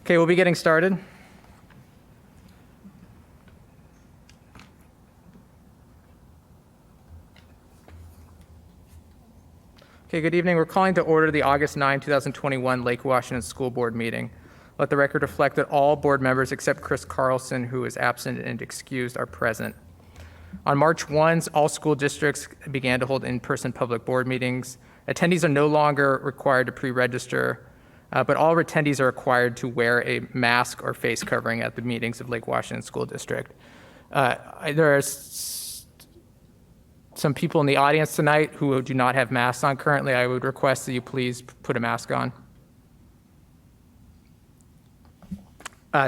Okay, we'll be getting started. Okay, good evening. We're calling to order the August 9, 2021 Lake Washington School Board meeting. Let the record reflect that all board members except Chris Carlson, who is absent and excused, are present. On March 1, all school districts began to hold in-person public board meetings. Attendees are no longer required to pre-register, but all attendees are required to wear a mask or face covering at the meetings of Lake Washington School District. There are some people in the audience tonight who do not have masks on currently. I would request that you please put a mask on.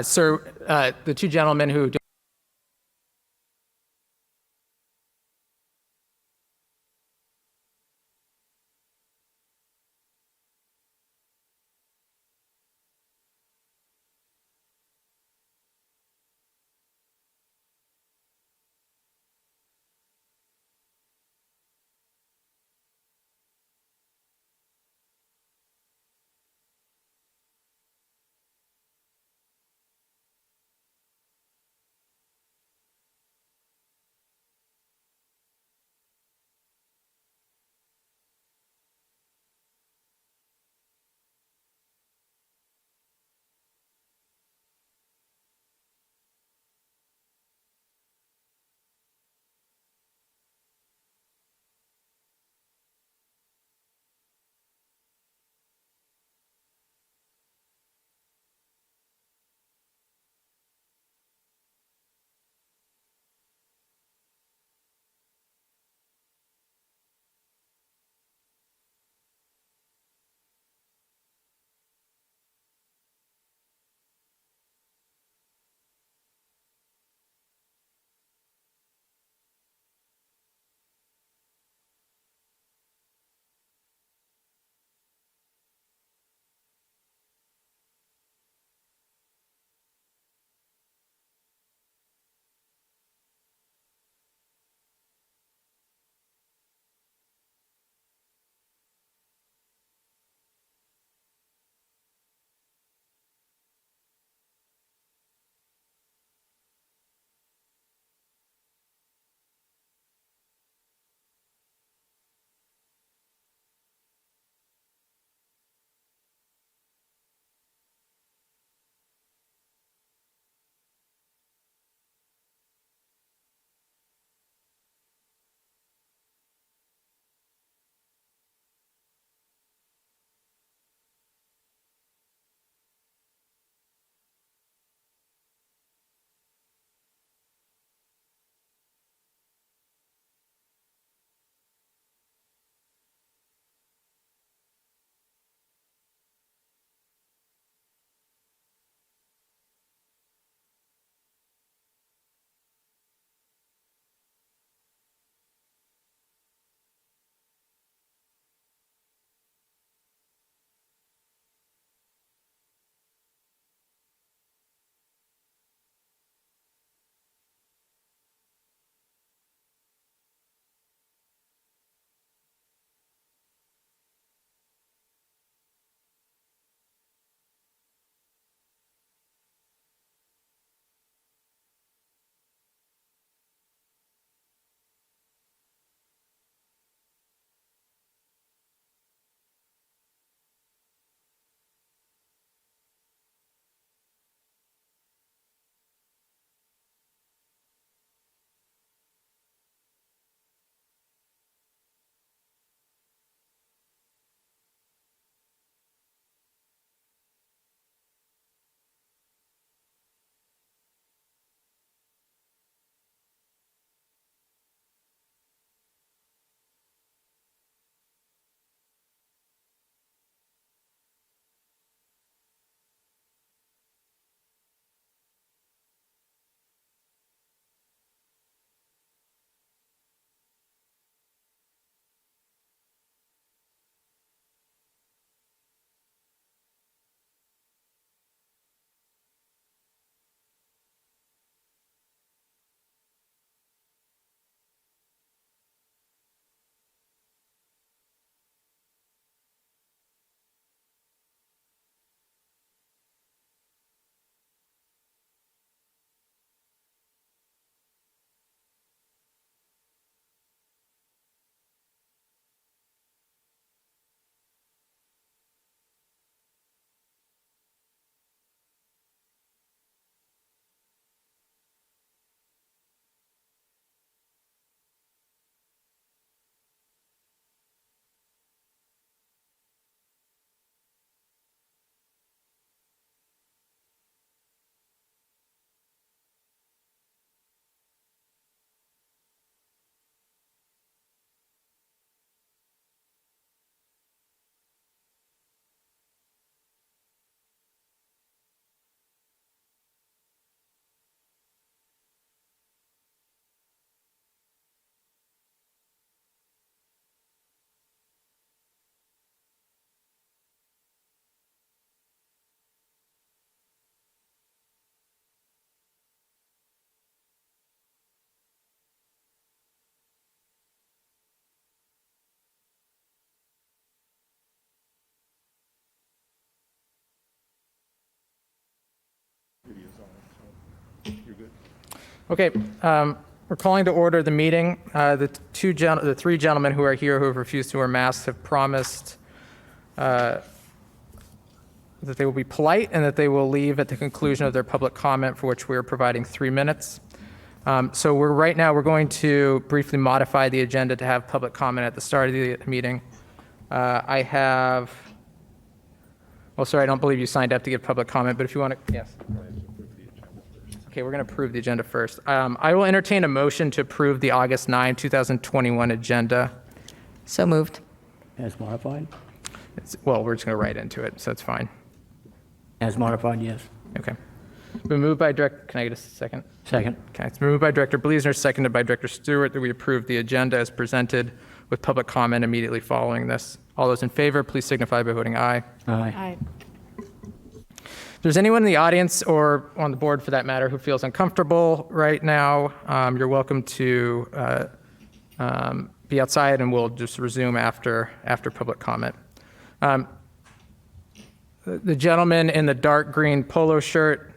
Sir, the two gentlemen who do Okay, we're calling to order the meeting. The three gentlemen who are here who have refused to wear masks have promised that they will be polite and that they will leave at the conclusion of their public comment, for which we are providing 3 minutes. So right now we're going to briefly modify the agenda to have public comment at the start of the meeting. I have, well, sorry, I don't believe you signed up to give public comment, but if you want to, yes. Okay, we're going to approve the agenda first. I will entertain a motion to approve the August 9, 2021 agenda. So moved. As modified? Well, we're just going to write into it, so it's fine. As modified, yes. Okay. Been moved by Director, can I get a second? Second. Okay, it's been moved by Director Bleasner, seconded by Director Stewart, that we approve the agenda as presented with public comment immediately following this. All those in favor, please signify by voting aye. Aye. If there's anyone in the audience or on the board for that matter who feels uncomfortable right now, you're welcome to be outside and we'll just resume after public comment. The gentleman in the dark green polo shirt,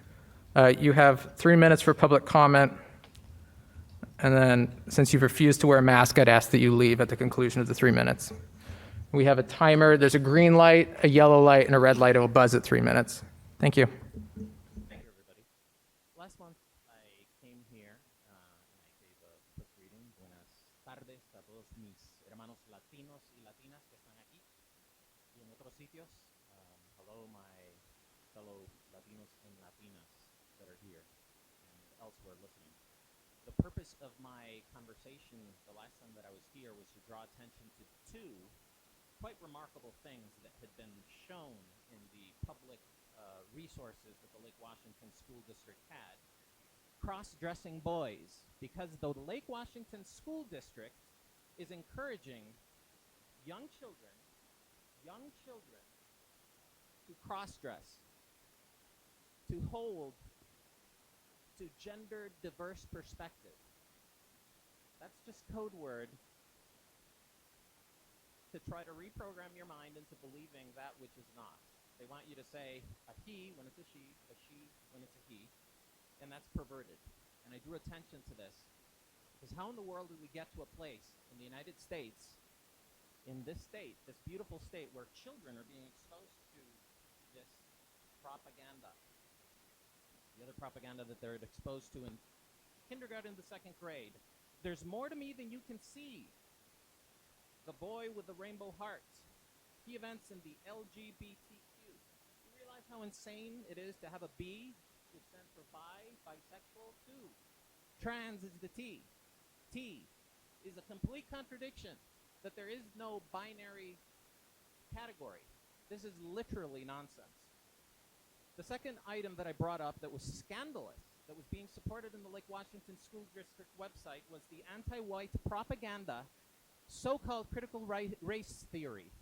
you have 3 minutes for public comment. And then since you've refused to wear a mask, I'd ask that you leave at the conclusion of the 3 minutes. We have a timer. There's a green light, a yellow light, and a red light. It will buzz at 3 minutes. Thank you. Thank you, everybody. Last month, I came here and I gave a quick reading. Buenas tardes a todos mis hermanos latinos y latinas que están aquí y en otros sitios. Hello, my fellow Latinos and Latinas that are here and elsewhere listening. The purpose of my conversation the last time that I was here was to draw attention to two quite remarkable things that had been shown in the public resources that the Lake Washington School District had. Cross-dressing boys, because the Lake Washington School District is encouraging young children to cross-dress, to hold to gender diverse perspective. That's just code word to try to reprogram your mind into believing that which is not. They want you to say a he when it's a she when it's a he, and that's perverted. And I drew attention to this because how in the world did we get to a place in the United States, in this state, this beautiful state, where children are being exposed to this propaganda, the other propaganda that they're exposed to in kindergarten to second grade. There's more to me than you can see. The boy with the rainbow heart. Key events in the LGBTQ. You realize how insane it is to have a B, which stands for bisexual, too. Trans is the T. T is a complete contradiction, that there is no binary category. This is literally nonsense. The second item that I brought up that was scandalous, that was being supported in the Lake Washington School District website, was the anti-white propaganda, so-called critical race theory.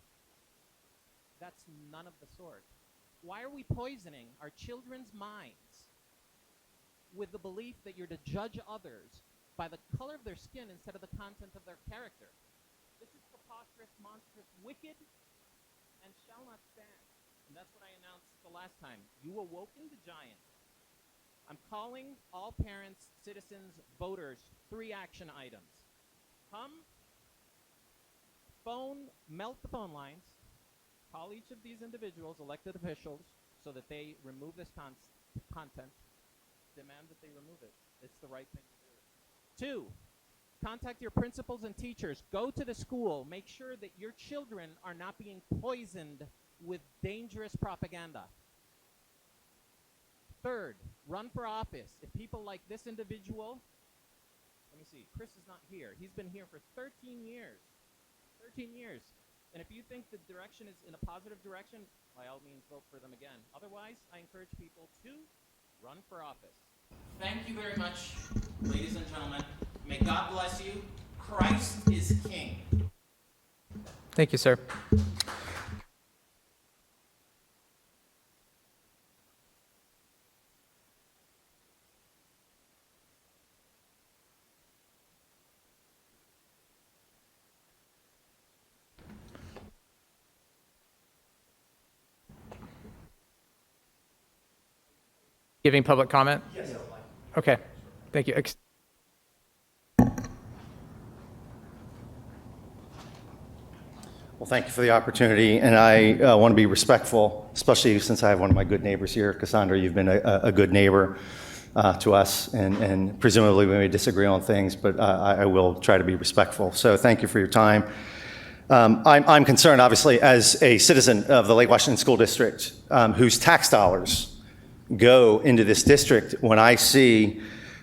That's none of the sort. Why are we poisoning our children's minds with the belief that you're to judge others by the color of their skin instead of the content of their character? This is preposterous, monstrous, wicked, and shall not stand. And that's what I announced the last time. You awoken the giant. I'm calling all parents, citizens, voters, 3 action items. Come, melt the phone lines, call each of these individuals, elected officials, so that they remove this content, demand that they remove it. It's the right thing to do. 2, contact your principals and teachers. Go to the school. Make sure that your children are not being poisoned with dangerous propaganda. 3rd, run for office. If people like this individual, let me see, Chris is not here. He's been here for 13 years. 13 years. And if you think the direction is in a positive direction, by all means, vote for them again. Otherwise, I encourage people to run for office. Thank you very much, ladies and gentlemen. May God bless you. Christ is King. Thank you, sir. Giving public comment? Yes. Okay. Thank you. Well, thank you for the opportunity, and I want to be respectful, especially since I have one of my good neighbors here. Cassandra, you've been a good neighbor to us, and presumably we may disagree on things, but I will try to be respectful. So thank you for your time. I'm concerned, obviously, as a citizen of the Lake Washington School District, whose tax dollars go into this district, when I see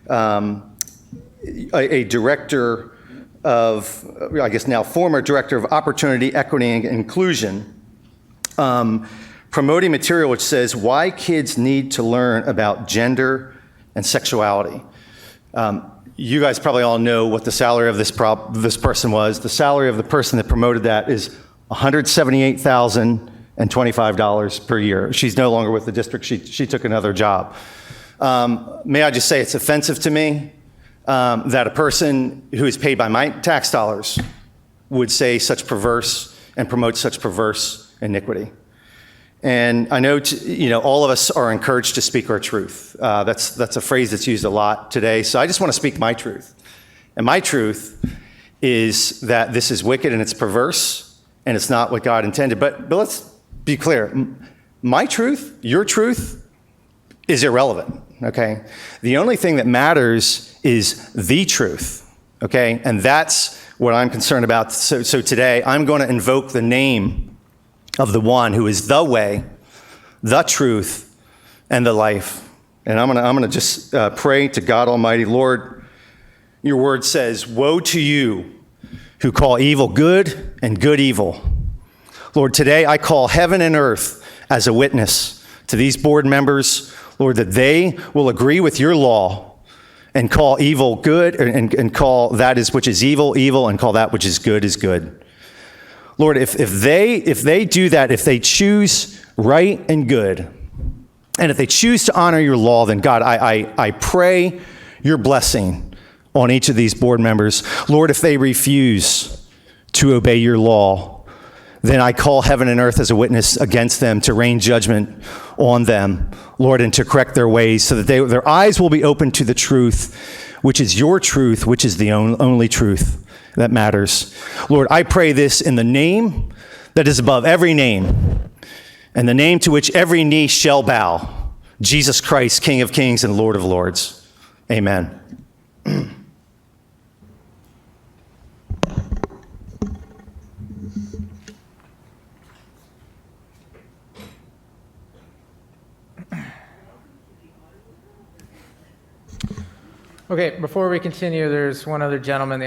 a director of, I guess now former Director of Opportunity, Equity, and Inclusion, promoting material which says why kids need to learn about gender and sexuality. You guys probably all know what the salary of this person was. The salary of the person that promoted that is $178,025 per year. She's no longer with the district. She took another job. May I just say it's offensive to me that a person who is paid by my tax dollars would say such perverse and promote such perverse iniquity. And I know, all of us are encouraged to speak our truth. That's a phrase that's used a lot today. So I just want to speak my truth. And my truth is that this is wicked and it's perverse and it's not what God intended. But let's be clear. My truth, your truth, is irrelevant, okay? The only thing that matters is the truth, okay? And that's what I'm concerned about. So today, I'm going to invoke the name of the one who is the way, the truth, and the life. And I'm going to just pray to God Almighty. Lord, your word says, woe to you who call evil good and good evil. Lord, today I call heaven and earth as a witness to these board members, Lord, that they will agree with your law and call evil good, and call that which is evil, evil, and call that which is good. Lord, if they do that, if they choose right and good, and if they choose to honor your law, then God, I pray your blessing on each of these board members. Lord, if they refuse to obey your law, then I call heaven and earth as a witness against them to rain judgment on them, Lord, and to correct their ways so that their eyes will be open to the truth, which is your truth, which is the only truth that matters. Lord, I pray this in the name that is above every name, and the name to which every knee shall bow, Jesus Christ, King of kings and Lord of lords. Amen. Okay, before we continue, there's one other gentleman in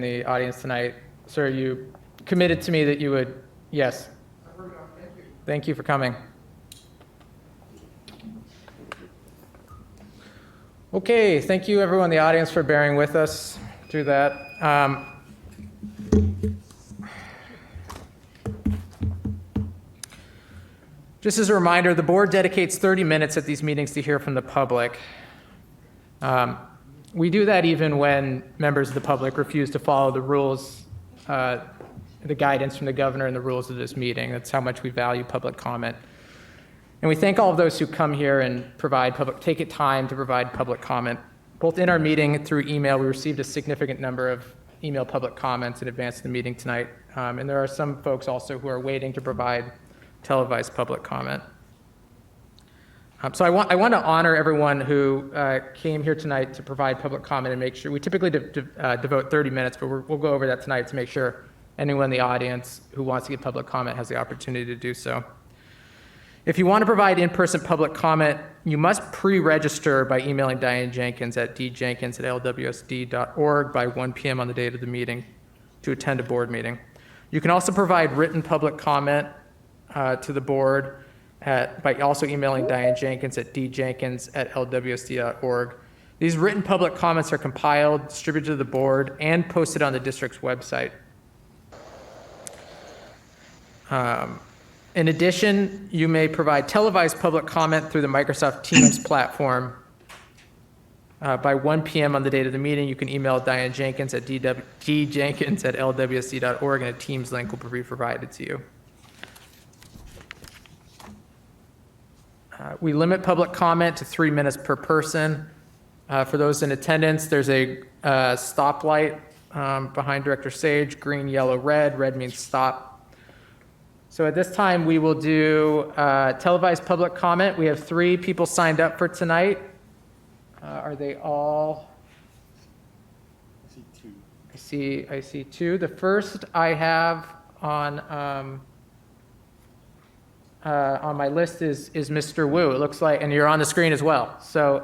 the audience tonight. Sir, you committed to me that you would, yes. Thank you for coming. Okay, thank you everyone in the audience for bearing with us through that. Just as a reminder, the board dedicates 30 minutes at these meetings to hear from the public. We do that even when members of the public refuse to follow the rules, the guidance from the governor and the rules of this meeting. That's how much we value public comment. And we thank all of those who come here and take time to provide public comment. Both in our meeting and through email, we received a significant number of email public comments in advance of the meeting tonight. And there are some folks also who are waiting to provide televised public comment. So I want to honor everyone who came here tonight to provide public comment and make sure. We typically devote 30 minutes, but we'll go over that tonight to make sure anyone in the audience who wants to give public comment has the opportunity to do so. If you want to provide in-person public comment, you must pre-register by emailing Diane Jenkins at djenkins@lwsd.org by 1 p.m. on the date of the meeting to attend a board meeting. You can also provide written public comment to the board by also emailing Diane Jenkins at djenkins@lwsd.org. These written public comments are compiled, distributed to the board, and posted on the district's website. In addition, you may provide televised public comment through the Microsoft Teams platform. By 1 p.m. on the date of the meeting, you can email Diane Jenkins at djenkins@lwsd.org, and a Teams link will be provided to you. We limit public comment to 3 minutes per person. For those in attendance, there's a stoplight behind Director Sage, green, yellow, red. Red means stop. So at this time, we will do televised public comment. We have 3 people signed up for tonight. Are they all? I see 2. The first I have on my list is Mr. Wu. It looks like, and you're on the screen as well. So,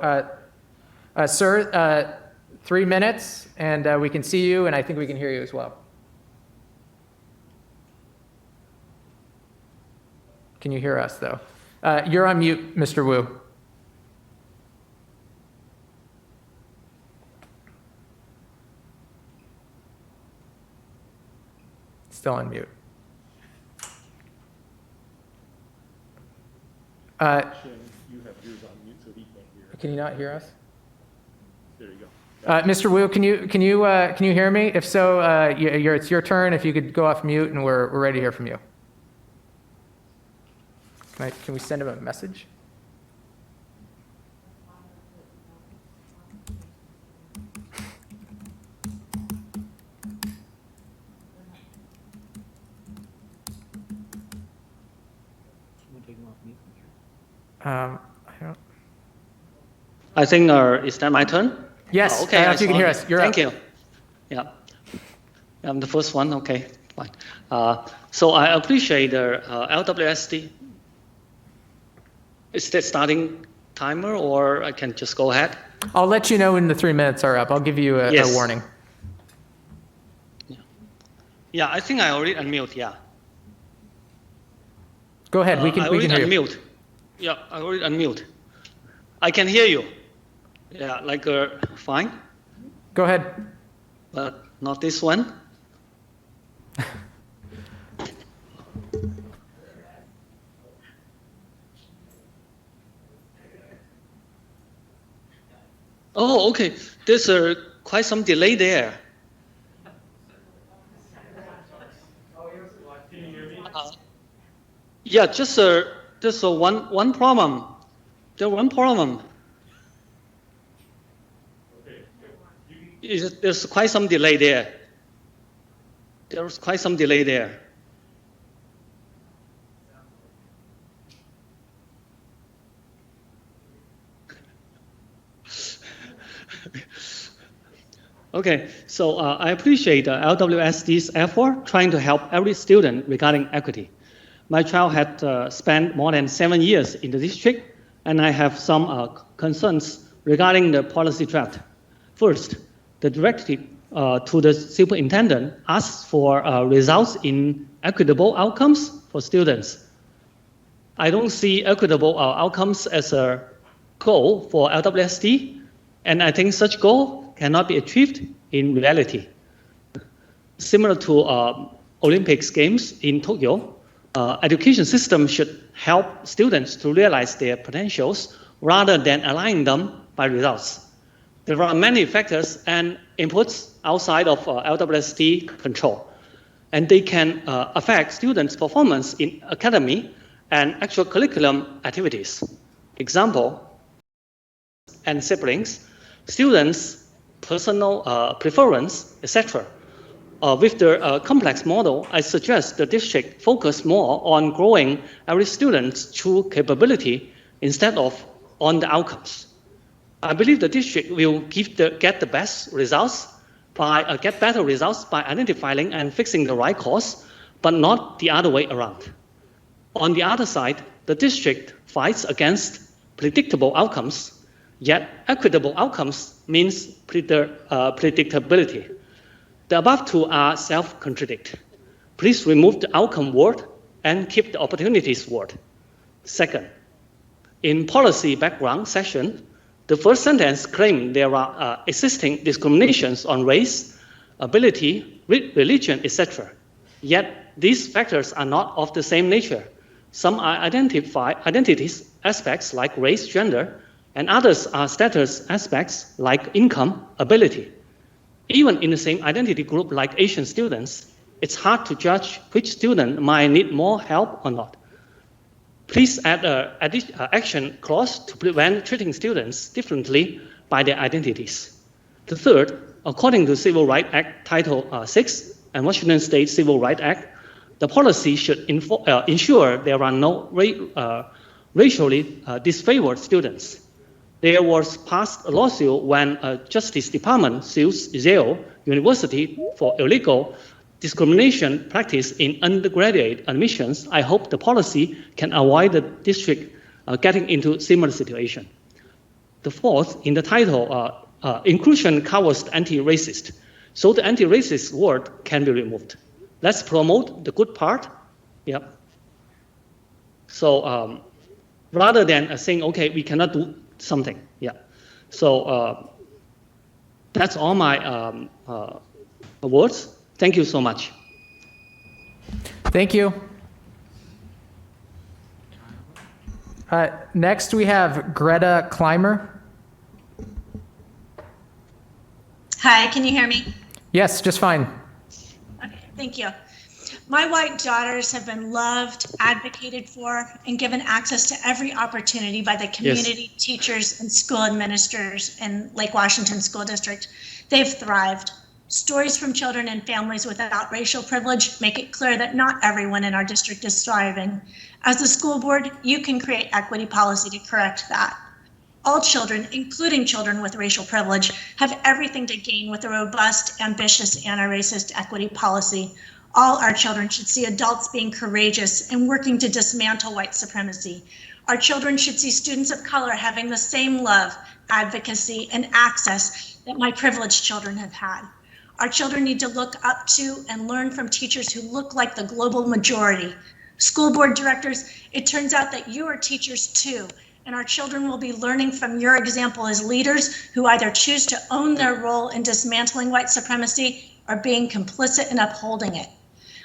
sir, 3 minutes, and we can see you, and I think we can hear you as well. Can you hear us, though? You're on mute, Mr. Wu. Still on mute. You have yours on mute, so he can't hear. Can you not hear us? There you go. Mr. Wu, can you hear me? If so, it's your turn. If you could go off mute, and we're ready to hear from you. Can we send him a message? I don't. I think, is that my turn? Yes. Oh, okay. If you can hear us, you're Thank up. you. Yeah. I'm the first one. Okay, fine. So I appreciate the LWSD. Is that starting timer, or I can just go ahead? I'll let you know when the 3 minutes are up. I'll give you a Yes. warning. Yeah, I think I already unmute. Yeah. Go ahead. We I can already hear you. unmute. Yeah, I already unmute. I can hear you. Yeah, like fine, Go ahead. but not this one. Oh, okay. There's quite some delay there. Yeah, just one problem. There's one problem. There's quite some delay there. There's quite some delay there. Okay, so I appreciate LWSD's effort trying to help every student regarding equity. My child had spent more than 7 years in the district, and I have some concerns regarding the policy draft. First, the directive to the superintendent asks for results in equitable outcomes for students. I don't see equitable outcomes as a goal for LWSD, and I think such goal cannot be achieved in reality. Similar to Olympics Games in Tokyo, education system should help students to realize their potentials rather than aligning them by results. There are many factors and inputs outside of LWSD control, and they can affect students' performance in academy and actual curriculum activities. Example, and siblings, students' personal preference, etc. With the complex model, I suggest the district focus more on growing every student's true capability instead of on the outcomes. I believe the district will get the best results get better results by identifying and fixing the right cause, but not the other way around. On the other side, the district fights against predictable outcomes, yet equitable outcomes means predictability. The above two are self-contradict. Please remove the outcome word and keep the opportunities word. Second, in policy background section, the first sentence claims there are existing discriminations on race, ability, religion, etc. Yet these factors are not of the same nature. Some are identities aspects like race, gender, and others are status aspects like income, ability. Even in the same identity group like Asian students, it's hard to judge which student might need more help or not. Please add an action clause to prevent treating students differently by their identities. The third, according to Civil Rights Act Title 6 and Washington State Civil Rights Act, the policy should ensure there are no racially disfavored students. There was passed a lawsuit when Justice Department sues Yale University for illegal discrimination practice in undergraduate admissions. I hope the policy can avoid the district getting into similar situation. The fourth, in the title, inclusion covers anti-racist. So the anti-racist word can be removed. Let's promote the good part. Yep. So rather than saying, okay, we cannot do something. Yeah. So that's all my words. Thank you so much. Thank you. Next, we have Greta Clymer. Hi, can you hear me? Yes, just fine. Okay, thank you. My white daughters have been loved, advocated for, and given access to every opportunity by the community, teachers, and school administrators in Lake Washington School District. They've thrived. Stories from children and families without racial privilege make it clear that not everyone in our district is thriving. As a school board, you can create equity policy to correct that. All children, including children with racial privilege, have everything to gain with a robust, ambitious, anti-racist equity policy. All our children should see adults being courageous and working to dismantle white supremacy. Our children should see students of color having the same love, advocacy, and access that my privileged children have had. Our children need to look up to and learn from teachers who look like the global majority. School board directors, it turns out that you are teachers too, and our children will be learning from your example as leaders who either choose to own their role in dismantling white supremacy or being complicit in upholding it.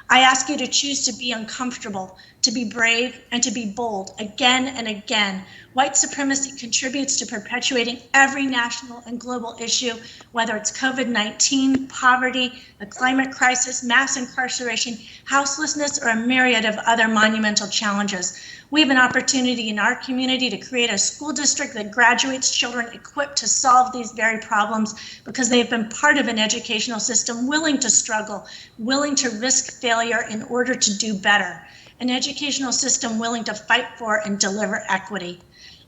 I ask you to choose to be uncomfortable, to be brave, and to be bold again and again. White supremacy contributes to perpetuating every national and global issue, whether it's COVID-19, poverty, the climate crisis, mass incarceration, houselessness, or a myriad of other monumental challenges. We have an opportunity in our community to create a school district that graduates children equipped to solve these very problems because they've been part of an educational system willing to struggle, willing to risk failure in order to do better. An educational system willing to fight for and deliver equity.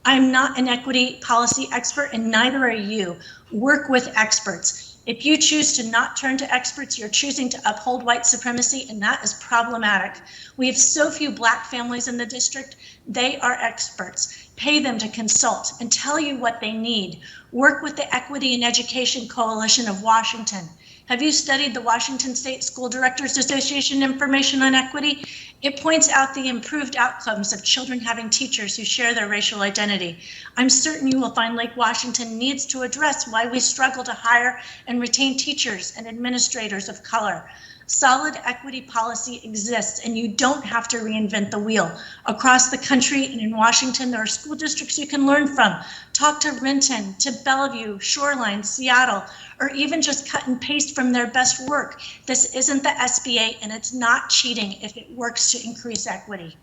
I'm not an equity policy expert, and neither are you. Work with experts. If you choose to not turn to experts, you're choosing to uphold white supremacy, and that is problematic. We have so few Black families in the district. They are experts. Pay them to consult and tell you what they need. Work with the Equity in Education Coalition of Washington. Have you studied the Washington State School Directors Association information on equity? It points out the improved outcomes of children having teachers who share their racial identity. I'm certain you will find Lake Washington needs to address why we struggle to hire and retain teachers and administrators of color. Solid equity policy exists, and you don't have to reinvent the wheel. Across the country and in Washington, there are school districts you can learn from. Talk to Renton, to Bellevue, Shoreline, Seattle, or even just cut and paste from their best work. This isn't the SBA, and it's not cheating if it works to increase equity.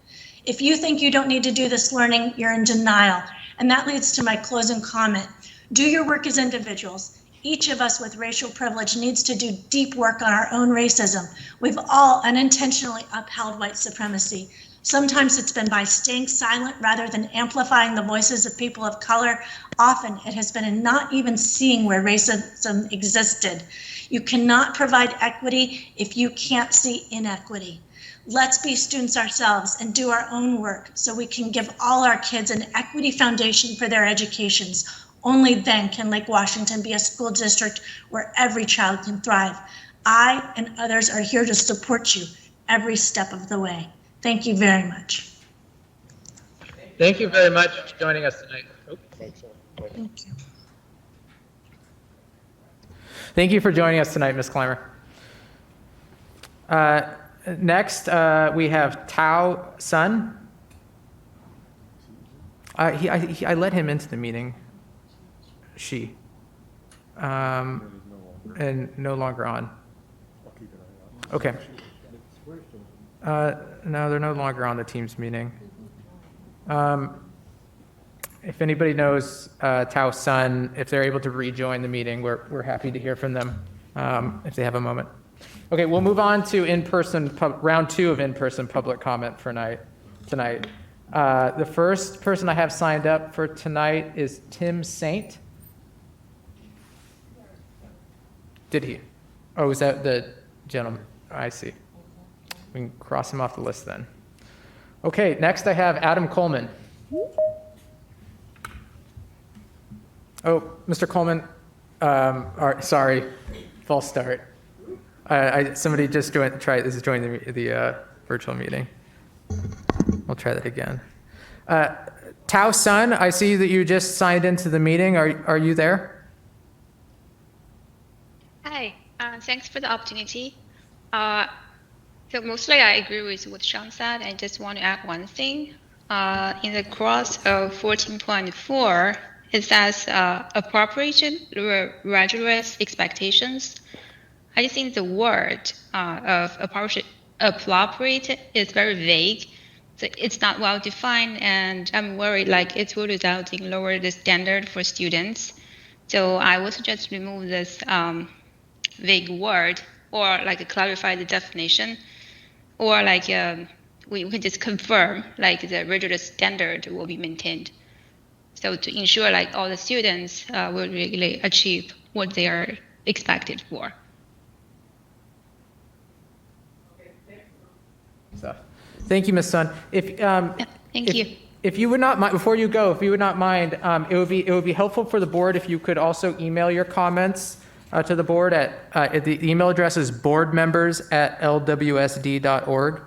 If you think you don't need to do this learning, you're in denial. And that leads to my closing comment. Do your work as individuals. Each of us with racial privilege needs to do deep work on our own racism. We've all unintentionally upheld white supremacy. Sometimes it's been by staying silent rather than amplifying the voices of people of color. Often it has been in not even seeing where racism existed. You cannot provide equity if you can't see inequity. Let's be students ourselves and do our own work so we can give all our kids an equity foundation for their educations. Only then can Lake Washington be a school district where every child can thrive. I and others are here to support you every step of the way. Thank you very much. Thank you very much for joining us tonight. Thank you. Thank you for joining us tonight, Ms. Clymer. Next, we have Tao Sun. I let him into the meeting. She. And no longer on. Okay. No, they're no longer on the Teams meeting. if anybody knows Tao Sun, if they're able to rejoin the meeting, we're happy to hear from them if they have a moment. Okay, we'll move on to round 2 of in-person public comment for tonight. The first person I have signed up for tonight is Tim Saint. Did he? Oh, is that the gentleman? I see. We can cross him off the list then. Okay, next I have Adam Coleman. Oh, Mr. Coleman, sorry, false start. Somebody just joined the virtual meeting. I'll try that again. Tao Sun, I see that you just signed into the meeting. Are you there? Hi, thanks for the opportunity. So mostly I agree with what Sean said. I just want to add one thing. In the clause of 14.4, it says appropriation regulates expectations. I think the word of appropriate is very vague. So it's not well defined, and I'm worried like it will result in lower the standard for students. So I would suggest remove this vague word, or like clarify the definition, or like we can just confirm like the regular standard will be maintained. So to ensure like all the students will really achieve what they are expected for. So, thank you, Ms. Sun. Thank you. If you would not mind, before you go, if you would not mind, it would be helpful for the board if you could also email your comments to the board at the email address is boardmembers@lwsd.org.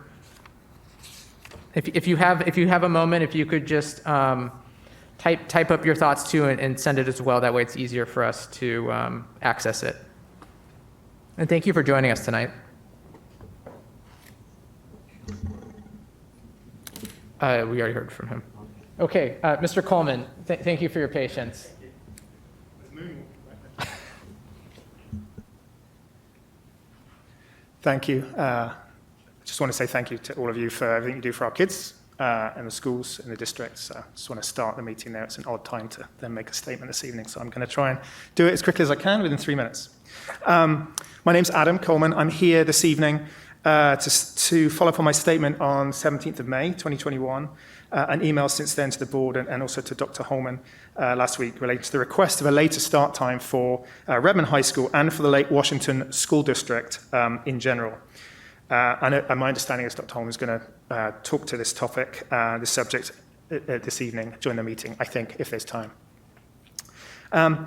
If you have a moment, if you could just type up your thoughts too and send it as well. That way, it's easier for us to access it. And thank you for joining us tonight. We already heard from him. Okay, Mr. Coleman, thank you for your patience. Thank you. I just want to say thank you to all of you for everything you do for our kids and the schools in the district. So I just want to start the meeting there. It's an odd time to then make a statement this evening, so I'm going to try and do it as quickly as I can within 3 minutes. My name's Adam Coleman. I'm here this evening to follow up on my statement on 17th of May, 2021, an email since then to the board and also to Dr. Holman last week related to the request of a later start time for Redmond High School and for the Lake Washington School District in general. And my understanding is Dr. Holman is going to talk to this topic, this subject this evening during the meeting, I think, if there's time. I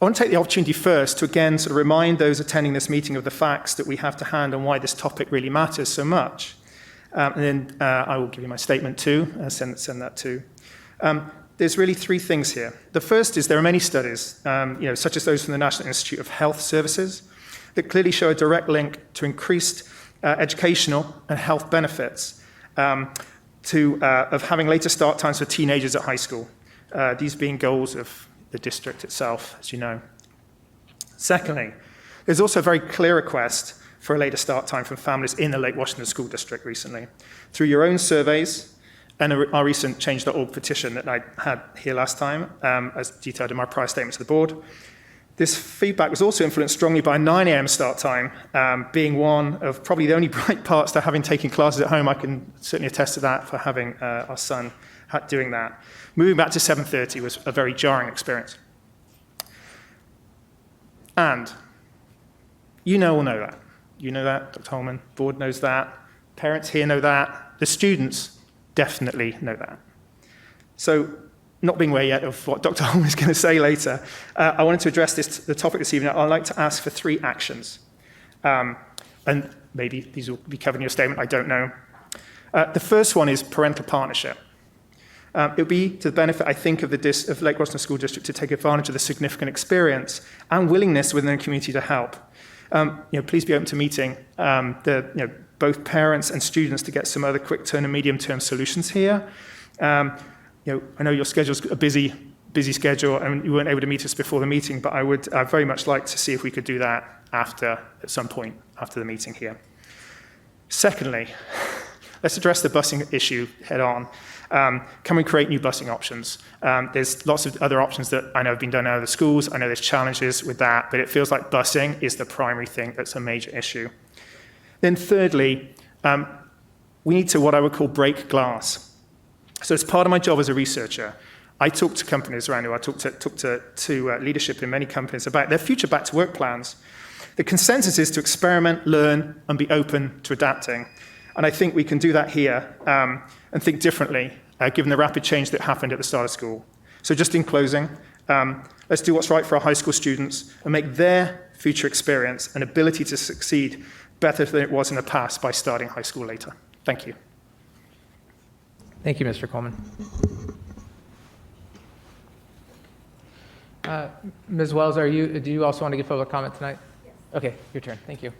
want to take the opportunity first to again sort of remind those attending this meeting of the facts that we have to hand and why this topic really matters so much. And then I will give you my statement too, send that too. There's really 3 things here. The first is there are many studies, such as those from the National Institute of Health Services, that clearly show a direct link to increased educational and health benefits of having later start times for teenagers at high school. These being goals of the district itself, as you know. Secondly, there's also a very clear request for a later start time from families in the Lake Washington School District recently. Through your own surveys and our recent Change.org petition that I had here last time, as detailed in my prior statement to the board, this feedback was also influenced strongly by a 9 a.m. start time, being one of probably the only bright parts to having taken classes at home. I can certainly attest to that for having our son doing that. Moving back to 7:30 was a very jarring experience. And you all know that. You know that, Dr. Holman, board knows that, parents here know that, the students definitely know that. So, not being aware yet of what Dr. Holman is going to say later, I wanted to address the topic this evening. I'd like to ask for 3 actions. And maybe these will be covered in your statement, I don't know. The first one is parental partnership. It would be to the benefit, I think, of Lake Washington School District to take advantage of the significant experience and willingness within the community to help. Please be open to meeting both parents and students to get some other quick-term and medium-term solutions here. I know your schedule's a busy schedule, and you weren't able to meet us before the meeting, but I'd very much like to see if we could do that at some point after the meeting here. Secondly, let's address the busing issue head on. Can we create new busing options? There's lots of other options that I know have been done out of the schools. I know there's challenges with that, but it feels like busing is the primary thing that's a major issue. Then thirdly, we need to what I would call break glass. So as part of my job as a researcher, I talk to companies around here. I talk to leadership in many companies about their future back-to-work plans. The consensus is to experiment, learn, and be open to adapting. And I think we can do that here and think differently, given the rapid change that happened at the start of school. So just in closing, let's do what's right for our high school students and make their future experience and ability to succeed better than it was in the past by starting high school later. Thank you. Thank you, Mr. Coleman. Ms. Wells, do you also want to give public comment tonight? Yes. Okay, your turn. Thank you.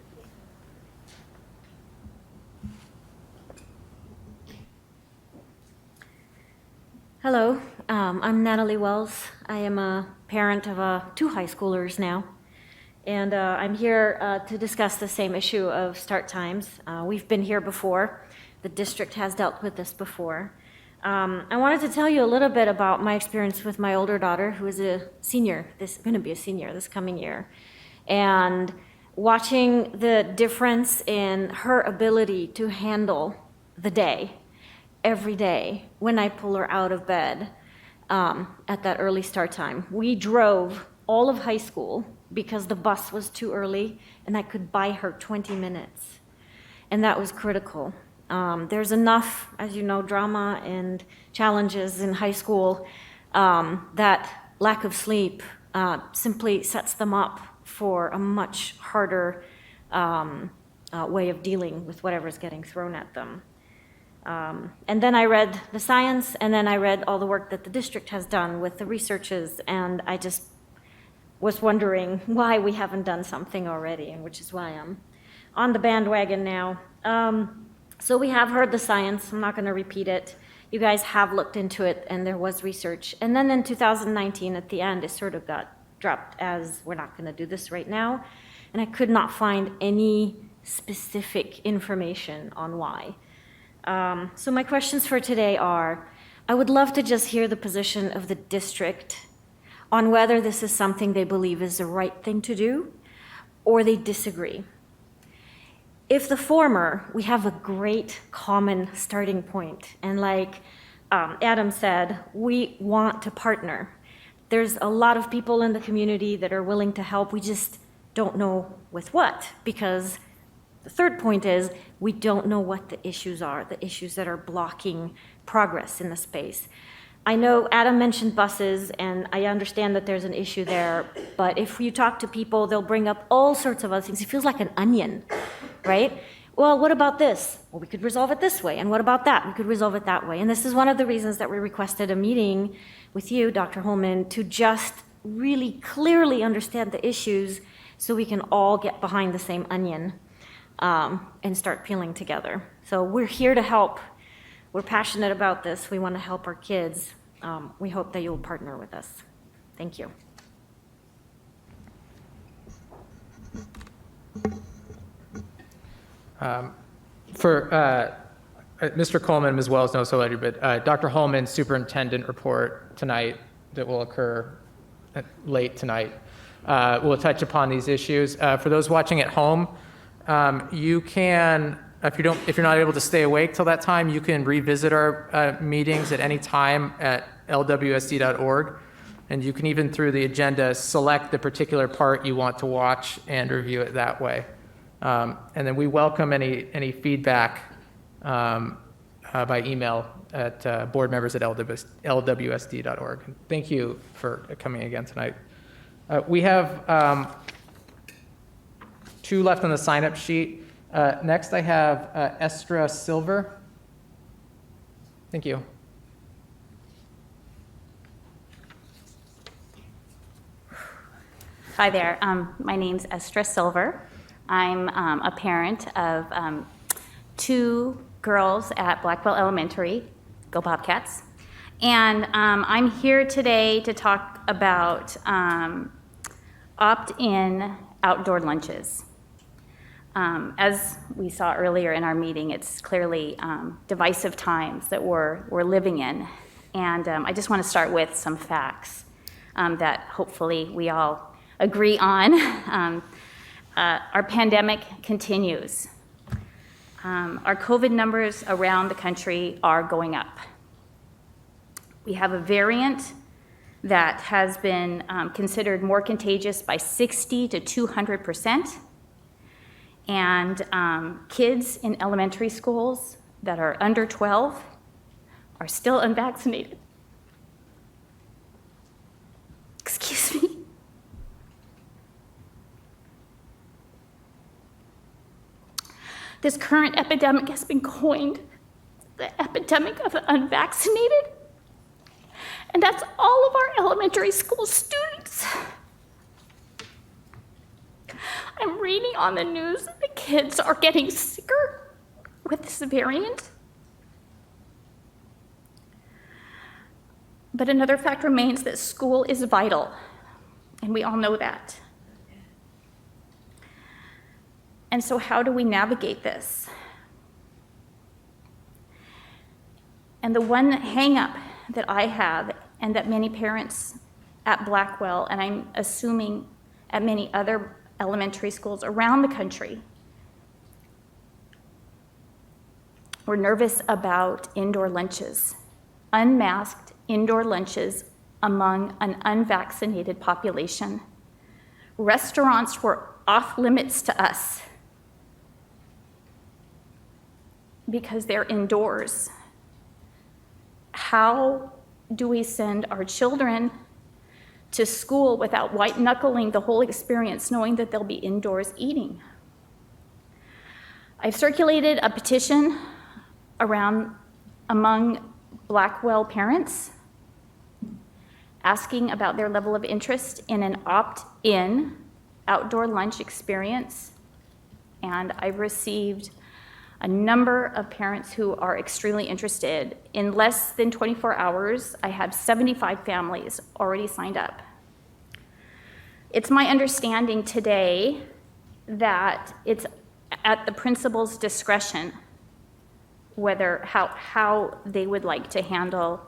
Hello, I'm Natalie Wells. I am a parent of 2 high schoolers now, and I'm here to discuss the same issue of start times. We've been here before. The district has dealt with this before. I wanted to tell you a little bit about my experience with my older daughter, who is a senior, going to be a senior this coming year, and watching the difference in her ability to handle the day, every day, when I pull her out of bed at that early start time. We drove all of high school because the bus was too early, and I could buy her 20 minutes, and that was critical. There's enough, as you know, drama and challenges in high school that lack of sleep simply sets them up for a much harder way of dealing with whatever's getting thrown at them. And then I read the science, and then I read all the work that the district has done with the researches, and I just was wondering why we haven't done something already, and which is why I'm on the bandwagon now. So we have heard the science. I'm not going to repeat it. You guys have looked into it, and there was research. And then in 2019, at the end, it sort of got dropped as we're not going to do this right now. And I could not find any specific information on why. So my questions for today are, I would love to just hear the position of the district on whether this is something they believe is the right thing to do, or they disagree. If the former, we have a great common starting point. And like Adam said, we want to partner. There's a lot of people in the community that are willing to help. We just don't know with what, because the third point is we don't know what the issues are, the issues that are blocking progress in the space. I know Adam mentioned buses, and I understand that there's an issue there, but if you talk to people, they'll bring up all sorts of other things. It feels like an onion, right? Well, what about this? Well, we could resolve it this way. And what about that? We could resolve it that way. And this is one of the reasons that we requested a meeting with you, Dr. Holman, to just really clearly understand the issues so we can all get behind the same onion and start peeling together. So we're here to help. We're passionate about this. We want to help our kids. We hope that you'll partner with us. Thank you. Mr. Coleman, Ms. Wells knows already, but Dr. Holman's superintendent report tonight that will occur late tonight will touch upon these issues. For those watching at home, you can, if you're not able to stay awake till that time, you can revisit our meetings at any time at lwsd.org, and you can even through the agenda select the particular part you want to watch and review it that way. And then we welcome any feedback by email at board members at lwsd.org. Thank you for coming again tonight. We have 2 left on the sign-up sheet. Next, I have Estra Silver. Thank you. Hi there. My name's Estra Silver. I'm a parent of 2 girls at Blackwell Elementary. Go Bobcats. And I'm here today to talk about opt-in outdoor lunches. As we saw earlier in our meeting, it's clearly divisive times that we're living in. And I just want to start with some facts that hopefully we all agree on. Our pandemic continues. Our COVID numbers around the country are going up. We have a variant that has been considered more contagious by 60 to 200%. And kids in elementary schools that are under 12 are still unvaccinated. Excuse me. This current epidemic has been coined the epidemic of the unvaccinated. And that's all of our elementary school students. I'm reading on the news that the kids are getting sicker with this variant. But another fact remains that school is vital, and we all know that. And so how do we navigate this? And the one hang-up that I have, and that many parents at Blackwell, and I'm assuming at many other elementary schools around the country, we're nervous about indoor lunches, unmasked indoor lunches among an unvaccinated population. Restaurants were off limits to us because they're indoors. How do we send our children to school without white-knuckling the whole experience, knowing that they'll be indoors eating? I've circulated a petition among Blackwell parents asking about their level of interest in an opt-in outdoor lunch experience, and I've received a number of parents who are extremely interested. In less than 24 hours, I have 75 families already signed up. It's my understanding today that it's at the principal's discretion whether how they would like to handle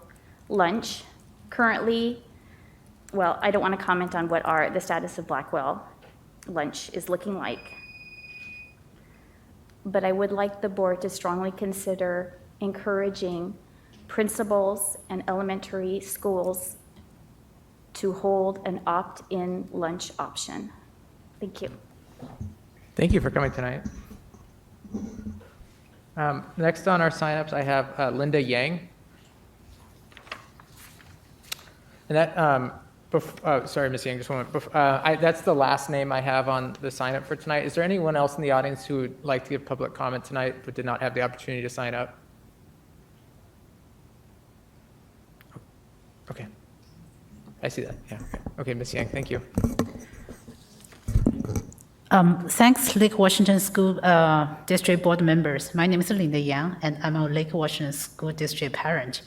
lunch. Currently, well, I don't want to comment on what the status of Blackwell lunch is looking like. But I would like the board to strongly consider encouraging principals and elementary schools to hold an opt-in lunch option. Thank you. Thank you for coming tonight. Next on our signups, I have Linda Yang. And that, sorry, Ms. Yang, just one moment. That's the last name I have on the sign up for tonight. Is there anyone else in the audience who would like to give public comment tonight but did not have the opportunity to sign up? Okay. I see that, yeah. Okay, Ms. Yang, thank you. Thanks, Lake Washington School District Board members. My name is Linda Yang, and I'm a Lake Washington School District parent.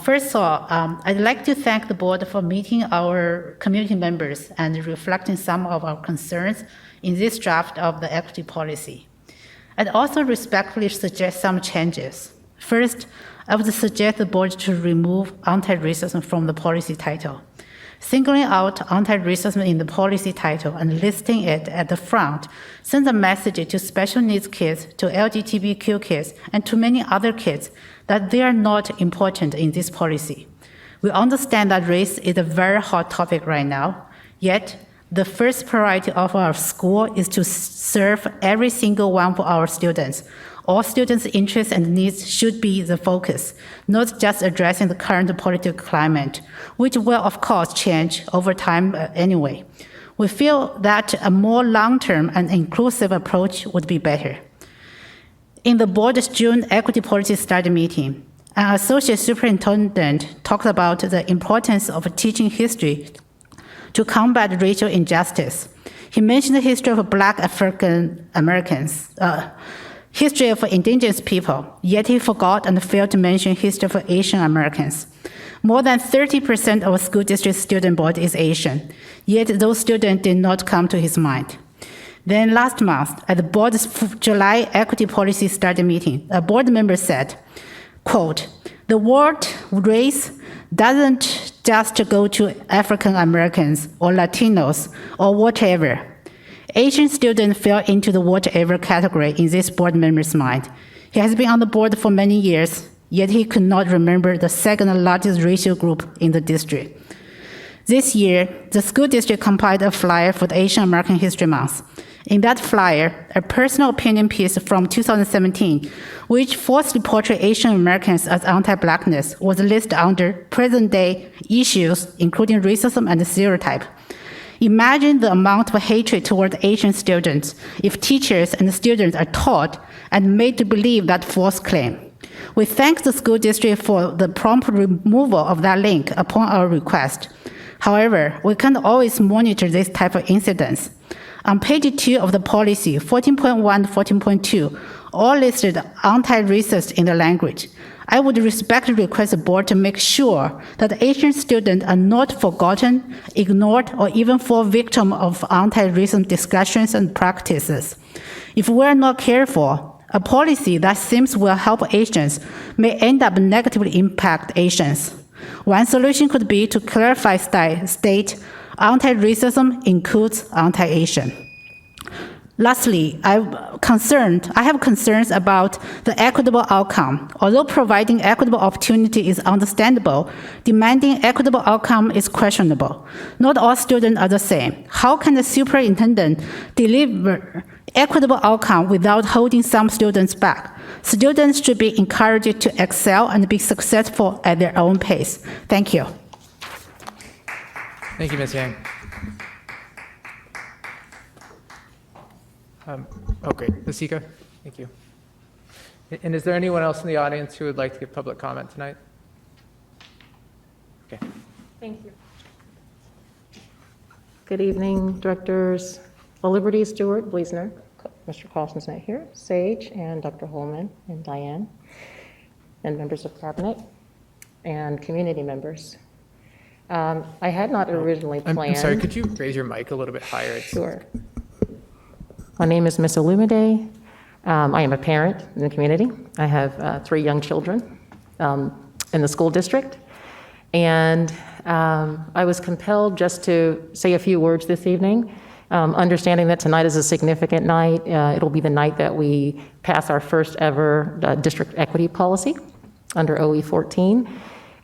First of all, I'd like to thank the board for meeting our community members and reflecting some of our concerns in this draft of the equity policy. I'd also respectfully suggest some changes. First, I would suggest the board to remove anti-racism from the policy title. Singling out anti-racism in the policy title and listing it at the front sends a message to special needs kids, to LGBTQ kids, and to many other kids that they are not important in this policy. We understand that race is a very hot topic right now, yet the first priority of our school is to serve every single one of our students. All students' interests and needs should be the focus, not just addressing the current political climate, which will, of course, change over time anyway. We feel that a more long-term and inclusive approach would be better. In the board's June equity policy study meeting, an associate superintendent talked about the importance of teaching history to combat racial injustice. He mentioned the history of Black African Americans, history of indigenous people, yet he forgot and failed to mention history of Asian Americans. More than 30% of school district student body is Asian, yet those students did not come to his mind. Then last month, at the board's July equity policy study meeting, a board member said, quote, "The word race doesn't just go to African Americans or Latinos or whatever. Asian students fell into the whatever category in this board member's mind. He has been on the board for many years, yet he could not remember the second largest racial group in the district." This year, the school district compiled a flyer for the Asian American History Month. In that flyer, a personal opinion piece from 2017, which falsely portrayed Asian Americans as anti-blackness, was listed under present-day issues, including racism and stereotype. Imagine the amount of hatred toward Asian students if teachers and students are taught and made to believe that false claim. We thank the school district for the prompt removal of that link upon our request. However, we can't always monitor this type of incidents. On page 2 of the policy, 14.1 to 14.2, all listed anti-racist in the language. I would respectfully request the board to make sure that Asian students are not forgotten, ignored, or even fall victim of anti-racism discussions and practices. If we're not careful, a policy that seems will help Asians may end up negatively impact Asians. One solution could be to clarify state anti-racism includes anti-Asian. Lastly, I have concerns about the equitable outcome. Although providing equitable opportunity is understandable, demanding equitable outcome is questionable. Not all students are the same. How can the superintendent deliver equitable outcome without holding some students back? Students should be encouraged to excel and be successful at their own pace. Thank you. Thank you, Ms. Yang. Great. Ms. Sika, thank you. And is there anyone else in the audience who would like to give public comment tonight? Okay. Thank you. Good evening, directors. Liberty Stewart, Bleasner, Mr. Carlson's not here, Sage, and Dr. Holman, and Diane, and members of cabinet, and community members. I had not originally planned. I'm sorry, could you raise your mic a little bit higher? Sure. My name is Miss Olumide. I am a parent in the community. I have 3 young children in the school district. And I was compelled just to say a few words this evening, understanding that tonight is a significant night. It'll be the night that we pass our first ever district equity policy under OE 14.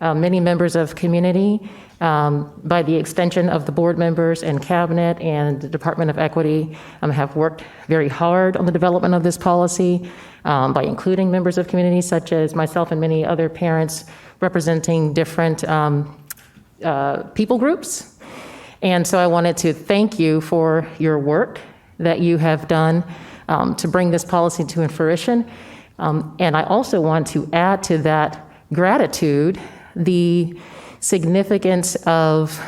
Many members of community, by the extension of the board members and cabinet and the Department of Equity, have worked very hard on the development of this policy by including members of community such as myself and many other parents representing different people groups. And so I wanted to thank you for your work that you have done to bring this policy to fruition. And I also want to add to that gratitude the significance of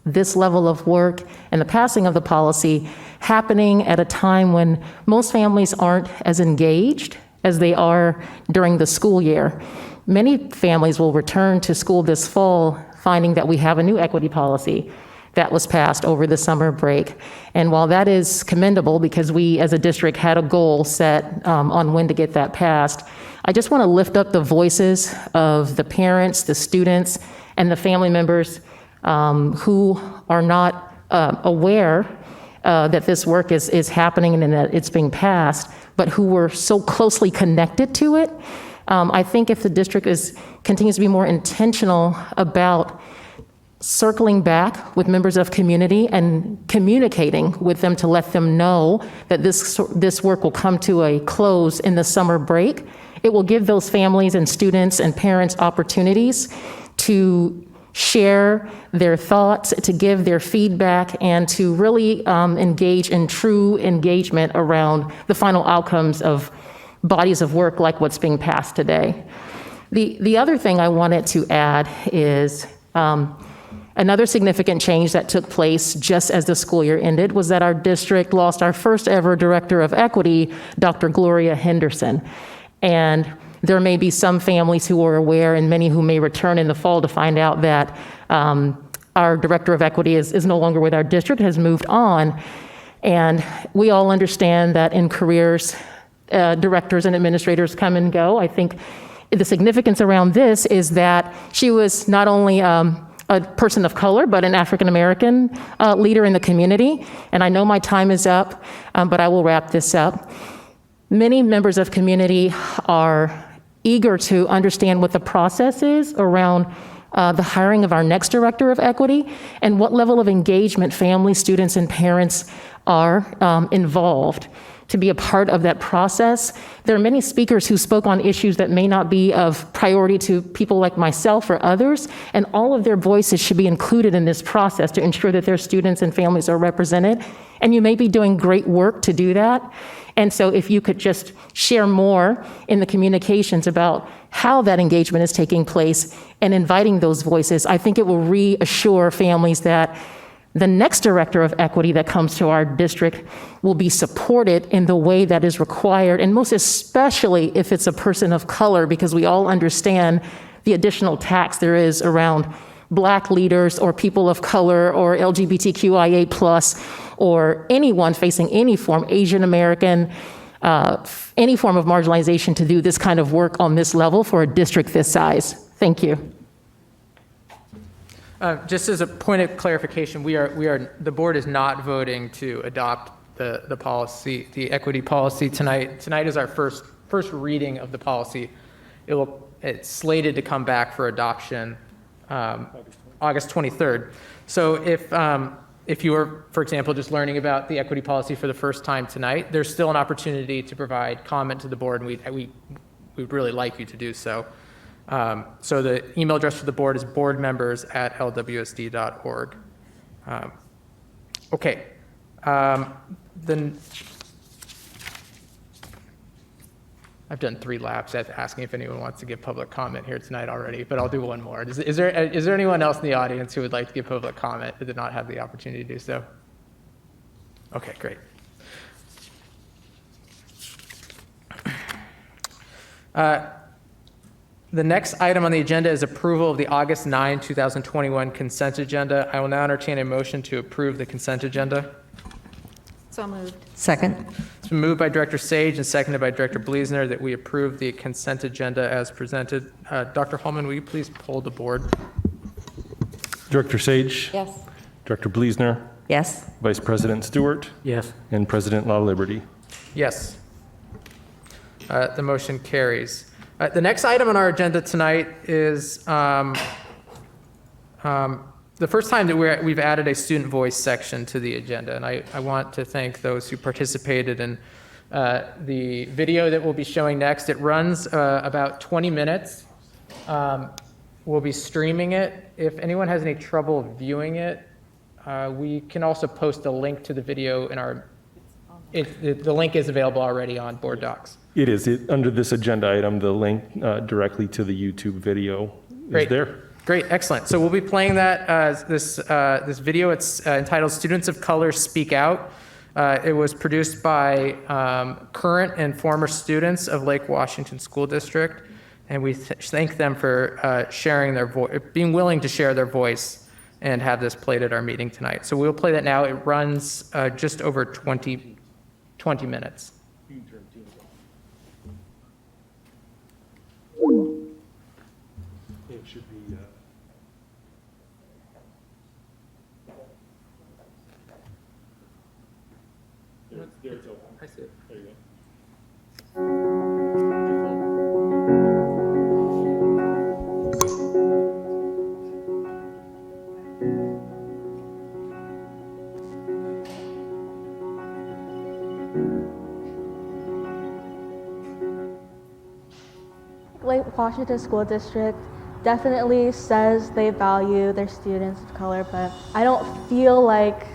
this level of work and the passing of the policy happening at a time when most families aren't as engaged as they are during the school year. Many families will return to school this fall finding that we have a new equity policy that was passed over the summer break. And while that is commendable because we as a district had a goal set on when to get that passed, I just want to lift up the voices of the parents, the students, and the family members who are not aware that this work is happening and that it's being passed, but who were so closely connected to it. I think if the district continues to be more intentional about circling back with members of community and communicating with them to let them know that this work will come to a close in the summer break, it will give those families and students and parents opportunities to share their thoughts, to give their feedback, and to really engage in true engagement around the final outcomes of bodies of work like what's being passed today. The other thing I wanted to add is another significant change that took place just as the school year ended was that our district lost our first ever director of equity, Dr. Gloria Henderson. And there may be some families who are aware and many who may return in the fall to find out that our director of equity is no longer with our district, has moved on. And we all understand that in careers, directors and administrators come and go. I think the significance around this is that she was not only a person of color, but an African-American leader in the community. And I know my time is up, but I will wrap this up. Many members of community are eager to understand what the process is around the hiring of our next director of equity and what level of engagement families, students, and parents are involved to be a part of that process. There are many speakers who spoke on issues that may not be of priority to people like myself or others, and all of their voices should be included in this process to ensure that their students and families are represented. And you may be doing great work to do that. And so if you could just share more in the communications about how that engagement is taking place and inviting those voices, I think it will reassure families that the next director of equity that comes to our district will be supported in the way that is required, and most especially if it's a person of color, because we all understand the additional tax there is around Black leaders or people of color or LGBTQIA+, or anyone facing any form, Asian American, any form of marginalization, to do this kind of work on this level for a district this size. Thank you. Just as a point of clarification, the board is not voting to adopt the policy, the equity policy tonight. Tonight is our first reading of the policy. It's slated to come back for adoption August 23rd. So if you were, for example, just learning about the equity policy for the first time tonight, there's still an opportunity to provide comment to the board, and we'd really like you to do so. So the email address for the board is boardmembers@lwsd.org. Okay. Then I've done 3 laps at asking if anyone wants to give public comment here tonight already, but I'll do one more. Is there anyone else in the audience who would like to give public comment who did not have the opportunity to do so? Okay, great. The next item on the agenda is approval of the August 9, 2021 consent agenda. I will now entertain a motion to approve the consent agenda. So moved. Second. It's been moved by Director Sage and seconded by Director Bleasner that we approve the consent agenda as presented. Dr. Holman, will you please poll the board? Director Sage? Yes. Director Bleasner? Yes. Vice President Stewart? Yes. And President LaLiberty? Yes. The motion carries. The next item on our agenda tonight is the first time that we've added a student voice section to the agenda, and I want to thank those who participated in the video that we'll be showing next. It runs about 20 minutes. We'll be streaming it. If anyone has any trouble viewing it, we can also post a link to the video in our. The link is available already on Board Docs. It is. Under this agenda item, the link directly to the YouTube video is there. Great, excellent. So we'll be playing that this video. It's entitled "Students of Color Speak Out." It was produced by current and former students of Lake Washington School District, and we thank them for sharing their voice, being willing to share their voice, and have this played at our meeting tonight. So we'll play that now. It runs just over 20 minutes. It should be. There it's open. I see it. There you go. Lake Washington School District definitely says they value their students of color, but I don't feel like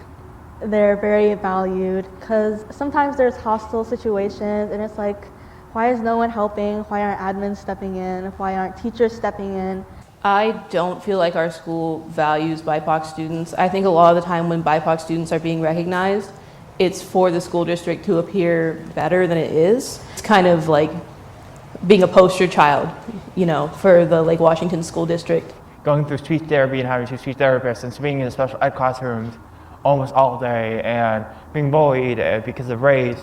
they're very valued because sometimes there's hostile situations and it's like, why is no one helping? Why aren't admins stepping in? Why aren't teachers stepping in? I don't feel like our school values BIPOC students. I think a lot of the time when BIPOC students are being recognized, it's for the school district to appear better than it is. It's kind of like being a poster child, you know, for the Lake Washington School District. Going through speech therapy and having to speech therapists and being in the special ed classrooms almost all day and being bullied because of race.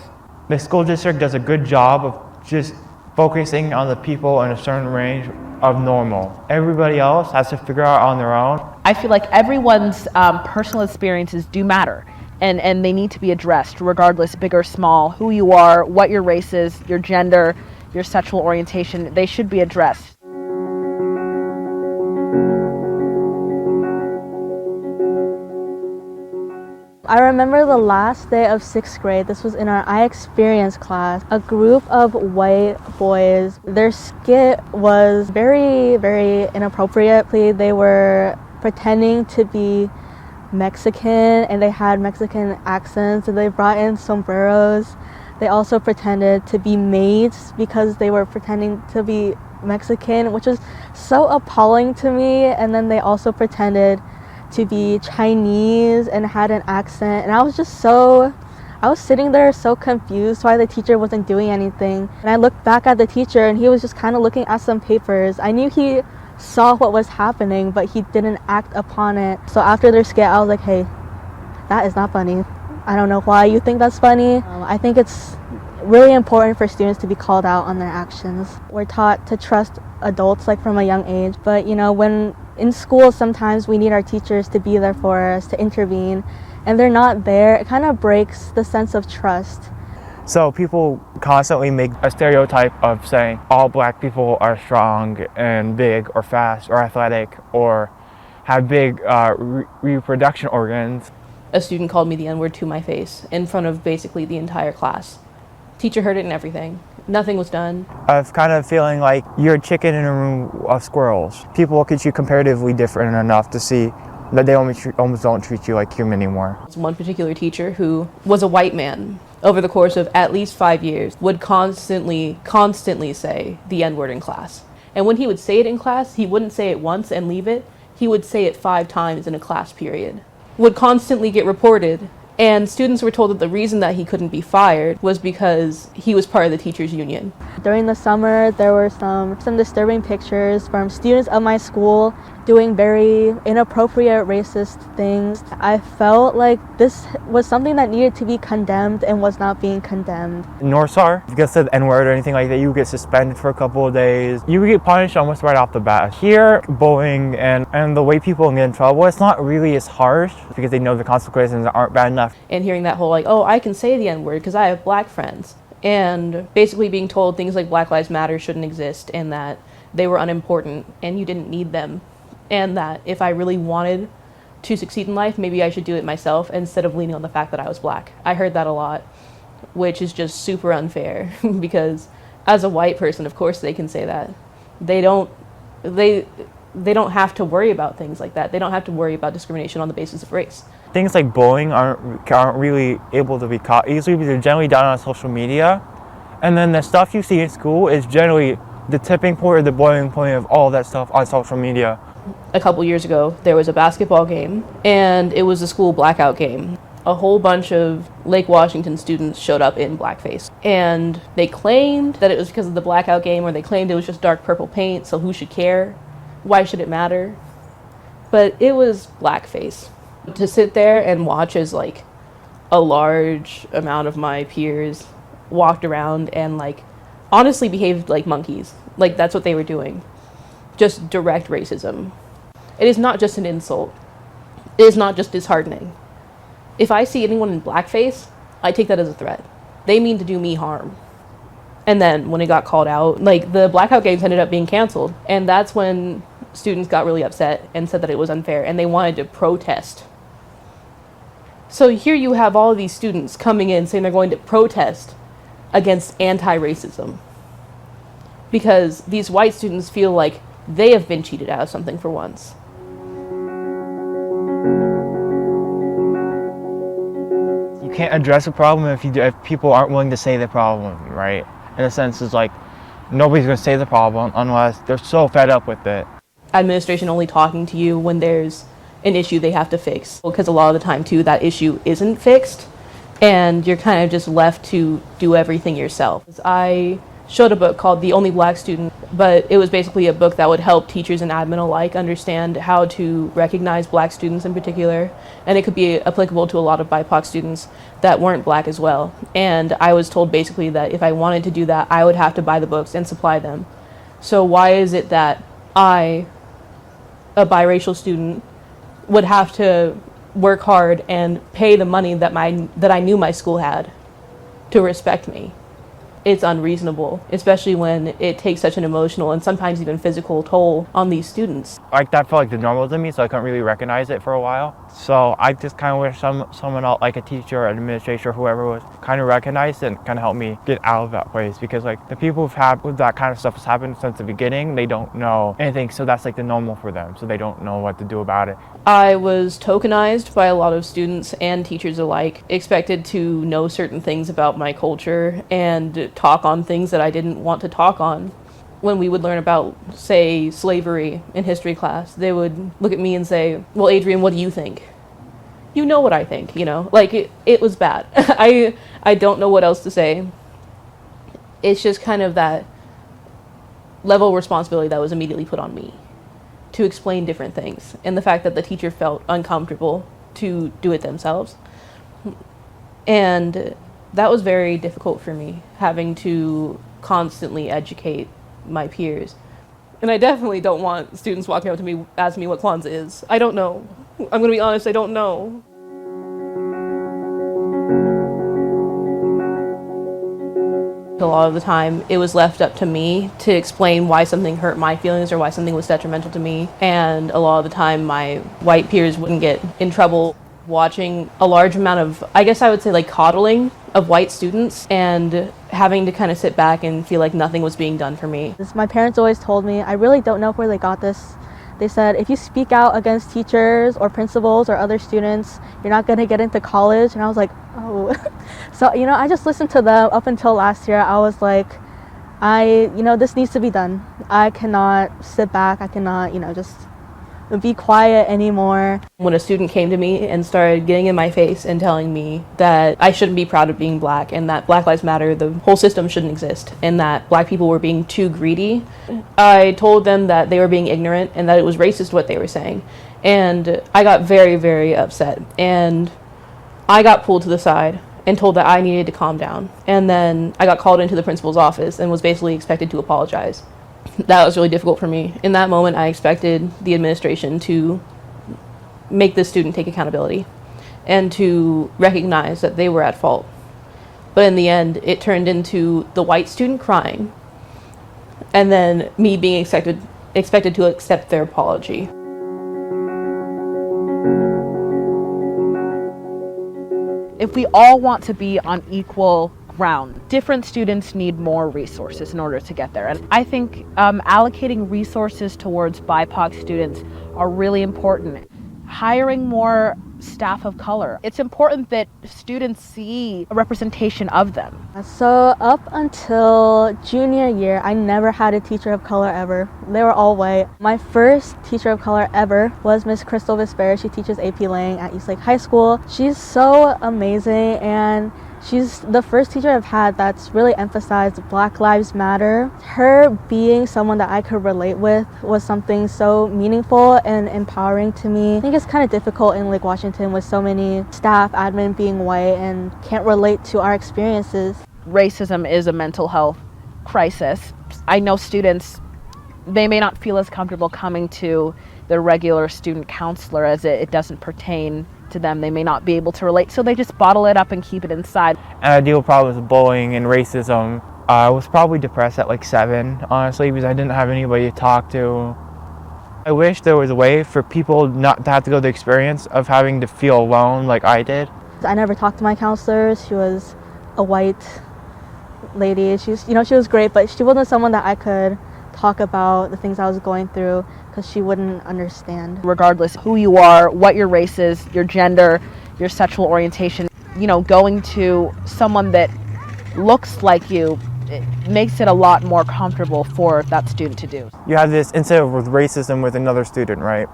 The school district does a good job of just focusing on the people in a certain range of normal. Everybody else has to figure out on their own. I feel like everyone's personal experiences do matter, and they need to be addressed regardless, big or small, who you are, what your race is, your gender, your sexual orientation. They should be addressed. I remember the last day of 6th grade, this was in our I Experience class, a group of white boys, their skit was very, very inappropriate. They were pretending to be Mexican and they had Mexican accents and they brought in sombreros. They also pretended to be maids because they were pretending to be Mexican, which was so appalling to me. And then they also pretended to be Chinese and had an accent, and I was sitting there so confused why the teacher wasn't doing anything. And I looked back at the teacher and he was just kind of looking at some papers. I knew he saw what was happening, but he didn't act upon it. So after their skit, I was like, hey, that is not funny. I don't know why you think that's funny. I think it's really important for students to be called out on their actions. We're taught to trust adults like from a young age, but you know, when in school sometimes we need our teachers to be there for us, to intervene, and they're not there. It kind of breaks the sense of trust. So people constantly make a stereotype of saying all black people are strong and big or fast or athletic or have big reproduction organs. A student called me the N-word to my face in front of basically the entire class. Teacher heard it and everything. Nothing was done. Of kind of feeling like you're a chicken in a room of squirrels. People look at you comparatively different enough to see that they almost don't treat you like human anymore. One particular teacher who was a white man over the course of at least 5 years would constantly say the N-word in class. And when he would say it in class, he wouldn't say it once and leave it. He would say it 5 times in a class period. Would constantly get reported. And students were told that the reason that he couldn't be fired was because he was part of the teachers' union. During the summer, there were some disturbing pictures from students of my school doing very inappropriate racist things. I felt like this was something that needed to be condemned and was not being condemned. In Northstar, if you said the N-word or anything like that, you would get suspended for a couple of days. You would get punished almost right off the bat. Here, bullying and the way people get in trouble, it's not really as harsh because they know the consequences aren't bad enough. And hearing that whole like, oh, I can say the N-word because I have black friends. And basically being told things like Black Lives Matter shouldn't exist and that they were unimportant and you didn't need them. And that if I really wanted to succeed in life, maybe I should do it myself instead of leaning on the fact that I was black. I heard that a lot, which is just super unfair because as a white person, of course they can say that. They don't have to worry about things like that. They don't have to worry about discrimination on the basis of race. Things like bullying aren't really able to be caught easily because they're generally done on social media. And then the stuff you see in school is generally the tipping point or the boiling point of all that stuff on social media. A couple years ago, there was a basketball game, and it was a school blackout game. A whole bunch of Lake Washington students showed up in blackface. And they claimed that it was because of the blackout game, or they claimed it was just dark purple paint, so who should care? Why should it matter? But it was blackface. To sit there and watch as like a large amount of my peers walked around and like honestly behaved like monkeys. Like that's what they were doing. Just direct racism. It is not just an insult. It is not just disheartening. If I see anyone in blackface, I take that as a threat. They mean to do me harm. And then when it got called out, like the blackout games ended up being canceled. And that's when students got really upset and said that it was unfair and they wanted to protest. So here you have all of these students coming in saying they're going to protest against anti-racism because these white students feel like they have been cheated out of something for once. You can't address a problem if people aren't willing to say the problem, right? In a sense, it's like nobody's going to say the problem unless they're so fed up with it. Administration only talking to you when there's an issue they have to fix. Because a lot of the time, too, that issue isn't fixed, and you're kind of just left to do everything yourself. I showed a book called The Only Black Student, but it was basically a book that would help teachers and admin alike understand how to recognize black students in particular, and it could be applicable to a lot of BIPOC students that weren't black as well. And I was told basically that if I wanted to do that, I would have to buy the books and supply them. So why is it that I, a biracial student, would have to work hard and pay the money that I knew my school had to respect me? It's unreasonable, especially when it takes such an emotional and sometimes even physical toll on these students. Like that felt like the normal to me, so I couldn't really recognize it for a while. So I just kind of wish someone else, like a teacher or an administrator or whoever was, kind of recognized it and kind of helped me get out of that place, because like the people with that kind of stuff has happened since the beginning, they don't know anything, so that's like the normal for them, so they don't know what to do about it. I was tokenized by a lot of students and teachers alike, expected to know certain things about my culture and talk on things that I didn't want to talk on. When we would learn about, say, slavery in history class, they would look at me and say, well, Adrian, what do you think? You know what I think, you know? Like, it was bad. I don't know what else to say. It's just kind of that level of responsibility that was immediately put on me to explain different things, and the fact that the teacher felt uncomfortable to do it themselves. And that was very difficult for me, having to constantly educate my peers. And I definitely don't want students walking up to me asking me what Kwanzaa is. I don't know. I'm gonna be honest, I don't know. A lot of the time, it was left up to me to explain why something hurt my feelings or why something was detrimental to me. And a lot of the time, my white peers wouldn't get in trouble. Watching a large amount of, I guess I would say, like coddling of white students, and having to kind of sit back and feel like nothing was being done for me. My parents always told me, I really don't know where they got this. They said, if you speak out against teachers or principals or other students, you're not going to get into college. And I was like, oh. So, you know, I just listened to them up until last year. I was like, this needs to be done. I cannot sit back. I cannot, just be quiet anymore. When a student came to me and started getting in my face and telling me that I shouldn't be proud of being black, and that Black Lives Matter, the whole system shouldn't exist, and that black people were being too greedy, I told them that they were being ignorant and that it was racist what they were saying. And I got very, very upset, and I got pulled to the side and told that I needed to calm down. And then I got called into the principal's office and was basically expected to apologize. That was really difficult for me. In that moment, I expected the administration to make the student take accountability and to recognize that they were at fault. But in the end, it turned into the white student crying and then me being expected to accept their apology. If we all want to be on equal ground, different students need more resources in order to get there. And I think allocating resources towards BIPOC students are really important. Hiring more staff of color. It's important that students see a representation of them. So up until junior year, I never had a teacher of color ever. They were all white. My first teacher of color ever was Miss Crystal Vespera. She teaches AP Lang at Eastlake High School. She's so amazing, and she's the first teacher I've had that's really emphasized Black Lives Matter. Her being someone that I could relate with was something so meaningful and empowering to me. I think it's kind of difficult in Lake Washington with so many staff, admin being white and can't relate to our experiences. Racism is a mental health crisis. I know students, they may not feel as comfortable coming to their regular student counselor as it doesn't pertain to them. They may not be able to relate, so they just bottle it up and keep it inside. And I deal with problems with bullying and racism. I was probably depressed at like 7, honestly, because I didn't have anybody to talk to. I wish there was a way for people not to have to go the experience of having to feel alone like I did. I never talked to my counselors. She was a white lady. She was great, but she wasn't someone that I could talk about the things I was going through because she wouldn't understand. Regardless who you are, what your race is, your gender, your sexual orientation, going to someone that looks like you, it makes it a lot more comfortable for that student to do. You have this incident with racism with another student, right?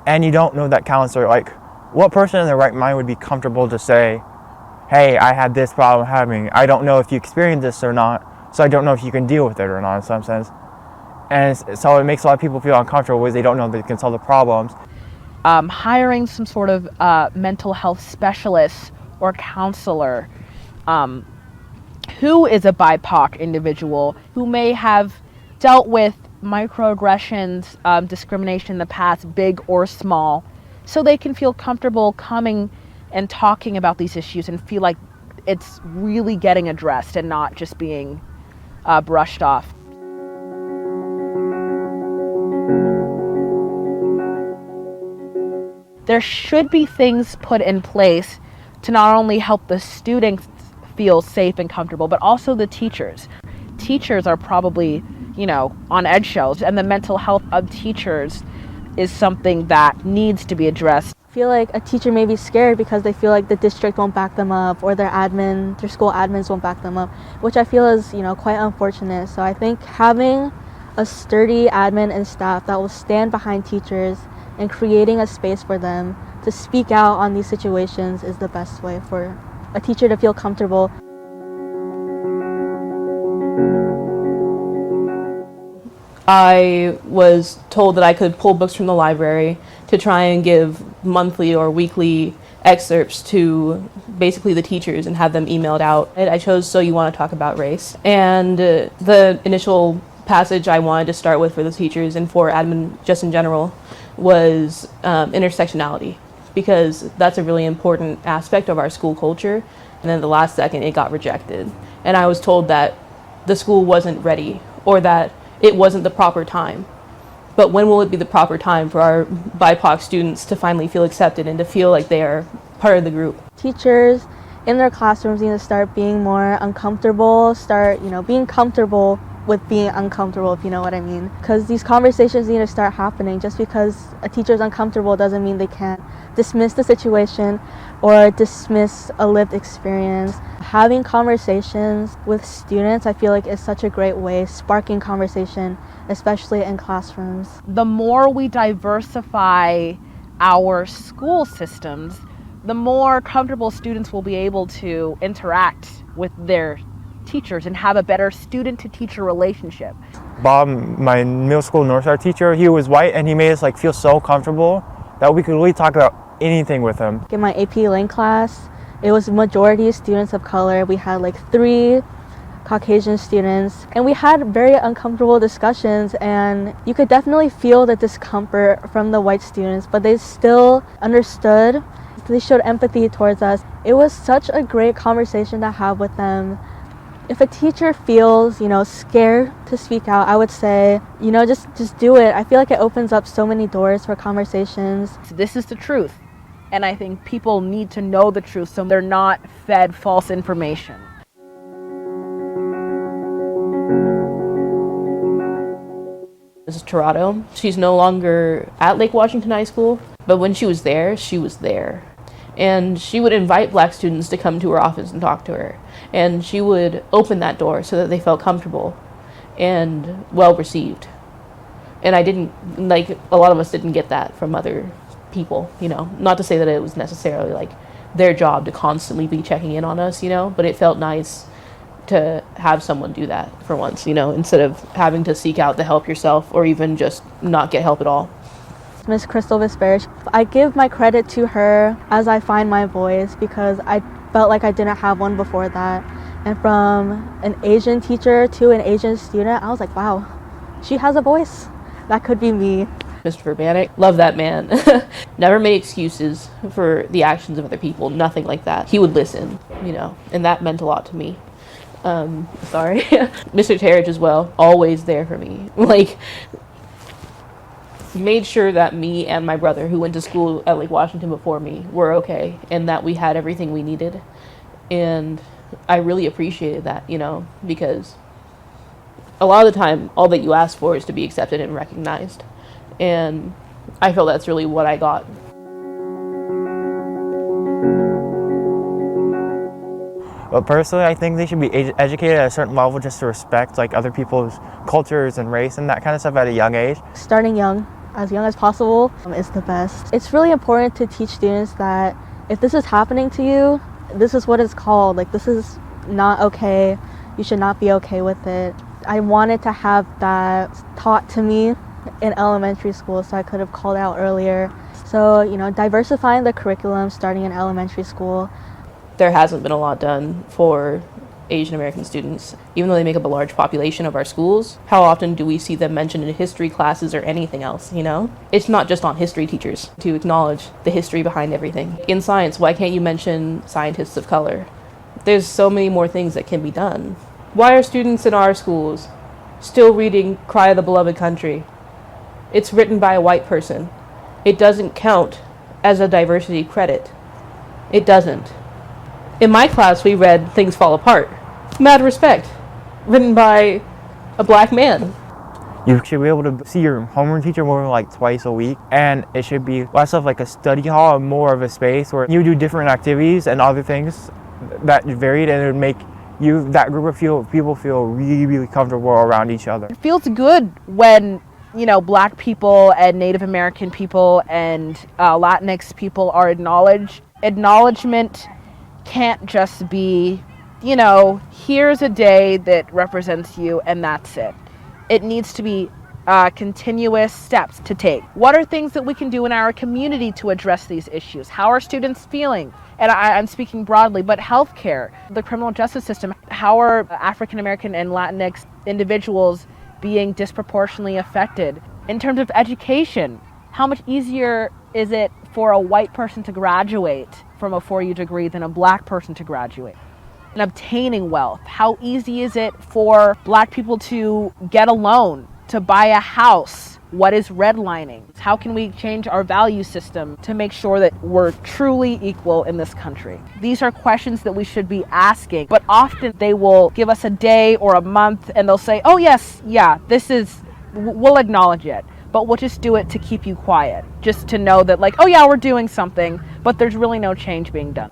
And you don't know that counselor. Like, what person in their right mind would be comfortable to say, hey, I had this problem happening. I don't know if you experienced this or not, so I don't know if you can deal with it or not in some sense. And so it makes a lot of people feel uncomfortable because they don't know they can solve the problems. Hiring some sort of mental health specialist or counselor who is a BIPOC individual who may have dealt with microaggressions, discrimination in the past, big or small, so they can feel comfortable coming and talking about these issues and feel like it's really getting addressed and not just being brushed off. There should be things put in place to not only help the students feel safe and comfortable, but also the teachers. Teachers are probably, on eggshells, and the mental health of teachers is something that needs to be addressed. I feel like a teacher may be scared because they feel like the district won't back them up or their school admins won't back them up, which I feel is, quite unfortunate. So I think having a sturdy admin and staff that will stand behind teachers and creating a space for them to speak out on these situations is the best way for a teacher to feel comfortable. I was told that I could pull books from the library to try and give monthly or weekly excerpts to basically the teachers and have them emailed out. I chose So You Want to Talk About Race. And the initial passage I wanted to start with for the teachers and for admin just in general was intersectionality, because that's a really important aspect of our school culture. And then the last second it got rejected. And I was told that the school wasn't ready or that it wasn't the proper time. But when will it be the proper time for our BIPOC students to finally feel accepted and to feel like they are part of the group? Teachers in their classrooms need to start being more uncomfortable, being comfortable with being uncomfortable, if you know what I mean. Because these conversations need to start happening. Just because a teacher's uncomfortable doesn't mean they can't dismiss the situation or dismiss a lived experience. Having conversations with students, I feel like, is such a great way, sparking conversation, especially in classrooms. The more we diversify our school systems, the more comfortable students will be able to interact with their teachers and have a better student-to-teacher relationship. Bob, my middle school North Star teacher, he was white and he made us feel so comfortable that we could really talk about anything with him. In my AP Lang class, it was majority students of color. We had 3 Caucasian students, and we had very uncomfortable discussions, and you could definitely feel the discomfort from the white students, but they still understood. They showed empathy towards us. It was such a great conversation to have with them. If a teacher feels, scared to speak out, I would say, just do it. I feel like it opens up so many doors for conversations. This is the truth, and I think people need to know the truth so they're not fed false information. This is Toronto. She's no longer at Lake Washington High School, but when she was there, she was there. And she would invite Black students to come to her office and talk to her. And she would open that door so that they felt comfortable and well received. And a lot of us didn't get that from other people, Not to say that it was necessarily their job to constantly be checking in on us, but it felt nice to have someone do that for once, instead of having to seek out the help yourself or even just not get help at all. Miss Crystal Vesper, I give my credit to her as I find my voice, because I felt like I didn't have one before that. And from an Asian teacher to an Asian student, I was like, wow, she has a voice. That could be me. Mr. Verbanek, love that man. Never made excuses for the actions of other people, nothing like that. He would listen, and that meant a lot to me. Sorry. Mr. Terridge as well, always there for me. Made sure that me and my brother, who went to school at Lake Washington before me, were okay and that we had everything we needed. And I really appreciated that, because a lot of the time, all that you ask for is to be accepted and recognized. And I feel that's really what I got. But personally, I think they should be educated at a certain level just to respect other people's cultures and race and that kind of stuff at a young age. Starting young as possible, is the best. It's really important to teach students that if this is happening to you, this is what it's called. This is not okay. you should not be okay with it. I wanted to have that taught to me in elementary school, so I could have called out earlier. So, diversifying the curriculum starting in elementary school. There hasn't been a lot done for Asian American students. Even though they make up a large population of our schools, how often do we see them mentioned in history classes or anything else, It's not just on history teachers to acknowledge the history behind everything. In science, why can't you mention scientists of color? There's so many more things that can be done. Why are students in our schools still reading Cry of the Beloved Country? It's written by a white person. It doesn't count as a diversity credit. It doesn't. In my class, we read Things Fall Apart. Mad Respect, written by a black man. You should be able to see your homeroom teacher more than like twice a week, and it should be less of like a study hall and more of a space where you do different activities and other things that varied, and it would make that group of people feel really, really comfortable around each other. It feels good when Black people and Native American people and Latinx people are acknowledged. Acknowledgement can't just be, here's a day that represents you and that's it. It needs to be continuous steps to take. What are things that we can do in our community to address these issues? How are students feeling? And I'm speaking broadly, but healthcare, the criminal justice system, how are African American and Latinx individuals being disproportionately affected? In terms of education, how much easier is it for a white person to graduate from a 4-year degree than a black person to graduate? And obtaining wealth, how easy is it for Black people to get a loan, to buy a house? What is redlining? How can we change our value system to make sure that we're truly equal in this country? These are questions that we should be asking, but often they will give us a day or a month and they'll say, oh yes, yeah, we'll acknowledge it, but we'll just do it to keep you quiet, just to know that oh yeah, we're doing something, but there's really no change being done.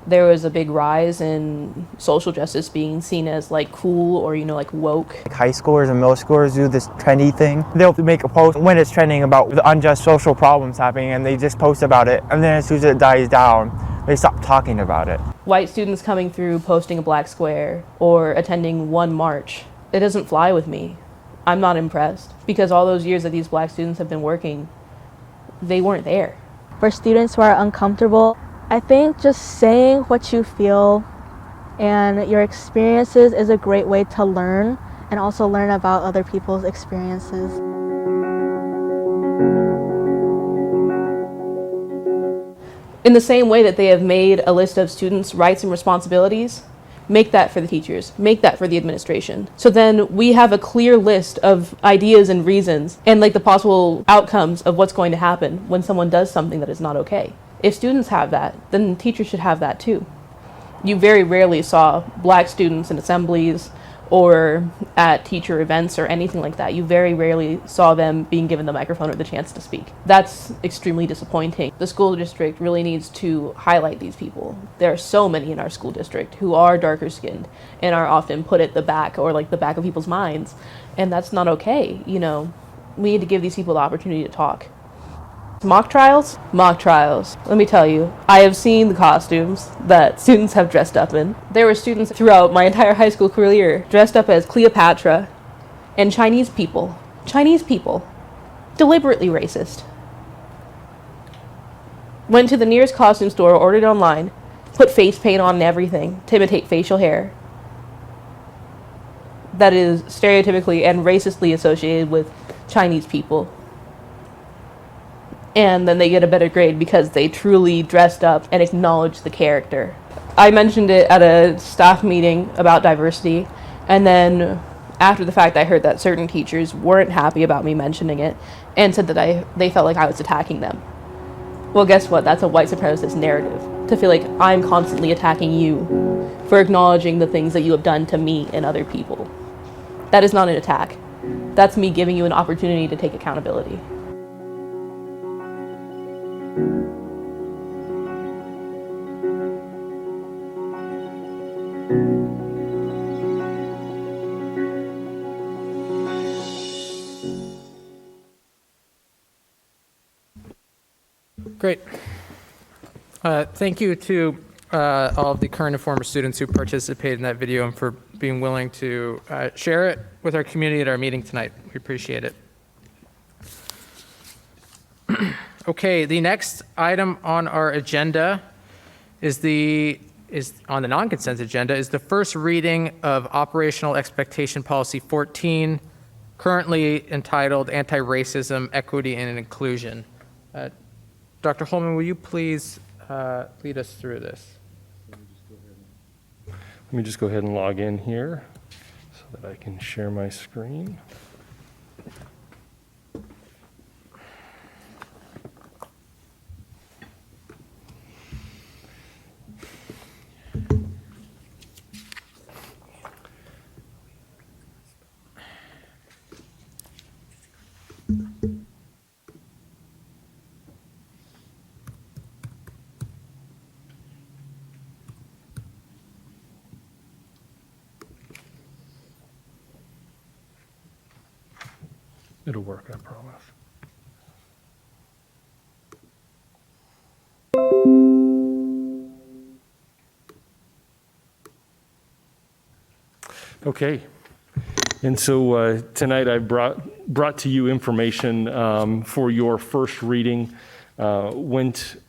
There was a big rise in social justice being seen as cool or woke. High schoolers and middle schoolers do this trendy thing. They'll make a post when it's trending about the unjust social problems happening, and they just post about it, and then as soon as it dies down, they stop talking about it. White students coming through posting a black square or attending one march, it doesn't fly with me. I'm not impressed because all those years that these black students have been working, they weren't there. For students who are uncomfortable, I think just saying what you feel and your experiences is a great way to learn and also learn about other people's experiences. In the same way that they have made a list of students' rights and responsibilities, make that for the teachers, make that for the administration. So then we have a clear list of ideas and reasons and the possible outcomes of what's going to happen when someone does something that is not okay. If students have that, then teachers should have that too. You very rarely saw black students in assemblies or at teacher events or anything like that. You very rarely saw them being given the microphone or the chance to speak. That's extremely disappointing. The school district really needs to highlight these people. There are so many in our school district who are darker skinned and are often put at the back or the back of people's minds. And that's not okay. We need to give these people the opportunity to talk. Mock trials? Mock trials. Let me tell you, I have seen the costumes that students have dressed up in. There were students throughout my entire high school career dressed up as Cleopatra and Chinese people. Chinese people. Deliberately racist. Went to the nearest costume store, ordered online, put face paint on and everything to imitate facial hair that is stereotypically and racistly associated with Chinese people. And then they get a better grade because they truly dressed up and acknowledged the character. I mentioned it at a staff meeting about diversity, and then after the fact I heard that certain teachers weren't happy about me mentioning it and said that they felt like I was attacking them. Well, guess what? That's a white supremacist narrative, to feel like I'm constantly attacking you for acknowledging the things that you have done to me and other people. That is not an attack. That's me giving you an opportunity to take accountability. Great. Thank you to all of the current and former students who participated in that video and for being willing to share it with our community at our meeting tonight. We appreciate it. Okay, the next item on our agenda is on the non-consent agenda is the first reading of Operational Expectation Policy 14, currently entitled Anti-Racism, Equity, and Inclusion. Dr. Holman, will you please lead us through this? Let me just go ahead and log in here so that I can share my screen. It'll work, I promise. Okay, and so tonight I brought to you information for your first reading. Went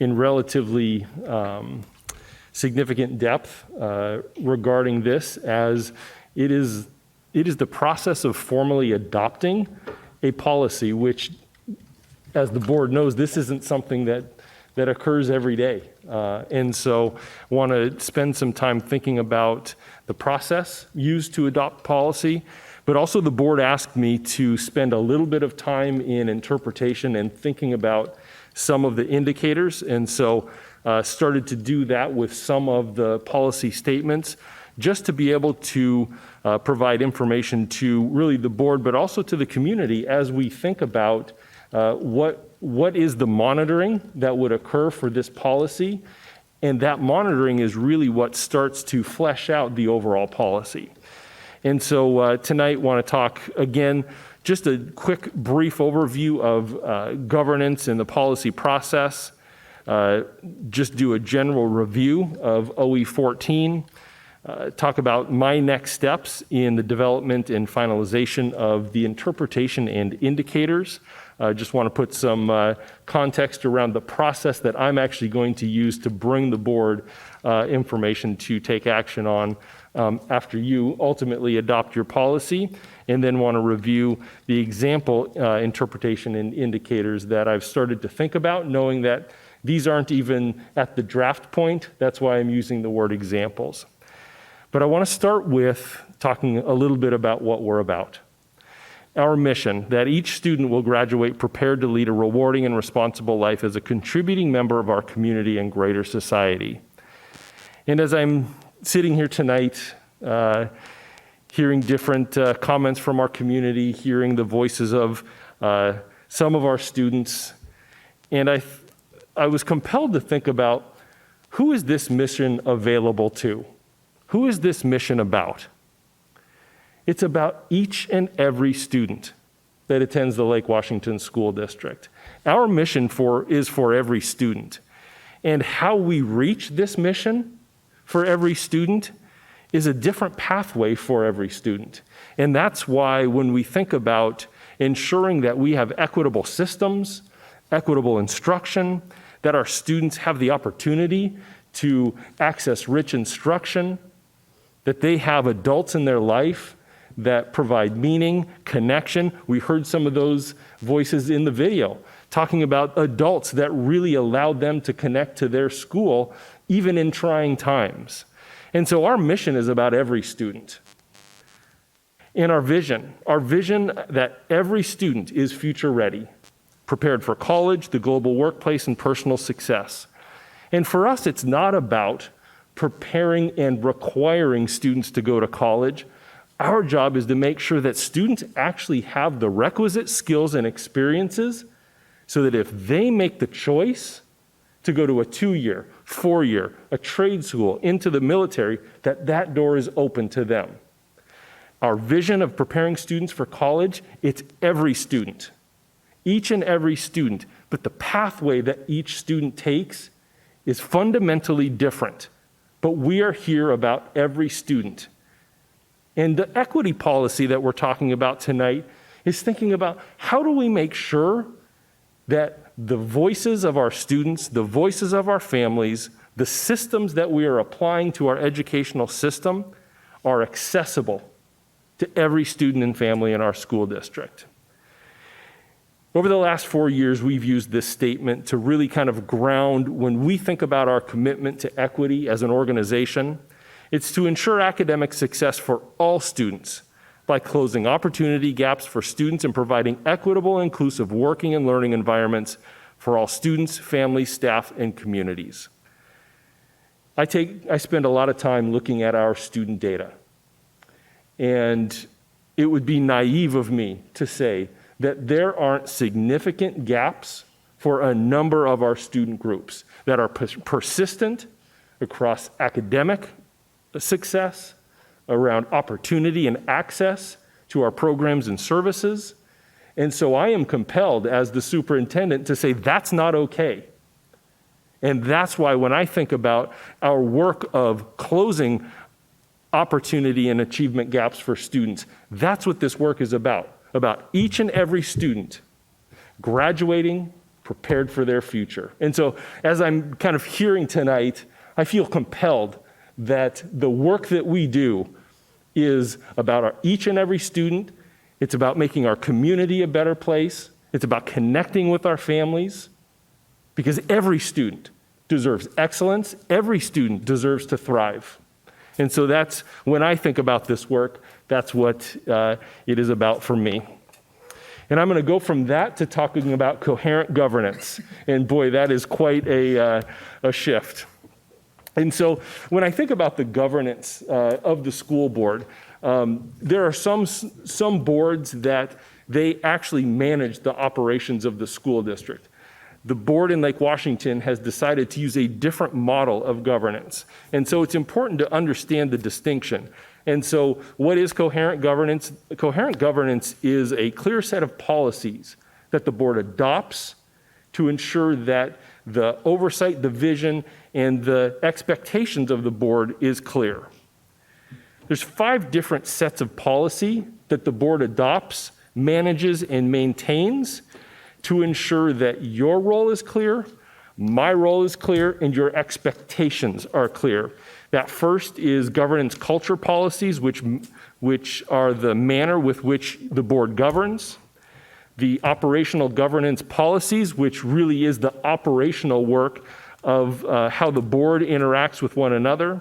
in relatively significant depth regarding this, as it is the process of formally adopting a policy, which, as the board knows, this isn't something that occurs every day. And so want to spend some time thinking about the process used to adopt policy, but also the board asked me to spend a little bit of time in interpretation and thinking about some of the indicators. And so started to do that with some of the policy statements, just to be able to provide information to really the board, but also to the community as we think about what is the monitoring that would occur for this policy. And that monitoring is really what starts to flesh out the overall policy. And so tonight want to talk again, just a quick brief overview of governance and the policy process, just do a general review of OE 14, talk about my next steps in the development and finalization of the interpretation and indicators. Just want to put some context around the process that I'm actually going to use to bring the board information to take action on after you ultimately adopt your policy, and then want to review the example interpretation and indicators that I've started to think about, knowing that these aren't even at the draft point. That's why I'm using the word examples. But I want to start with talking a little bit about what we're about. Our mission, that each student will graduate prepared to lead a rewarding and responsible life as a contributing member of our community and greater society. And as I'm sitting here tonight, hearing different comments from our community, hearing the voices of some of our students, and I was compelled to think about, who is this mission available to? Who is this mission about? It's about each and every student that attends the Lake Washington School District. Our mission is for every student. And how we reach this mission for every student is a different pathway for every student. And that's why when we think about ensuring that we have equitable systems, equitable instruction, that our students have the opportunity to access rich instruction, that they have adults in their life that provide meaning, connection. We heard some of those voices in the video talking about adults that really allowed them to connect to their school, even in trying times. And so our mission is about every student. And our vision that every student is future ready, prepared for college, the global workplace, and personal success. And for us, it's not about preparing and requiring students to go to college. Our job is to make sure that students actually have the requisite skills and experiences so that if they make the choice to go to a 2-year, 4-year, a trade school, into the military, that door is open to them. Our vision of preparing students for college, it's every student, each and every student, but the pathway that each student takes is fundamentally different, but we are here about every student. And the equity policy that we're talking about tonight is thinking about how do we make sure that the voices of our students, the voices of our families, the systems that we are applying to our educational system are accessible to every student and family in our school district. Over the last 4 years, we've used this statement to really kind of ground when we think about our commitment to equity as an organization. It's to ensure academic success for all students by closing opportunity gaps for students and providing equitable, inclusive working and learning environments for all students, families, staff, and communities. I spend a lot of time looking at our student data, and it would be naive of me to say that there aren't significant gaps for a number of our student groups that are persistent across academic success, around opportunity and access to our programs and services. And so I am compelled as the superintendent to say that's not okay. And that's why when I think about our work of closing opportunity and achievement gaps for students, that's what this work is about each and every student graduating prepared for their future. And so as I'm kind of hearing tonight, I feel compelled that the work that we do is about each and every student. It's about making our community a better place. It's about connecting with our families, because every student deserves excellence. Every student deserves to thrive. And so that's, when I think about this work, that's what it is about for me. And I'm going to go from that to talking about coherent governance. And boy, that is quite a shift. And so when I think about the governance of the school board, there are some boards that they actually manage the operations of the school district. The board in Lake Washington has decided to use a different model of governance. And so it's important to understand the distinction. And so what is coherent governance? Coherent governance is a clear set of policies that the board adopts to ensure that the oversight, the vision, and the expectations of the board is clear. There's 5 different sets of policy that the board adopts, manages, and maintains to ensure that your role is clear, my role is clear, and your expectations are clear. That first is governance culture policies, which are the manner with which the board governs. The operational governance policies, which really is the operational work of how the board interacts with one another.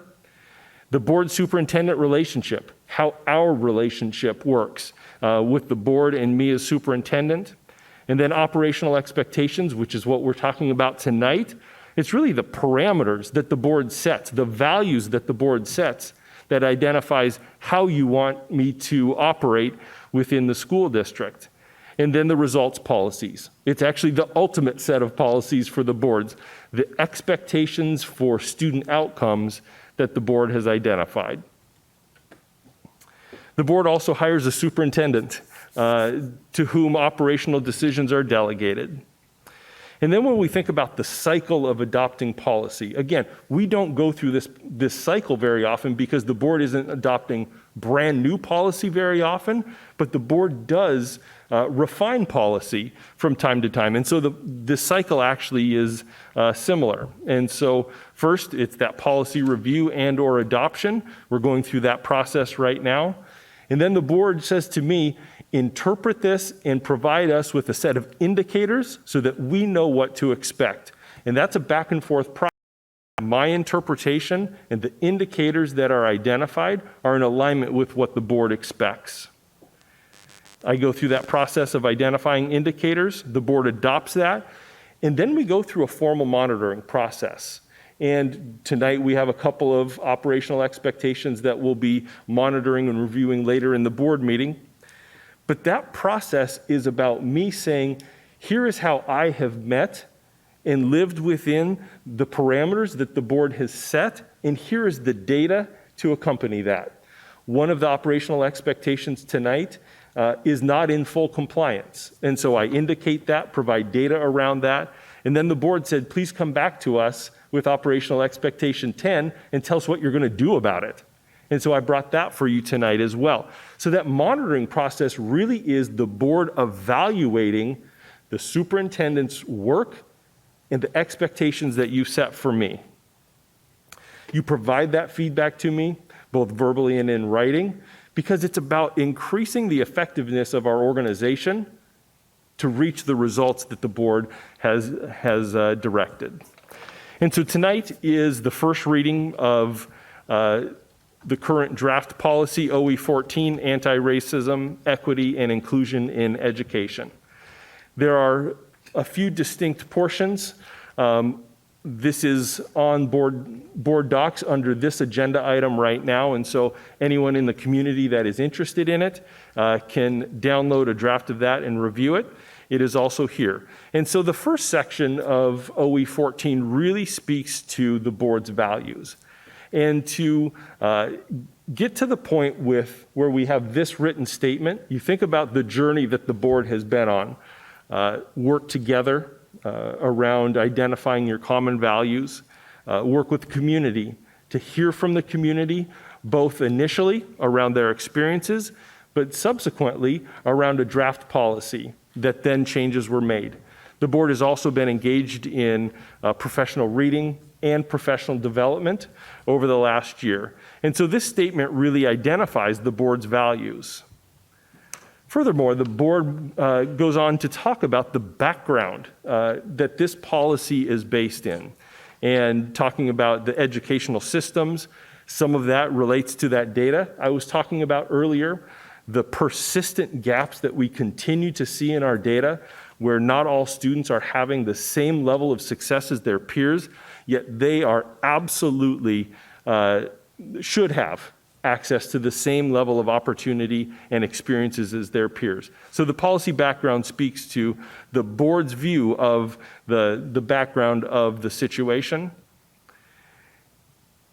The board superintendent relationship, how our relationship works with the board and me as superintendent. And then operational expectations, which is what we're talking about tonight. It's really the parameters that the board sets, the values that the board sets, that identifies how you want me to operate within the school district. And then the results policies. It's actually the ultimate set of policies for the boards, the expectations for student outcomes that the board has identified. The board also hires a superintendent to whom operational decisions are delegated. And then when we think about the cycle of adopting policy, again, we don't go through this cycle very often because the board isn't adopting brand new policy very often, but the board does refine policy from time to time. And so the cycle actually is similar. And so first, it's that policy review and or adoption. We're going through that process right now. And then the board says to me, interpret this and provide us with a set of indicators so that we know what to expect. And that's a back and forth process. My interpretation and the indicators that are identified are in alignment with what the board expects. I go through that process of identifying indicators, the board adopts that, and then we go through a formal monitoring process. And tonight we have a couple of operational expectations that we'll be monitoring and reviewing later in the board meeting. But that process is about me saying, here is how I have met and lived within the parameters that the board has set, and here is the data to accompany that. One of the operational expectations tonight is not in full compliance. And so I indicate that, provide data around that, and then the board said, please come back to us with operational expectation 10 and tell us what you're going to do about it. And so I brought that for you tonight as well. So that monitoring process really is the board evaluating the superintendent's work and the expectations that you set for me. You provide that feedback to me, both verbally and in writing, because it's about increasing the effectiveness of our organization to reach the results that the board has directed. And so tonight is the first reading of the current draft policy, OE14, Anti-Racism, Equity, and Inclusion in Education. There are a few distinct portions. This is on board docs under this agenda item right now, and so anyone in the community that is interested in it can download a draft of that and review it. It is also here. And so the first section of OE14 really speaks to the board's values. And to get to the point where we have this written statement, you think about the journey that the board has been on. Work together around identifying your common values. Work with the community to hear from the community, both initially around their experiences, but subsequently around a draft policy that then changes were made. The board has also been engaged in professional reading and professional development over the last year. And so this statement really identifies the board's values. Furthermore, the board goes on to talk about the background that this policy is based in, and talking about the educational systems. Some of that relates to that data I was talking about earlier, the persistent gaps that we continue to see in our data, where not all students are having the same level of success as their peers, yet they are absolutely should have access to the same level of opportunity and experiences as their peers. So the policy background speaks to the board's view of the background of the situation.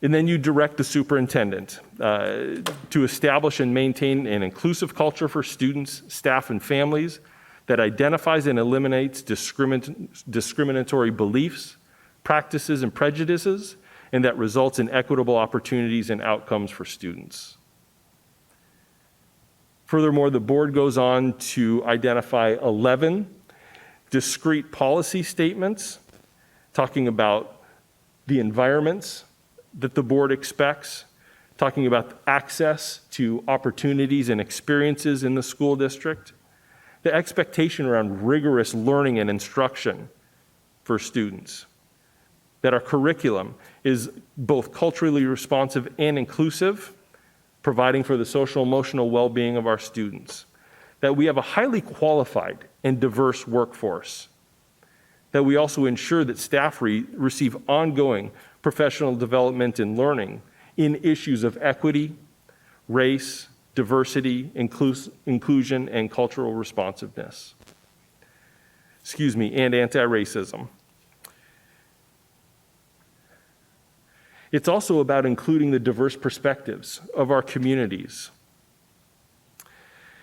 And then you direct the superintendent to establish and maintain an inclusive culture for students, staff, and families that identifies and eliminates discriminatory beliefs, practices, and prejudices, and that results in equitable opportunities and outcomes for students. Furthermore, the board goes on to identify 11 discrete policy statements talking about the environments that the board expects, talking about access to opportunities and experiences in the school district, the expectation around rigorous learning and instruction for students, that our curriculum is both culturally responsive and inclusive, providing for the social emotional well-being of our students, that we have a highly qualified and diverse workforce, that we also ensure that staff receive ongoing professional development and learning in issues of equity, race, diversity, inclusion, and cultural responsiveness. And anti-racism. It's also about including the diverse perspectives of our communities.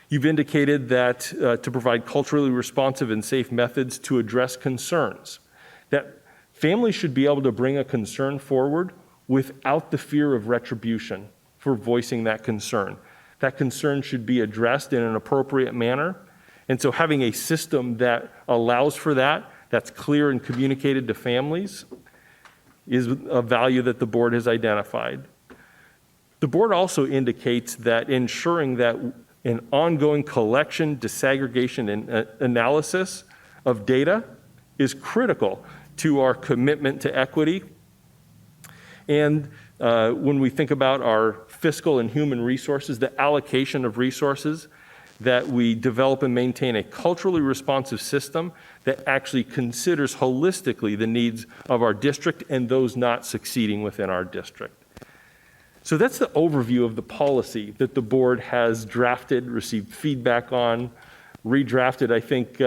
You've indicated that to provide culturally responsive and safe methods to address concerns, that families should be able to bring a concern forward without the fear of retribution for voicing that concern. That concern should be addressed in an appropriate manner. And so having a system that allows for that, that's clear and communicated to families, is a value that the board has identified. The board also indicates that ensuring that an ongoing collection, disaggregation, and analysis of data is critical to our commitment to equity. And when we think about our fiscal and human resources, the allocation of resources, that we develop and maintain a culturally responsive system that actually considers holistically the needs of our district and those not succeeding within our district. So that's the overview of the policy that the board has drafted, received feedback on, redrafted. I think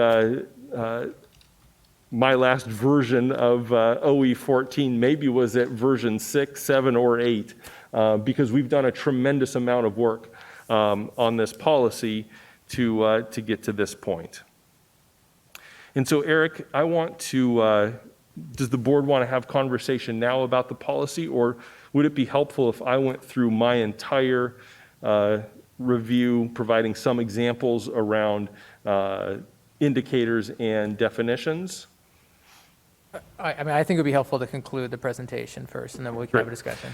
my last version of OE14 maybe was at version 6, 7, or 8, because we've done a tremendous amount of work on this policy to get to this point. And so, Eric, I want to does the board want to have conversation now about the policy, or would it be helpful if I went through my entire review, providing some examples around indicators and definitions? I mean, I think it would be helpful to conclude the presentation first, and then we can have a discussion.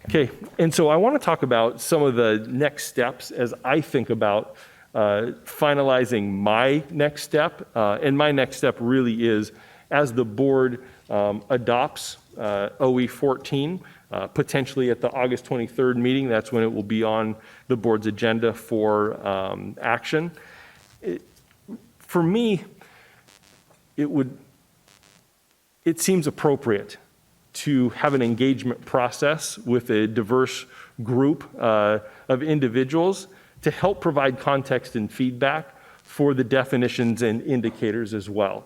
Okay, and so I want to talk about some of the next steps as I think about finalizing my next step. And my next step really is, as the board adopts OE 14, potentially at the August 23rd meeting, that's when it will be on the board's agenda for action. For me, it seems appropriate to have an engagement process with a diverse group of individuals to help provide context and feedback for the definitions and indicators as well.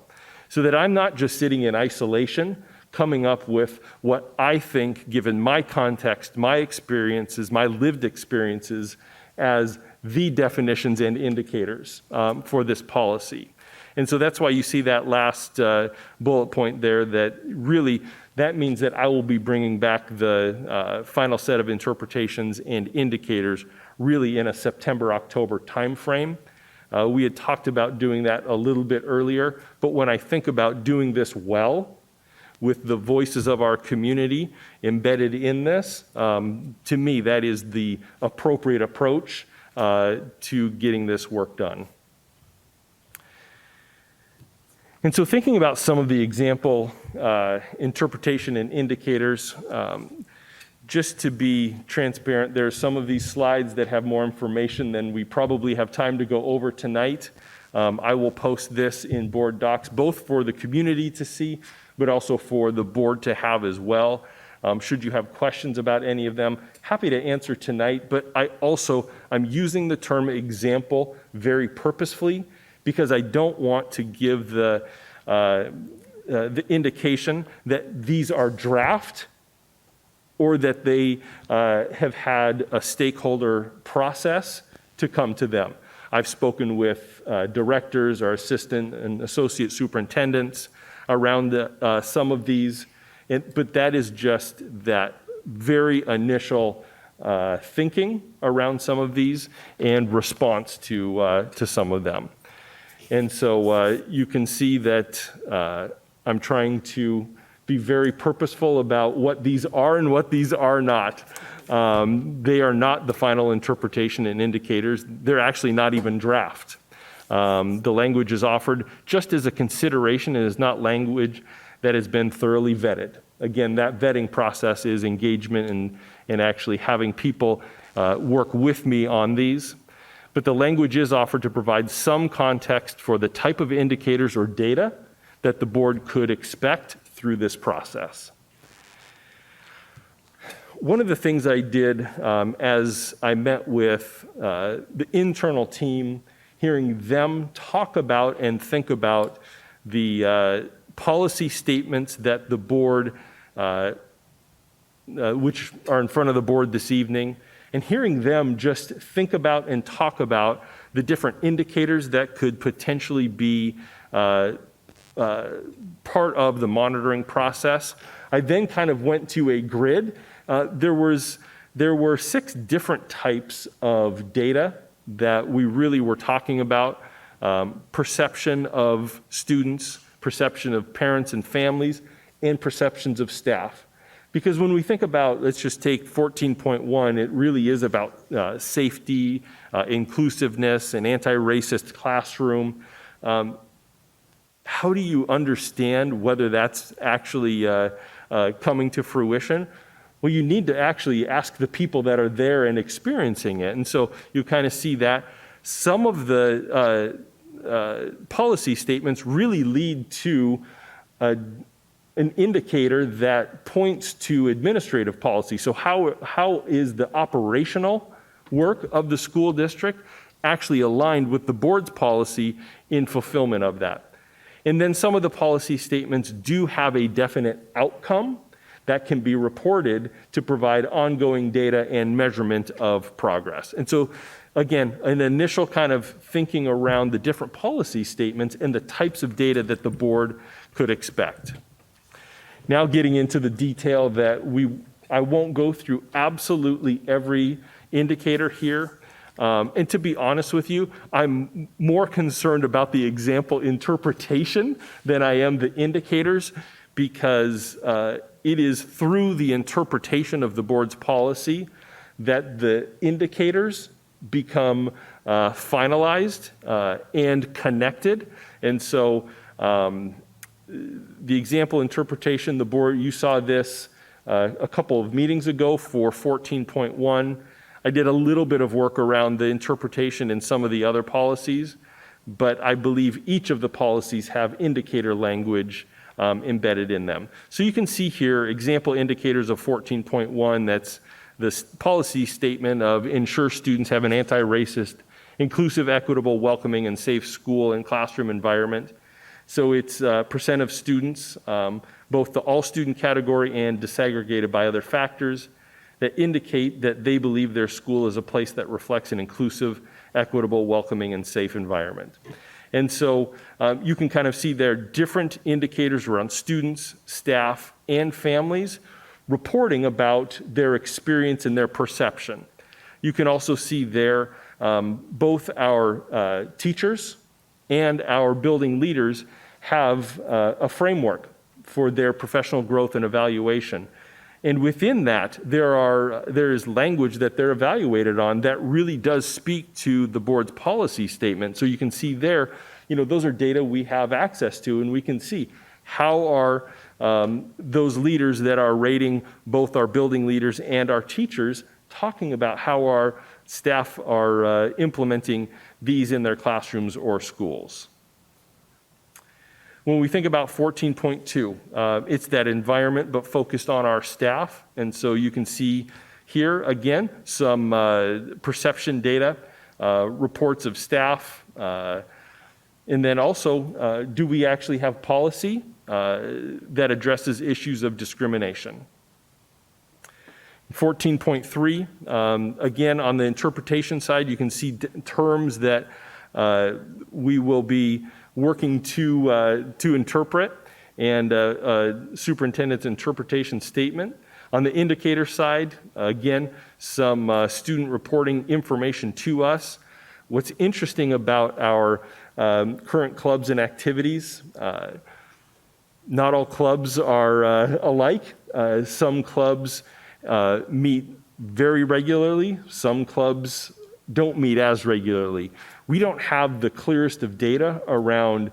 So that I'm not just sitting in isolation, coming up with what I think, given my context, my experiences, my lived experiences, as the definitions and indicators for this policy. And so that's why you see that last bullet point there, that really, that means that I will be bringing back the final set of interpretations and indicators really in a September-October timeframe. We had talked about doing that a little bit earlier, but when I think about doing this well, with the voices of our community embedded in this, to me, that is the appropriate approach to getting this work done. And so thinking about some of the example interpretation and indicators, just to be transparent, there are some of these slides that have more information than we probably have time to go over tonight. I will post this in board docs, both for the community to see, but also for the board to have as well. Should you have questions about any of them, happy to answer tonight, but I'm using the term example very purposefully, because I don't want to give the indication that these are draft or that they have had a stakeholder process to come to them. I've spoken with directors or assistant and associate superintendents around some of these, but that is just that very initial thinking around some of these and response to some of them. And so you can see that I'm trying to be very purposeful about what these are and what these are not. They are not the final interpretation and indicators. They're actually not even draft. The language is offered just as a consideration and is not language that has been thoroughly vetted. Again, that vetting process is engagement and actually having people work with me on these. But the language is offered to provide some context for the type of indicators or data that the board could expect through this process. One of the things I did as I met with the internal team, hearing them talk about and think about the policy statements that the board, which are in front of the board this evening, and hearing them just think about and talk about the different indicators that could potentially be part of the monitoring process. I then kind of went to a grid. There were 6 different types of data that we really were talking about. Perception of students, perception of parents and families, and perceptions of staff. Because when we think about, let's just take 14.1, it really is about safety, inclusiveness, an anti-racist classroom. How do you understand whether that's actually coming to fruition? Well, you need to actually ask the people that are there and experiencing it. And so you kind of see that. Some of the policy statements really lead to an indicator that points to administrative policy. So how is the operational work of the school district actually aligned with the board's policy in fulfillment of that? And then some of the policy statements do have a definite outcome that can be reported to provide ongoing data and measurement of progress. And so, again, an initial kind of thinking around the different policy statements and the types of data that the board could expect. Now getting into the detail that I won't go through absolutely every indicator here. And to be honest with you, I'm more concerned about the example interpretation than I am the indicators, because it is through the interpretation of the board's policy that the indicators become finalized and connected. And so the example interpretation, the board, you saw this a couple of meetings ago for 14.1. I did a little bit of work around the interpretation in some of the other policies, but I believe each of the policies have indicator language embedded in them. So you can see here example indicators of 14.1. That's the policy statement of ensure students have an anti-racist, inclusive, equitable, welcoming, and safe school and classroom environment. So it's percent of students, both the all student category and disaggregated by other factors, that indicate that they believe their school is a place that reflects an inclusive, equitable, welcoming, and safe environment. And so you can kind of see there different indicators around students, staff, and families reporting about their experience and their perception. You can also see there both our teachers and our building leaders have a framework for their professional growth and evaluation. And within that, there is language that they're evaluated on that really does speak to the board's policy statement. So you can see there, those are data we have access to, and we can see how are those leaders that are rating both our building leaders and our teachers talking about how our staff are implementing these in their classrooms or schools. When we think about 14.2, it's that environment but focused on our staff. And so you can see here, again, some perception data, reports of staff, and then also, do we actually have policy that addresses issues of discrimination? 14.3, again, on the interpretation side, you can see terms that we will be working to interpret, and superintendent's interpretation statement. On the indicator side, again, some student reporting information to us. What's interesting about our current clubs and activities, not all clubs are alike. Some clubs meet very regularly. Some clubs don't meet as regularly. We don't have the clearest of data around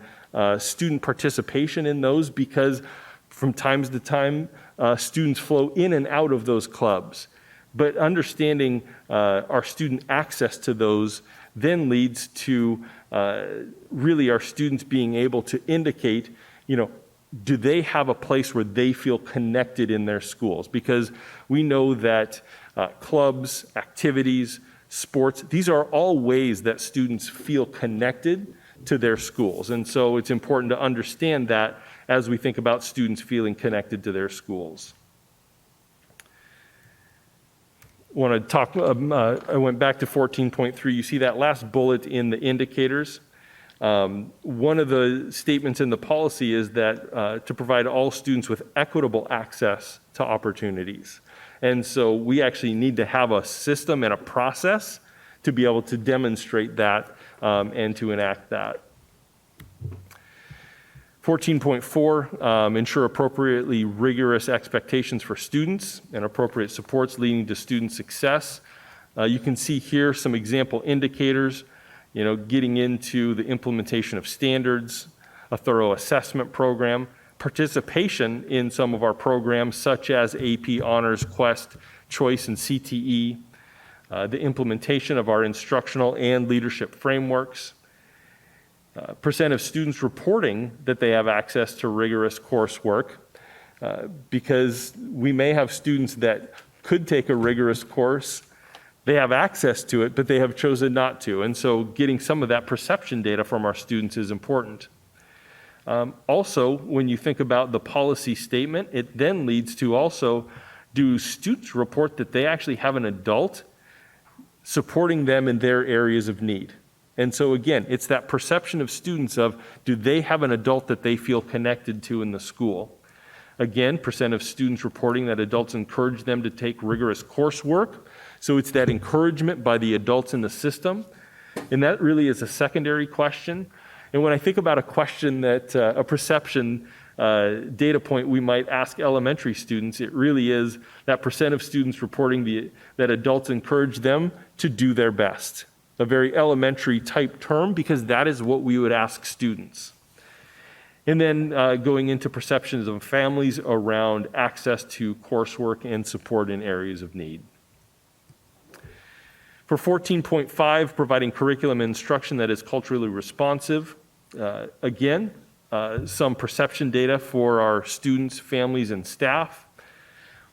student participation in those, because from time to time, students flow in and out of those clubs. But understanding our student access to those then leads to really our students being able to indicate, do they have a place where they feel connected in their schools? Because we know that clubs, activities, sports, these are all ways that students feel connected to their schools. And so it's important to understand that as we think about students feeling connected to their schools. I went back to 14.3. You see that last bullet in the indicators. One of the statements in the policy is that to provide all students with equitable access to opportunities. And so we actually need to have a system and a process to be able to demonstrate that and to enact that. 14.4, ensure appropriately rigorous expectations for students and appropriate supports leading to student success. You can see here some example indicators, getting into the implementation of standards, a thorough assessment program, participation in some of our programs such as AP Honors, Quest, Choice, and CTE, the implementation of our instructional and leadership frameworks, percent of students reporting that they have access to rigorous coursework, because we may have students that could take a rigorous course, they have access to it, but they have chosen not to. And so getting some of that perception data from our students is important. Also, when you think about the policy statement, it then leads to also, do students report that they actually have an adult supporting them in their areas of need? And so again, it's that perception of students of, do they have an adult that they feel connected to in the school? Again, percent of students reporting that adults encourage them to take rigorous coursework. So it's that encouragement by the adults in the system. And that really is a secondary question. And when I think about a question that, a perception data point we might ask elementary students, it really is that percent of students reporting that adults encourage them to do their best. A very elementary type term, because that is what we would ask students. And then going into perceptions of families around access to coursework and support in areas of need. For 14.5, providing curriculum and instruction that is culturally responsive. Again, some perception data for our students, families, and staff.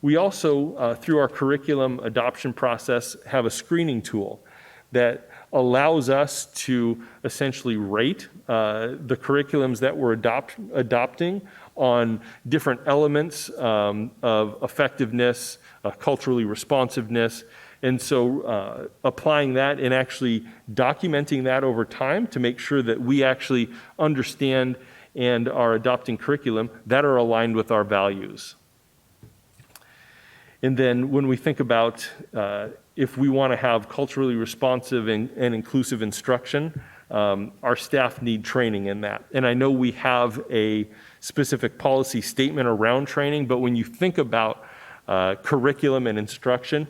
We also, through our curriculum adoption process, have a screening tool that allows us to essentially rate the curriculums that we're adopting on different elements of effectiveness, culturally responsiveness. And so applying that and actually documenting that over time to make sure that we actually understand and are adopting curriculum that are aligned with our values. And then when we think about if we want to have culturally responsive and inclusive instruction, our staff need training in that. And I know we have a specific policy statement around training, but when you think about curriculum and instruction,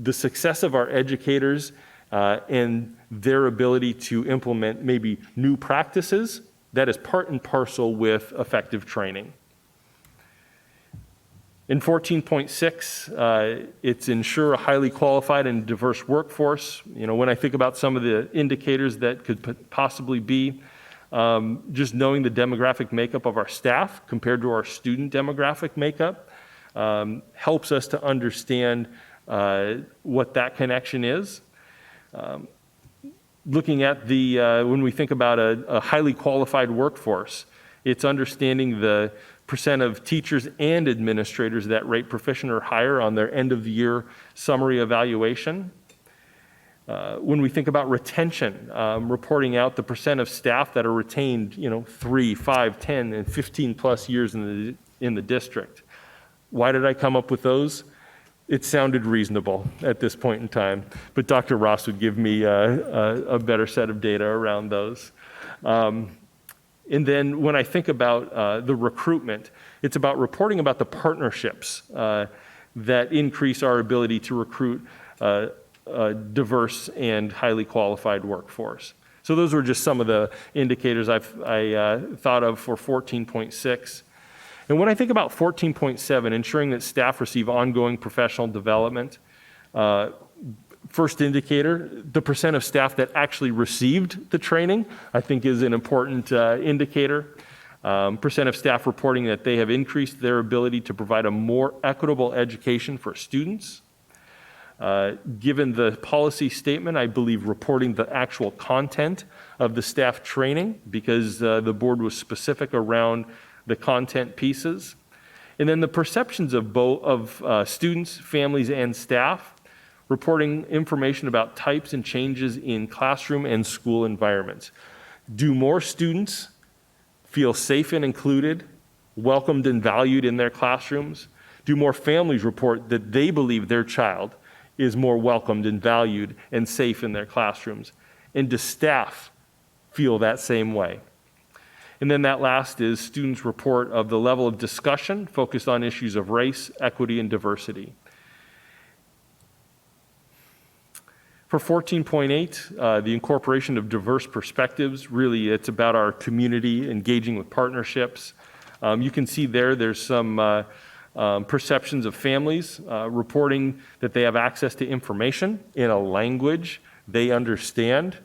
the success of our educators and their ability to implement maybe new practices, that is part and parcel with effective training. In 14.6, it's ensure a highly qualified and diverse workforce. You know, when I think about some of the indicators that could possibly be, just knowing the demographic makeup of our staff compared to our student demographic makeup helps us to understand what that connection is. Looking at when we think about a highly qualified workforce, it's understanding the percent of teachers and administrators that rate proficient or higher on their end of the year summary evaluation. When we think about retention, reporting out the percent of staff that are retained, 3, 5, 10, and 15 plus years in the district. Why did I come up with those? It sounded reasonable at this point in time, but Dr. Ross would give me a better set of data around those. And then when I think about the recruitment, it's about reporting about the partnerships that increase our ability to recruit a diverse and highly qualified workforce. So those were just some of the indicators I thought of for 14.6. And when I think about 14.7, ensuring that staff receive ongoing professional development, first indicator, the percent of staff that actually received the training, I think is an important indicator. Percent of staff reporting that they have increased their ability to provide a more equitable education for students. Given the policy statement, I believe reporting the actual content of the staff training, because the board was specific around the content pieces. And then the perceptions of both students, families, and staff, reporting information about types and changes in classroom and school environments. Do more students feel safe and included, welcomed and valued in their classrooms? Do more families report that they believe their child is more welcomed and valued and safe in their classrooms? And does staff feel that same way? And then that last is students report of the level of discussion focused on issues of race, equity, and diversity. For 14.8, the incorporation of diverse perspectives, really it's about our community engaging with partnerships. You can see there's some perceptions of families reporting that they have access to information in a language they understand.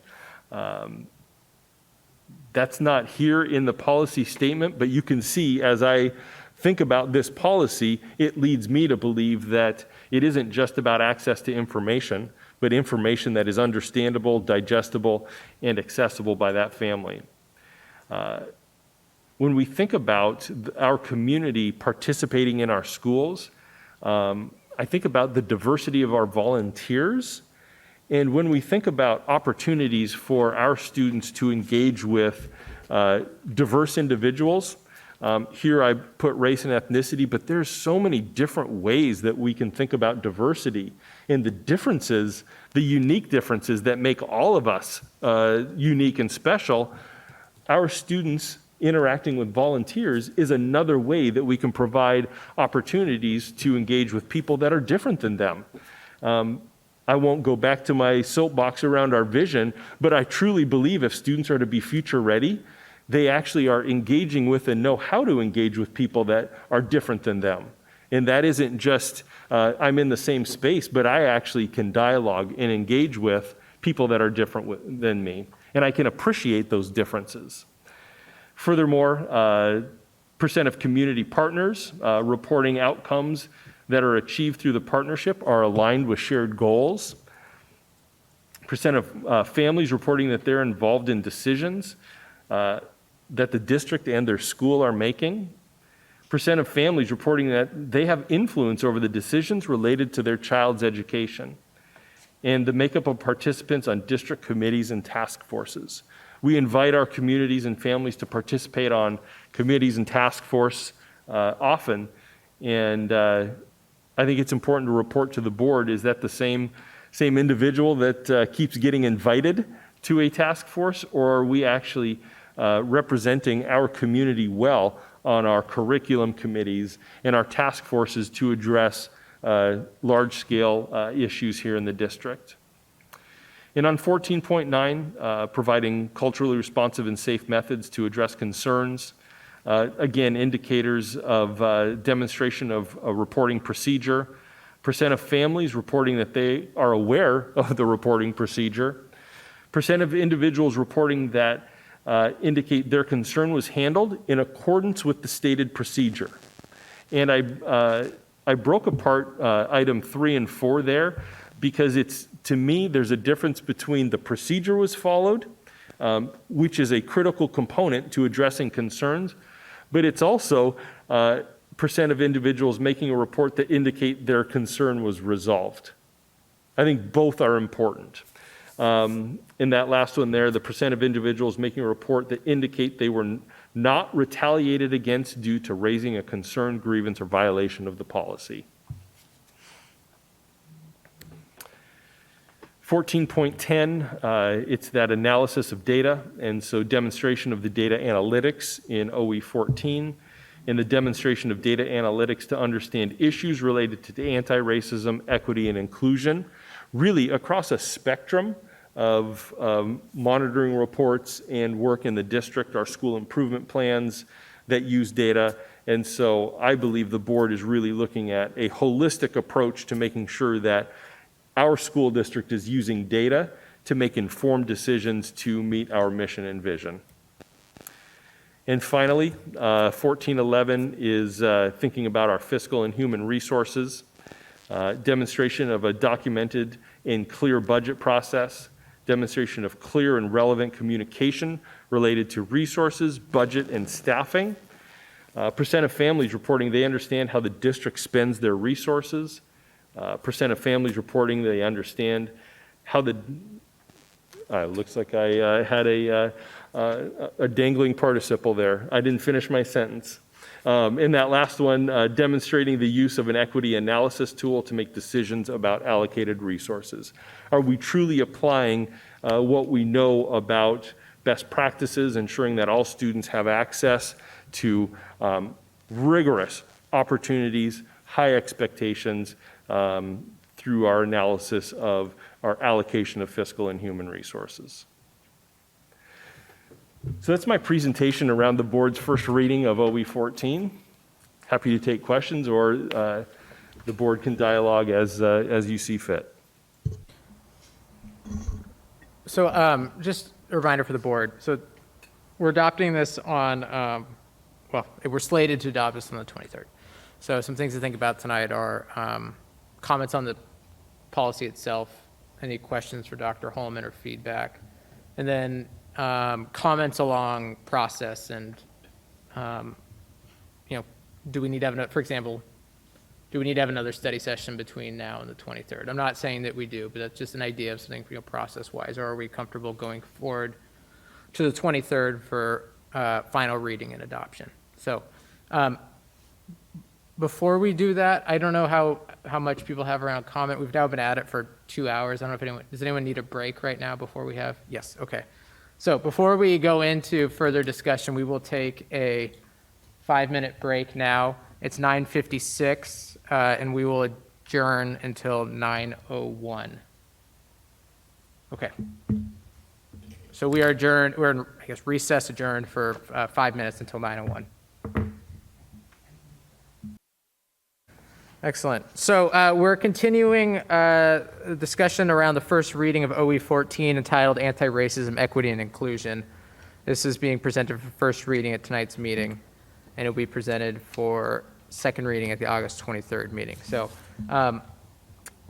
That's not here in the policy statement, but you can see as I think about this policy, it leads me to believe that it isn't just about access to information, but information that is understandable, digestible, and accessible by that family. When we think about our community participating in our schools, I think about the diversity of our volunteers. And when we think about opportunities for our students to engage with diverse individuals, Here I put race and ethnicity, but there's so many different ways that we can think about diversity and the differences, the unique differences that make all of us unique and special. Our students interacting with volunteers is another way that we can provide opportunities to engage with people that are different than them. I won't go back to my soapbox around our vision, but I truly believe if students are to be future ready, they actually are engaging with and know how to engage with people that are different than them. And that isn't just, I'm in the same space, but I actually can dialogue and engage with people that are different than me. And I can appreciate those differences. Furthermore, percent of community partners reporting outcomes that are achieved through the partnership are aligned with shared goals. Percent of families reporting that they're involved in decisions that the district and their school are making. Percent of families reporting that they have influence over the decisions related to their child's education. And the makeup of participants on district committees and task forces. We invite our communities and families to participate on committees and task force often. And I think it's important to report to the board, is that the same individual that keeps getting invited to a task force, or are we actually representing our community well on our curriculum committees and our task forces to address large-scale issues here in the district? And on 14.9, providing culturally responsive and safe methods to address concerns. Again, indicators of demonstration of a reporting procedure. Percent of families reporting that they are aware of the reporting procedure. Percent of individuals reporting that indicate their concern was handled in accordance with the stated procedure. And I broke apart item 3 and 4 there, because to me, there's a difference between the procedure was followed, which is a critical component to addressing concerns, but it's also percent of individuals making a report that indicate their concern was resolved. I think both are important. In that last one there, the percent of individuals making a report that indicate they were not retaliated against due to raising a concern, grievance, or violation of the policy. 14.10, it's that analysis of data, and so demonstration of the data analytics in OE 14, and the demonstration of data analytics to understand issues related to anti-racism, equity, and inclusion, really across a spectrum of monitoring reports and work in the district, our school improvement plans that use data. And so I believe the board is really looking at a holistic approach to making sure that our school district is using data to make informed decisions to meet our mission and vision. And finally, 1411 is thinking about our fiscal and human resources, demonstration of a documented and clear budget process, demonstration of clear and relevant communication related to resources, budget, and staffing. Percent of families reporting they understand how the district spends their resources. Percent of families reporting they understand how the, looks like I had a dangling participle there. I didn't finish my sentence. In that last one, demonstrating the use of an equity analysis tool to make decisions about allocated resources. Are we truly applying what we know about best practices, ensuring that all students have access to rigorous opportunities, high expectations, through our analysis of our allocation of fiscal and human resources. So that's my presentation around the board's first reading of OE 14. Happy to take questions, or the board can dialogue as you see fit. So just a reminder for the board. So we're adopting this on, well, we're slated to adopt this on the 23rd. So some things to think about tonight are comments on the policy itself, any questions for Dr. Holman or feedback, and then comments along process and, do we need to have, for example, do we need to have another study session between now and the 23rd? I'm not saying that we do, but that's just an idea of something, process-wise. Or are we comfortable going forward to the 23rd for final reading and adoption? So before we do that, I don't know how much people have around comment. We've now been at it for 2 hours. I don't know if does anyone need a break right now before we have? Yes, okay. So before we go into further discussion, we will take a 5-minute break now. It's 9:56, and we will adjourn until 9:01. Okay. So we are adjourned, we're in, I guess, recess adjourned for 5 minutes until 9:01. Excellent. So we're continuing the discussion around the first reading of OE 14 entitled Anti-Racism, Equity, and Inclusion. This is being presented for first reading at tonight's meeting, and it will be presented for second reading at the August 23rd meeting. So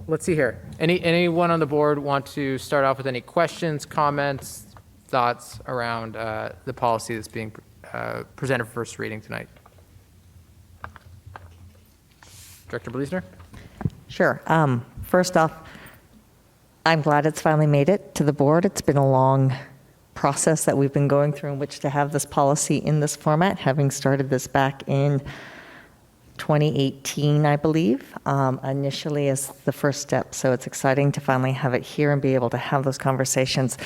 let's see here. Anyone on the board want to start off with any questions, comments, thoughts around the policy that's being presented for first reading tonight? Director Bleasner? Sure. First off, I'm glad it's finally made it to the board. It's been a long process that we've been going through in which to have this policy in this format, having started this back in 2018, I believe, initially as the first step. So it's exciting to finally have it here and be able to have those conversations.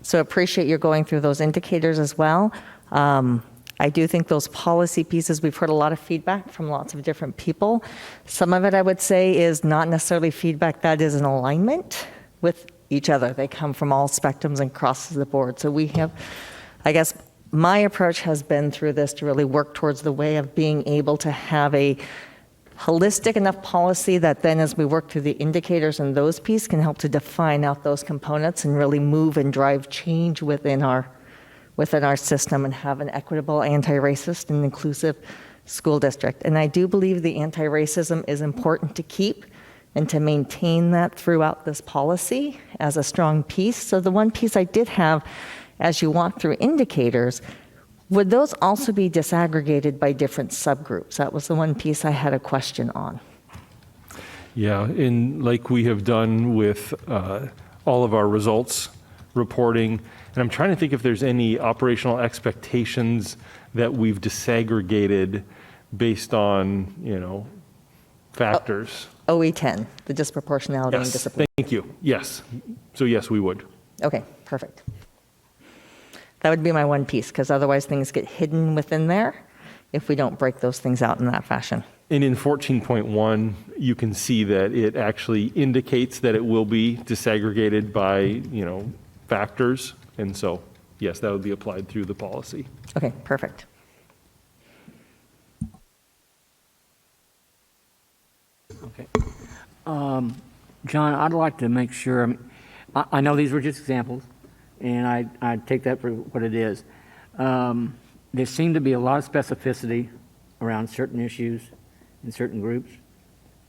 So appreciate you going through those indicators as well. I do think those policy pieces, we've heard a lot of feedback from lots of different people. Some of it, I would say, is not necessarily feedback that is in alignment with each other. They come from all spectrums and crosses the board. So we have, I guess, my approach has been through this to really work towards the way of being able to have a holistic enough policy that then as we work through the indicators and those pieces can help to define out those components and really move and drive change within our system and have an equitable, anti-racist, and inclusive school district. And I do believe the anti-racism is important to keep and to maintain that throughout this policy as a strong piece. So the one piece I did have, as you walk through indicators, would those also be disaggregated by different subgroups? That was the one piece I had a question on. Yeah, and like we have done with all of our results reporting, and I'm trying to think if there's any operational expectations that we've disaggregated based on, factors. OE 10, the disproportionality and Yes, discipline. thank you. Yes. So yes, we would. Okay, perfect. That would be my one piece, because otherwise things get hidden within there if we don't break those things out in that fashion. And in 14.1, you can see that it actually indicates that it will be disaggregated by, factors. And so, yes, that would be applied through the policy. Okay, perfect. Okay. John, I'd like to make sure, I know these were just examples, and I take that for what it is. There seemed to be a lot of specificity around certain issues in certain groups.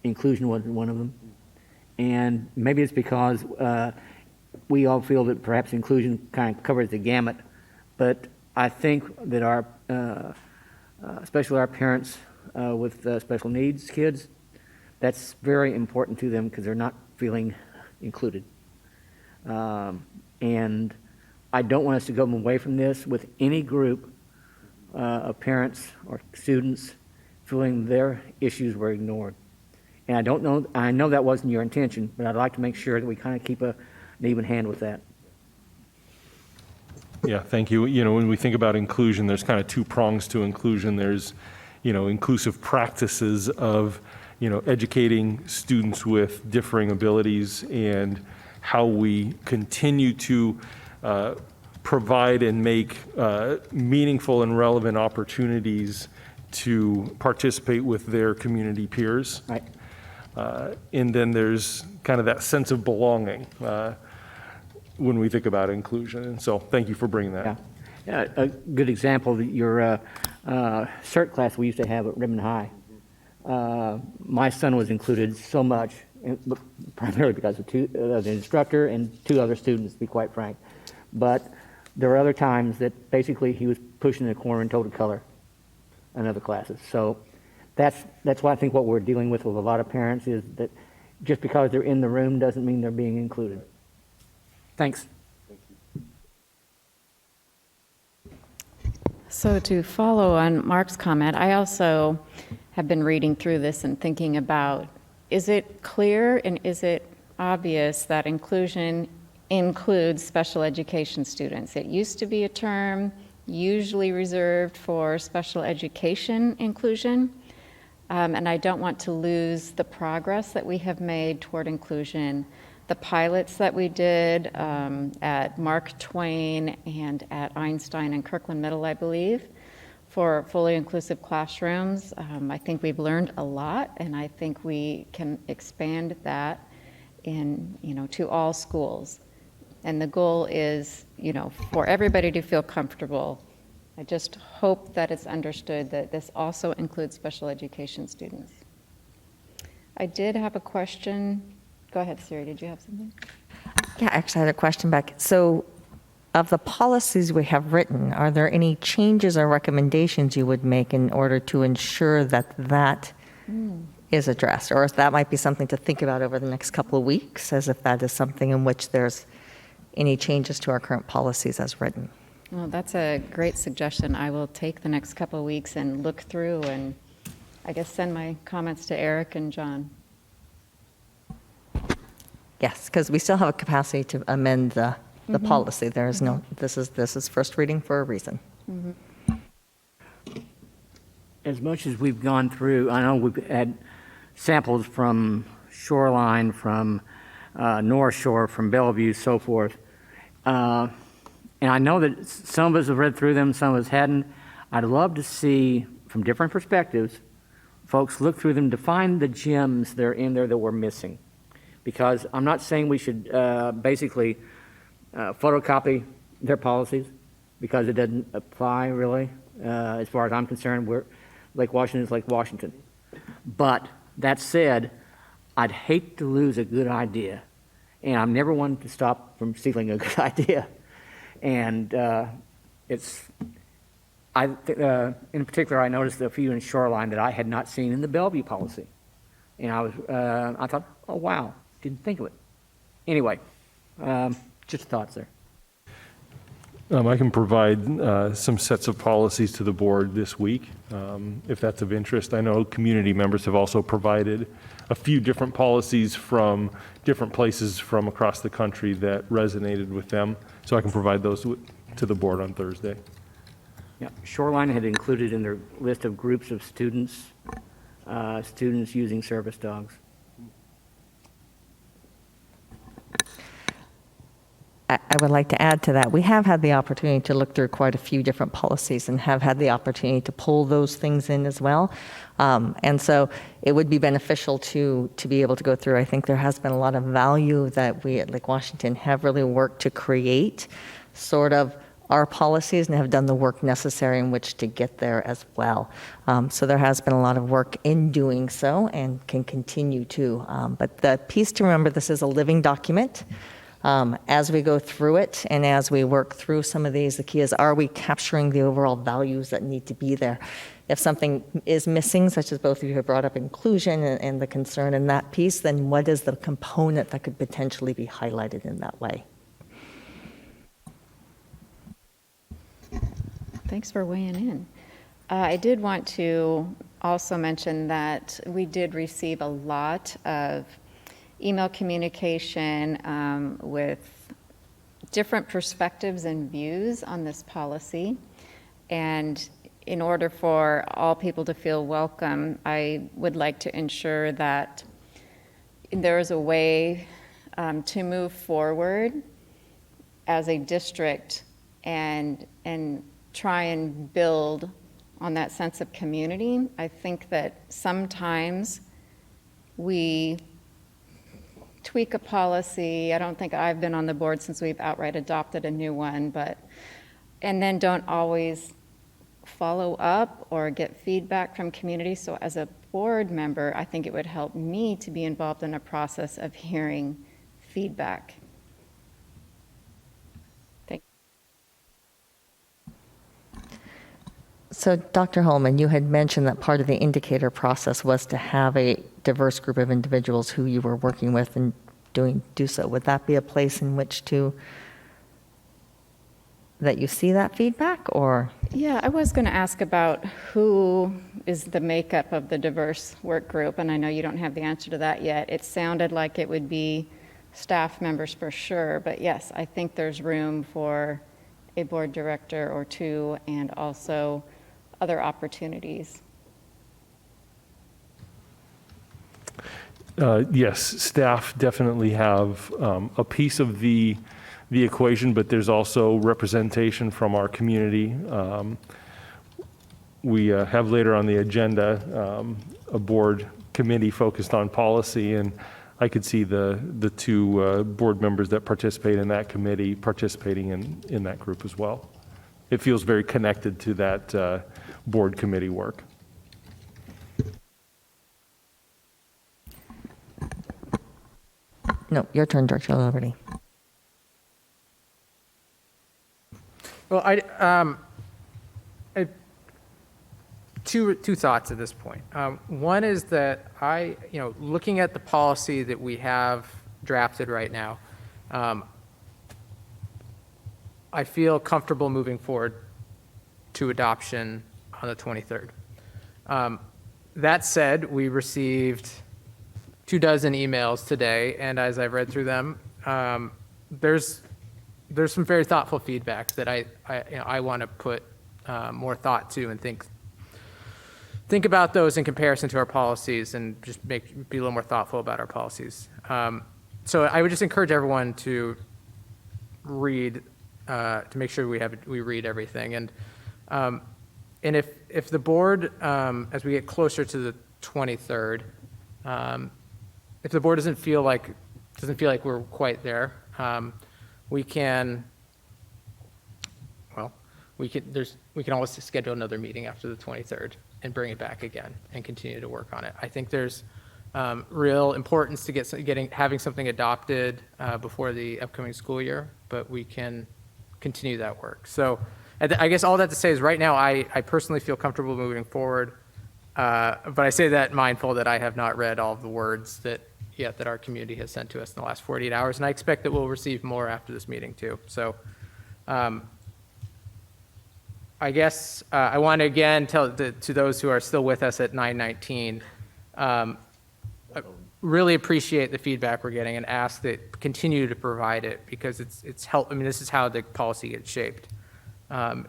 Inclusion wasn't one of them. And maybe it's because we all feel that perhaps inclusion kind of covers the gamut, but I think that our, especially our parents with special needs kids, that's very important to them because they're not feeling included. And I don't want us to go away from this with any group of parents or students feeling their issues were ignored. And I know that wasn't your intention, but I'd like to make sure that we kind of keep an even hand with that. Yeah, thank you. When we think about inclusion, there's kind of two prongs to inclusion. There's, inclusive practices of, educating students with differing abilities and how we continue to provide and make meaningful and relevant opportunities to participate with their community peers. Right. And then there's kind of that sense of belonging when we think about inclusion. And so thank you for bringing that. Yeah. A good example, your CERT class we used to have at Ribbon High. My son was included so much, primarily because of the instructor and two other students, to be quite frank. But there were other times that basically he was pushed in the corner and told to color in other classes. So that's why I think what we're dealing with a lot of parents is that just because they're in the room doesn't mean they're being included. Thanks. So to follow on Mark's comment, I also have been reading through this and thinking about, is it clear and is it obvious that inclusion includes special education students? It used to be a term usually reserved for special education inclusion, and I don't want to lose the progress that we have made toward inclusion. The pilots that we did at Mark Twain and at Einstein and Kirkland Middle, I believe, for fully inclusive classrooms, I think we've learned a lot, and I think we can expand that to all schools. And the goal is, for everybody to feel comfortable. I just hope that it's understood that this also includes special education students. I did have a question. Go ahead, Siri, did you have something? Yeah, actually, I had a question back. So, of the policies we have written, are there any changes or recommendations you would make in order to ensure that that is addressed? Or if that might be something to think about over the next couple of weeks, as if that is something in which there's any changes to our current policies as written? Well, that's a great suggestion. I will take the next couple of weeks and look through and I guess send my comments to Eric and John. Yes, because we still have a capacity to amend the policy. There is no, this is first reading for a reason. As much as we've gone through, I know we've had samples from Shoreline, from North Shore, from Bellevue, so forth. And I know that some of us have read through them, some of us hadn't. I'd love to see, from different perspectives, folks look through them to find the gems that are in there that we're missing. Because I'm not saying we should basically photocopy their policies, because it doesn't apply really. As far as I'm concerned, Lake Washington is Lake Washington. But that said, I'd hate to lose a good idea. And I'm never one to stop from stealing a good idea. And in particular, I noticed a few in Shoreline that I had not seen in the Bellevue policy. And I thought, oh, wow, didn't think of it. Anyway, just thoughts there. I can provide some sets of policies to the board this week, if that's of interest. I know community members have also provided a few different policies from different places from across the country that resonated with them. So I can provide those to the board on Thursday. Yeah, Shoreline had included in their list of groups of students, students using service dogs. I would like to add to that. We have had the opportunity to look through quite a few different policies and have had the opportunity to pull those things in as well. And so it would be beneficial to be able to go through. I think there has been a lot of value that we at Lake Washington have really worked to create sort of our policies and have done the work necessary in which to get there as well. So there has been a lot of work in doing so and can continue to. But the piece to remember, this is a living document. As we go through it and as we work through some of these, the key is, are we capturing the overall values that need to be there? If something is missing, such as both of you have brought up inclusion and the concern in that piece, then what is the component that could potentially be highlighted in that way? Thanks for weighing in. I did want to also mention that we did receive a lot of email communication with different perspectives and views on this policy. And in order for all people to feel welcome, I would like to ensure that there is a way to move forward as a district and try and build on that sense of community. I think that sometimes we tweak a policy. I don't think I've been on the board since we've outright adopted a new one, and then don't always follow up or get feedback from community. So as a board member, I think it would help me to be involved in a process of hearing feedback. Thank you. So Dr. Holman, you had mentioned that part of the indicator process was to have a diverse group of individuals who you were working with and do so. Would that be a place in which that you see that feedback? or? Yeah, I was going to ask about who is the makeup of the diverse work group, and I know you don't have the answer to that yet. It sounded like it would be staff members for sure, but yes, I think there's room for a board director or two and also other opportunities. Yes, staff definitely have a piece of the equation, but there's also representation from our community. We have later on the agenda a board committee focused on policy, and I could see the two board members that participate in that committee participating in that group as well. It feels very connected to that board committee work. No, your turn, Director Liberty. Well, I two thoughts at this point. One is that looking at the policy that we have drafted right now, I feel comfortable moving forward to adoption on the 23rd. That said, we received 24 emails today, and as I've read through them, there's some very thoughtful feedback that I want to put more thought to and think about those in comparison to our policies and just be a little more thoughtful about our policies. So I would just encourage everyone to read, to make sure we read everything. And if the board, as we get closer to the 23rd, if the board doesn't feel like we're quite there, we can always schedule another meeting after the 23rd and bring it back again and continue to work on it. I think there's real importance to having something adopted before the upcoming school year, but we can continue that work. So I guess all that to say is right now I personally feel comfortable moving forward, but I say that mindful that I have not read all of the words that our community has sent to us in the last 48 hours, and I expect that we'll receive more after this meeting too. So I guess I want to again tell to those who are still with us at 9:19, I really appreciate the feedback we're getting and ask that continue to provide it because it's help. I mean, this is how the policy gets shaped,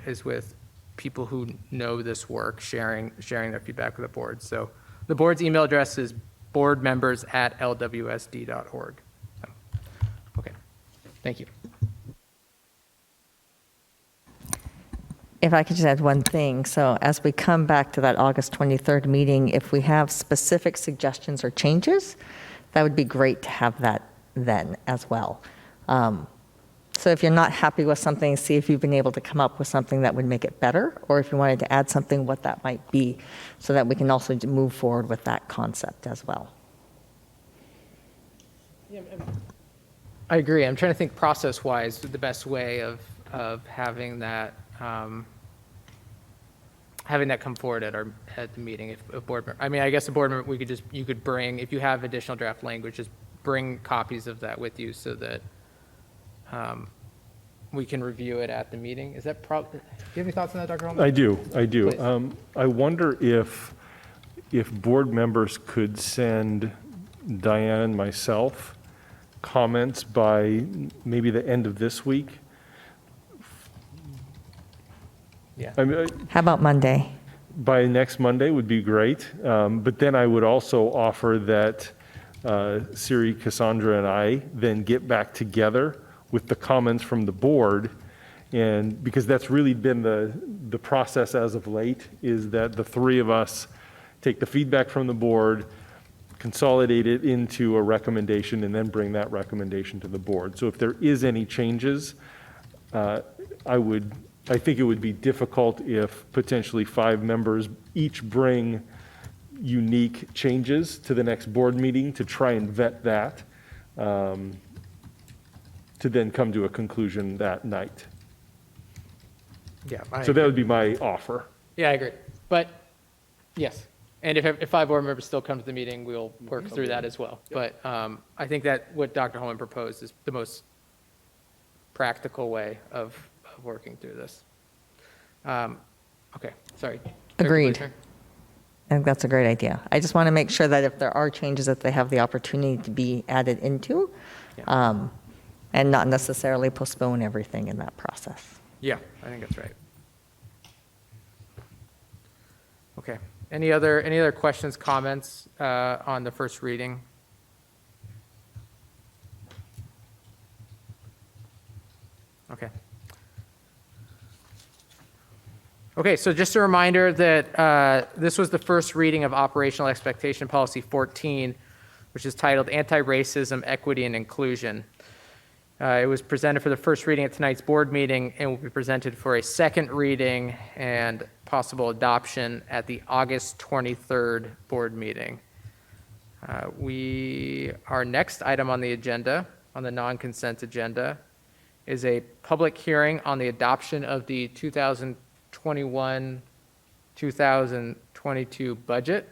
is with people who know this work sharing their feedback with the board. So the board's email address is boardmembers@lwsd.org. Okay, thank you. If I could just add one thing. So as we come back to that August 23rd meeting, if we have specific suggestions or changes, that would be great to have that then as well. So if you're not happy with something, see if you've been able to come up with something that would make it better, or if you wanted to add something, what that might be, so that we can also move forward with that concept as well. Yeah, I agree. I'm trying to think process-wise the best way of having that come forward at the meeting. If a board member, I mean, I guess a board member, you could bring, if you have additional draft language, just bring copies of that with you so that we can review it at the meeting. Is that do you have any thoughts on that, Dr. Holman? I do. Please. I wonder if board members could send Diane and myself comments by maybe the end of this week. Yeah. I mean, How about Monday? by next Monday would be great. But then I would also offer that Siri, Cassandra, and I then get back together with the comments from the board, and because that's really been the process as of late, is that the three of us take the feedback from the board, consolidate it into a recommendation, and then bring that recommendation to the board. So if there is any changes, I think it would be difficult if potentially 5 members each bring unique changes to the next board meeting to try and vet that, to then come to a conclusion that night. Yeah. So that would be my offer. Yeah, I agree. But yes, and if 5 board members still come to the meeting, we'll work through that as well. But I think that what Dr. Holman proposed is the most practical way of working through this. Okay, sorry. Agreed. Director Blasner? I think that's a great idea. I just want to make sure that if there are changes, that they have the opportunity to be added into, and not necessarily postpone everything in that process. Yeah, I think that's right. Okay. Any other questions, comments on the first reading? Okay. Okay, so just a reminder that this was the first reading of Operational Expectation Policy 14, which is titled Anti-Racism, Equity, and Inclusion. It was presented for the first reading at tonight's board meeting and will be presented for a second reading and possible adoption at the August 23rd board meeting. Our next item on the agenda, on the non-consent agenda, is a public hearing on the adoption of the 2021-2022 budget.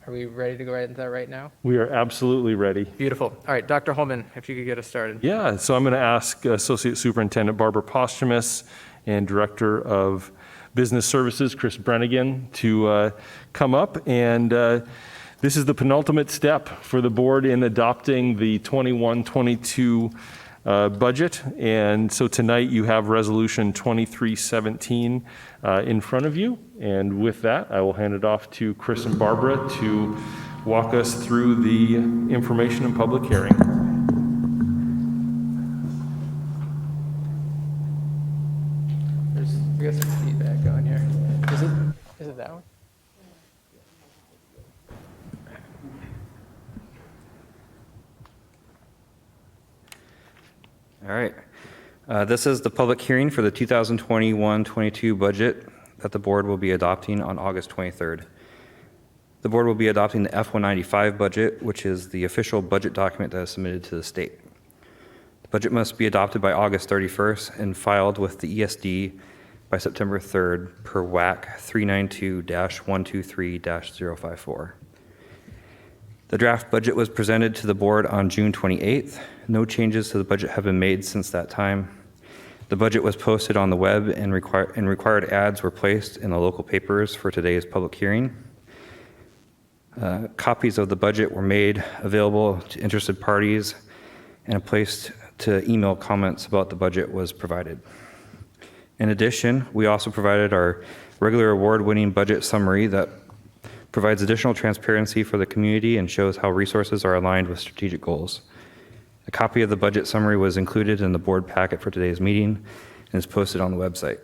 Are we ready to go right into that right now? We are absolutely ready. Beautiful. All right, Dr. Holman, if you could get us started. Yeah, so I'm going to ask Associate Superintendent Barbara Posthumus and Director of Business Services, Chris Brennigan, to come up. And this is the penultimate step for the board in adopting the 21-22 budget. And so tonight you have Resolution 2317 in front of you. And with that, I will hand it off to Chris and Barbara to walk us through the information and public hearing. We got some feedback going here. Is it that one? All right. This is the public hearing for the 2021-22 budget that the board will be adopting on August 23rd. The board will be adopting the F-195 budget, which is the official budget document that is submitted to the state. The budget must be adopted by August 31st and filed with the ESD by September 3rd per WAC 392-123-054. The draft budget was presented to the board on June 28th. No changes to the budget have been made since that time. The budget was posted on the web and required ads were placed in the local papers for today's public hearing. Copies of the budget were made available to interested parties, and a place to email comments about the budget was provided. In addition, we also provided our regular award-winning budget summary that provides additional transparency for the community and shows how resources are aligned with strategic goals. A copy of the budget summary was included in the board packet for today's meeting and is posted on the website.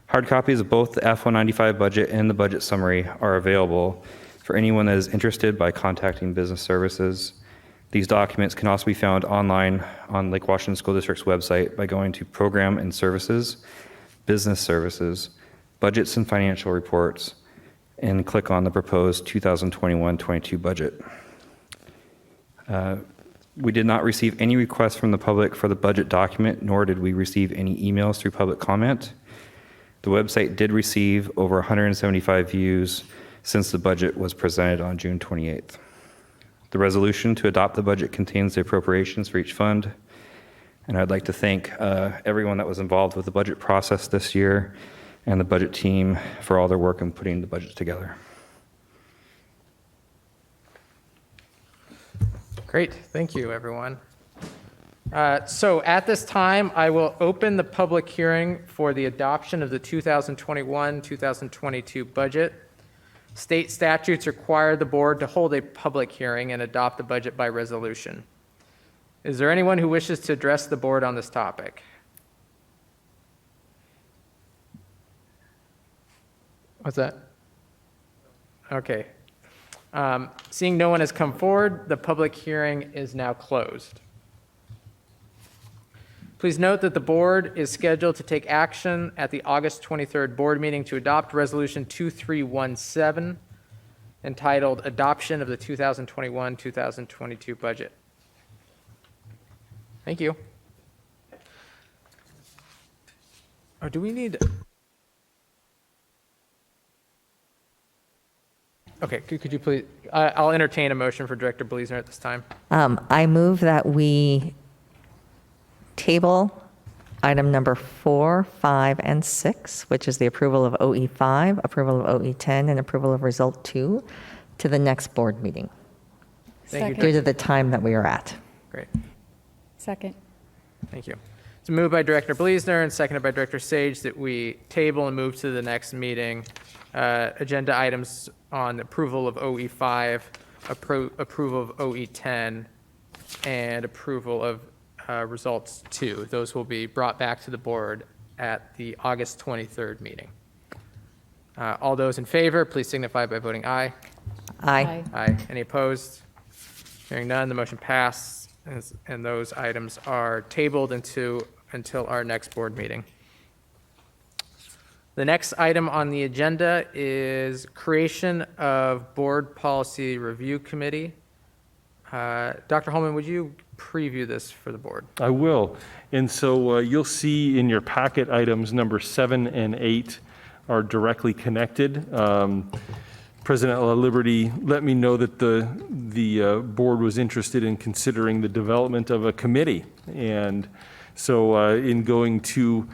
Hard copies of both the F-195 budget and the budget summary are available for anyone that is interested by contacting Business Services. These documents can also be found online on Lake Washington School District's website by going to Program and Services, Business Services, Budgets and Financial Reports, and click on the proposed 2021-22 budget. We did not receive any requests from the public for the budget document, nor did we receive any emails through public comment. The website did receive over 175 views since the budget was presented on June 28th. The resolution to adopt the budget contains the appropriations for each fund, and I'd like to thank everyone that was involved with the budget process this year and the budget team for all their work in putting the budget together. Great, thank you, everyone. So at this time, I will open the public hearing for the adoption of the 2021-2022 budget. State statutes require the board to hold a public hearing and adopt the budget by resolution. Is there anyone who wishes to address the board on this topic? What's that? Okay. Seeing no one has come forward, the public hearing is now closed. Please note that the board is scheduled to take action at the August 23rd board meeting to adopt Resolution 2317 entitled Adoption of the 2021-2022 Budget. Thank you. Oh, do we need... Okay, could you please, I'll entertain a motion for Director Blasner at this time. I move that we table item number 4, 5, and 6, which is the approval of OE5, approval of OE10, and approval of Result 2 to the next board meeting. Thank you, Due to the time that we are at. Great. Second. Thank you. It's moved by Director Bleasner and seconded by Director Sage that we table and move to the next meeting agenda items on approval of OE5, approval of OE10, and approval of results 2. Those will be brought back to the board at the August 23rd meeting. All those in favor, please signify by voting aye. Aye. Aye. Any opposed? Hearing none, the motion passed, and those items are tabled until our next board meeting. The next item on the agenda is creation of Board Policy Review Committee. Dr. Holman, would you preview this for the board? I will. And so you'll see in your packet items number 7 and 8 are directly connected. President La Liberty let me know that the board was interested in considering the development of a committee. And so in going to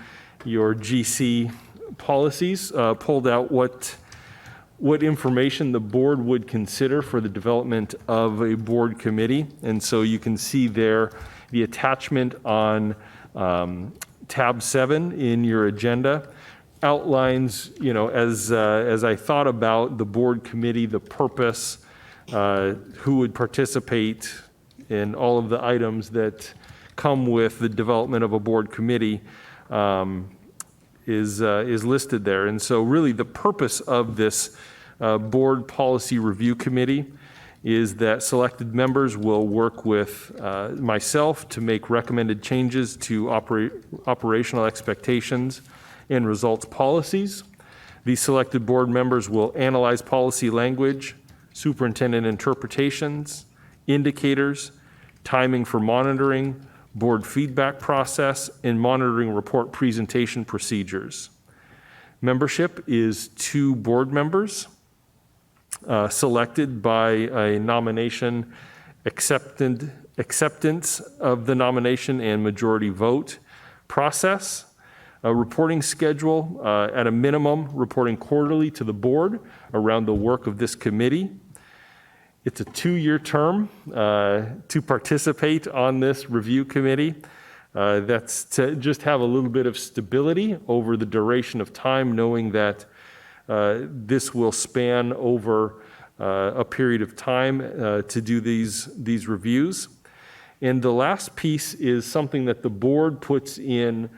your GC policies, pulled out what information the board would consider for the development of a board committee. And so you can see there the attachment on tab 7 in your agenda outlines, as I thought about the board committee, the purpose, who would participate in all of the items that come with the development of a board committee, is listed there. And so really the purpose of this Board Policy Review Committee is that selected members will work with myself to make recommended changes to operational expectations and results policies. These selected board members will analyze policy language, superintendent interpretations, indicators, timing for monitoring, board feedback process, and monitoring report presentation procedures. Membership is 2 board members selected by a nomination acceptance of the nomination and majority vote process. A reporting schedule, at a minimum, reporting quarterly to the board around the work of this committee. It's a 2-year term to participate on this review committee. That's to just have a little bit of stability over the duration of time, knowing that this will span over a period of time to do these reviews. And the last piece is something that the board puts in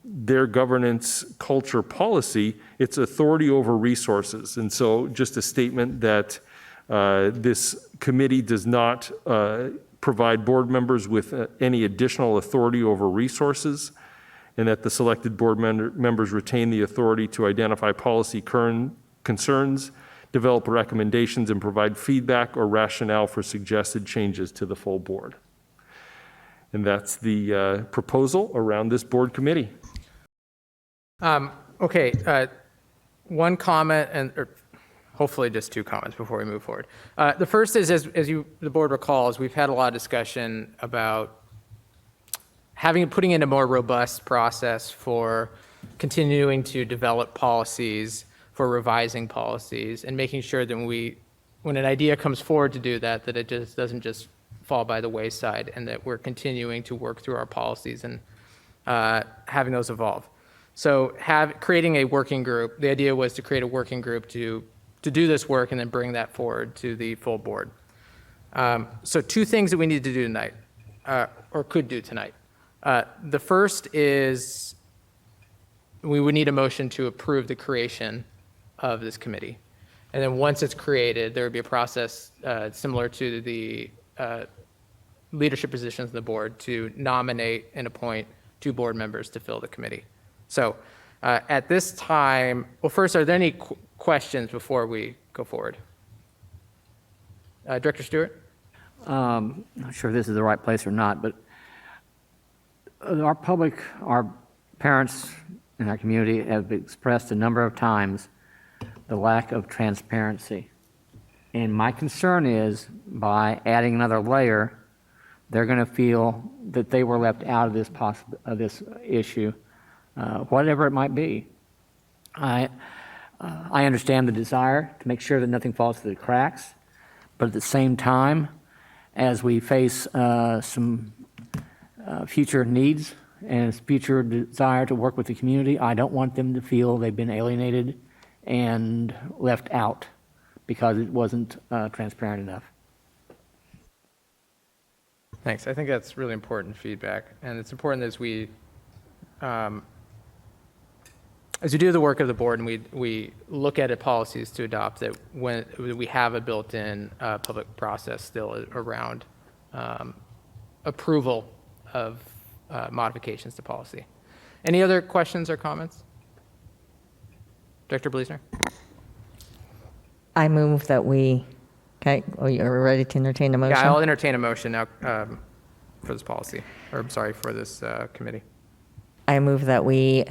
their governance culture policy. It's authority over resources. And so just a statement that this committee does not provide board members with any additional authority over resources, and that the selected board members retain the authority to identify policy concerns, develop recommendations, and provide feedback or rationale for suggested changes to the full board. And that's the proposal around this board committee. Okay, one comment, or hopefully just 2 comments before we move forward. The first is, as the board recalls, we've had a lot of discussion about putting in a more robust process for continuing to develop policies, for revising policies, and making sure that when an idea comes forward to do that it just doesn't just fall by the wayside, and that we're continuing to work through our policies and having those evolve. So creating a working group, the idea was to create a working group to do this work and then bring that forward to the full board. So 2 things that we need to do tonight, or could do tonight. The first is we would need a motion to approve the creation of this committee. And then once it's created, there would be a process similar to the leadership positions of the board to nominate and appoint 2 board members to fill the committee. So at this time, well, first, are there any questions before we go forward? Director Stewart? Not sure if this is the right place or not, but our parents in our community have expressed a number of times the lack of transparency. And my concern is by adding another layer they're going to feel that they were left out of this issue, whatever it might be. I understand the desire to make sure that nothing falls through the cracks, but at the same time, as we face some future needs and future desire to work with the community, I don't want them to feel they've been alienated and left out because it wasn't transparent enough. Thanks. I think that's really important feedback, and it's important as we do the work of the board and we look at policies to adopt, that when we have a built-in public process still around approval of modifications to policy. Any other questions or comments? Director Bleasner? I move that we, okay, are you ready to entertain a motion? Yeah, I'll entertain a motion now for this policy, or I'm sorry, for this committee. I move that we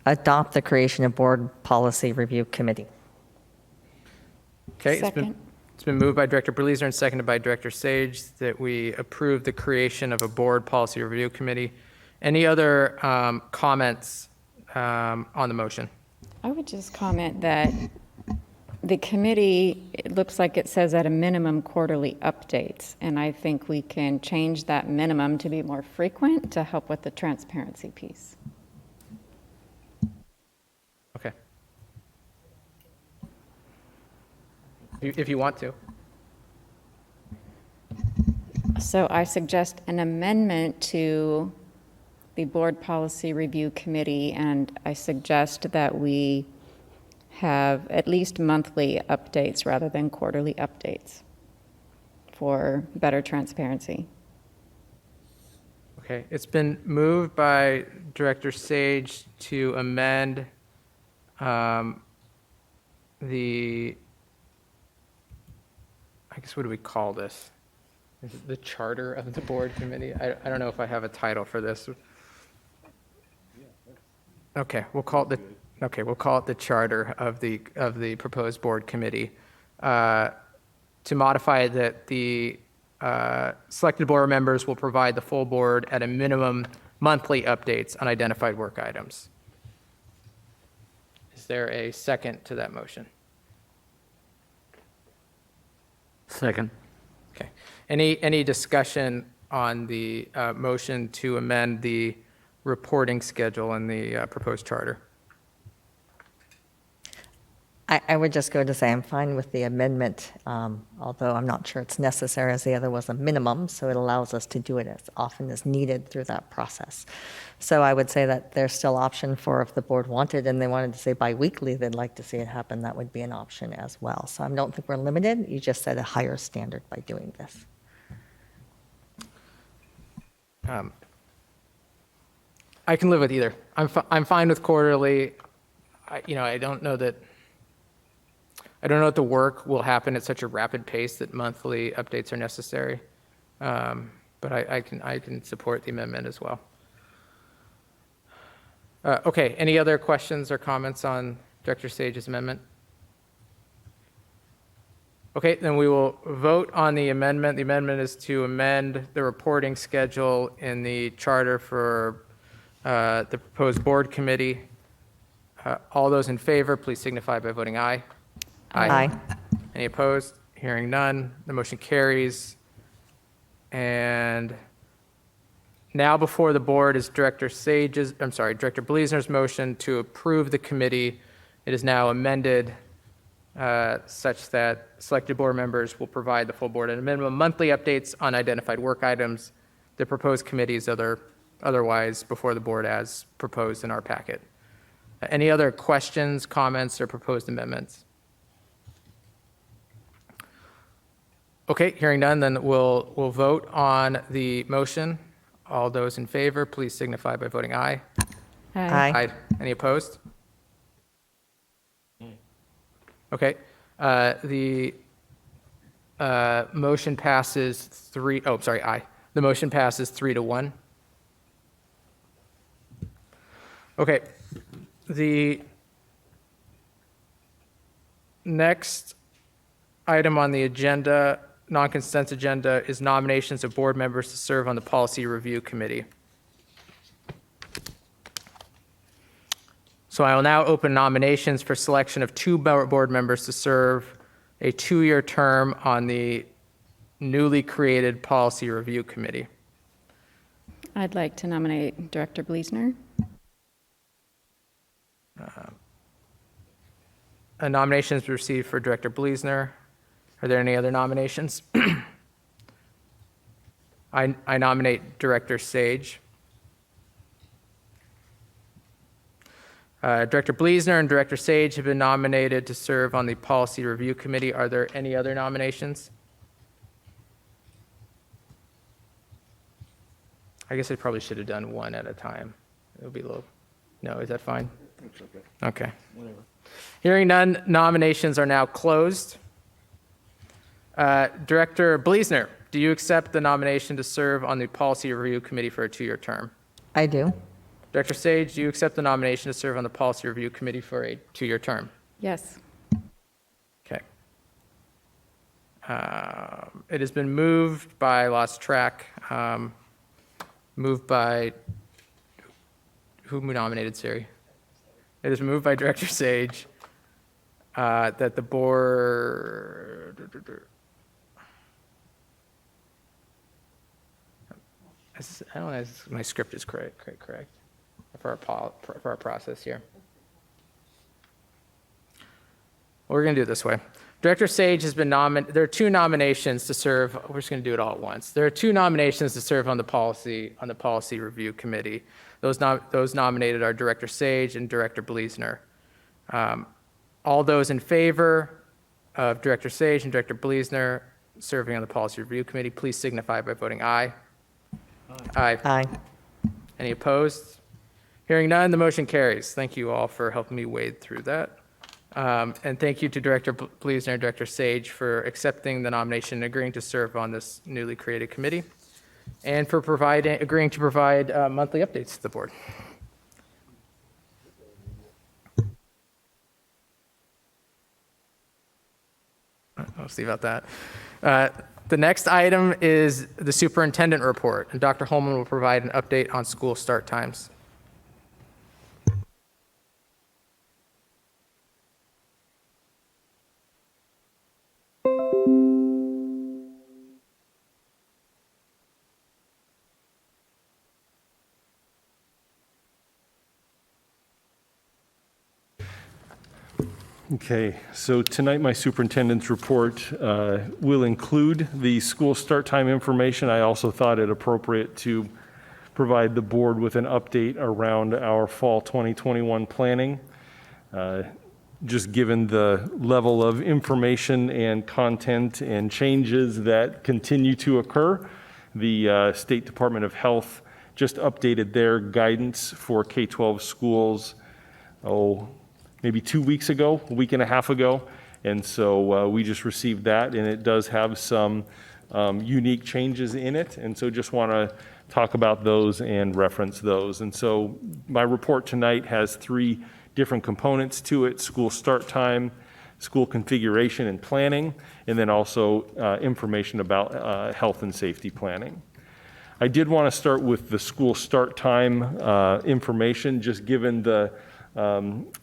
adopt the creation of Board Policy Review Committee. Okay, Second. It's been moved by Director Bleasner and seconded by Director Sage that we approve the creation of a Board Policy Review Committee. Any other comments on the motion? I would just comment that the committee, it looks like it says at a minimum quarterly updates, and I think we can change that minimum to be more frequent to help with the transparency piece. Okay. If you want to. So I suggest an amendment to the Board Policy Review Committee, and I suggest that we have at least monthly updates rather than quarterly updates for better transparency. Okay, it's been moved by Director Sage to amend I guess, what do we call this? Is it the charter of the board committee? I don't know if I have a title for this. Okay, we'll call it the charter of the proposed board committee to modify that the selected board members will provide the full board at a minimum monthly updates on identified work items. Is there a second to that motion? Second. Okay. Any discussion on the motion to amend the reporting schedule in the proposed charter? I would just go to say I'm fine with the amendment, although I'm not sure it's necessary, as the other was a minimum, so it allows us to do it as often as needed through that process. So I would say that there's still option for, if the board wanted and they wanted to say biweekly, they'd like to see it happen, that would be an option as well. So I don't think we're limited. You just set a higher standard by doing this. I can live with either. I'm fine with quarterly. I don't know that the work will happen at such a rapid pace that monthly updates are necessary. But I can support the amendment as well. Okay, any other questions or comments on Director Sage's amendment? Okay, then we will vote on the amendment. The amendment is to amend the reporting schedule in the charter for the proposed board committee. All those in favor, please signify by voting aye. Aye. Any opposed? Hearing none, the motion carries. And now before the board is Director Bleasner's motion to approve the committee. It is now amended such that selected board members will provide the full board at a minimum monthly updates on identified work items. The proposed committees otherwise before the board as proposed in our packet. Any other questions, comments, or proposed amendments? Okay, hearing none, then we'll vote on the motion. All those in favor, please signify by voting aye. Aye. Any opposed? Okay. The motion passes aye. The motion passes 3-1. Okay. The next item on the agenda, non-consent agenda is nominations of board members to serve on the Policy Review Committee. So I will now open nominations for selection of 2 board members to serve a 2-year term on the newly created Policy Review Committee. I'd like to nominate Director Bleasner. A nomination is received for Director Bleasner. Are there any other nominations? I nominate Director Sage. Director Bleasner and Director Sage have been nominated to serve on the Policy Review Committee. Are there any other nominations? I guess I probably should have done one at a time. It would be low. No, is that fine? It's okay. Okay. Whatever. Hearing none, nominations are now closed. Director Bleasner, do you accept the nomination to serve on the Policy Review Committee for a 2-year term? I do. Director Sage, do you accept the nomination to serve on the Policy Review Committee for a 2-year term? Yes. Okay. It has been moved by, lost track, moved by, who nominated Siri? It is moved by Director Sage that the board, I don't know if my script is correct for our process here. Well, we're going to do it this way. Director Sage has been nominated. There are 2 nominations to serve. We're just going to do it all at once. There are 2 nominations to serve on the Policy Review Committee. Those nominated are Director Sage and Director Bleasner. All those in favor of Director Sage and Director Bleasner serving on the Policy Review Committee, please signify by voting aye. Aye. Aye. Any opposed? Hearing none, the motion carries. Thank you all for helping me wade through that. And thank you to Director Bleasner and Director Sage for accepting the nomination and agreeing to serve on this newly created committee, and for agreeing to provide monthly updates to the board. I'll see about that. The next item is the superintendent report, and Dr. Holman will provide an update on school start times. Okay, so tonight my superintendent's report will include the school start time information. I also thought it appropriate to provide the board with an update around our fall 2021 planning. Just given the level of information and content and changes that continue to occur, the State Department of Health just updated their guidance for K-12 schools, maybe 2 weeks ago, a week and a half ago. And so we just received that, and it does have some unique changes in it. And so just want to talk about those and reference those. And so my report tonight has 3 different components to it: school start time, school configuration and planning, and then also information about health and safety planning. I did want to start with the school start time information, just given the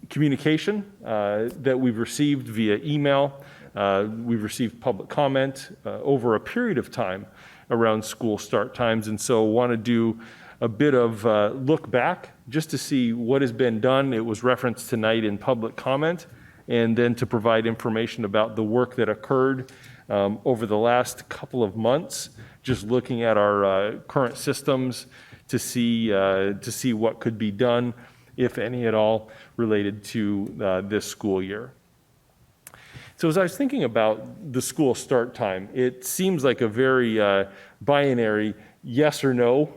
communication that we've received via email. We've received public comment over a period of time around school start times, and so want to do a bit of look back just to see what has been done. It was referenced tonight in public comment, and then to provide information about the work that occurred over the last couple of months, just looking at our current systems to see what could be done, if any at all, related to this school year. So as I was thinking about the school start time, it seems like a very binary yes or no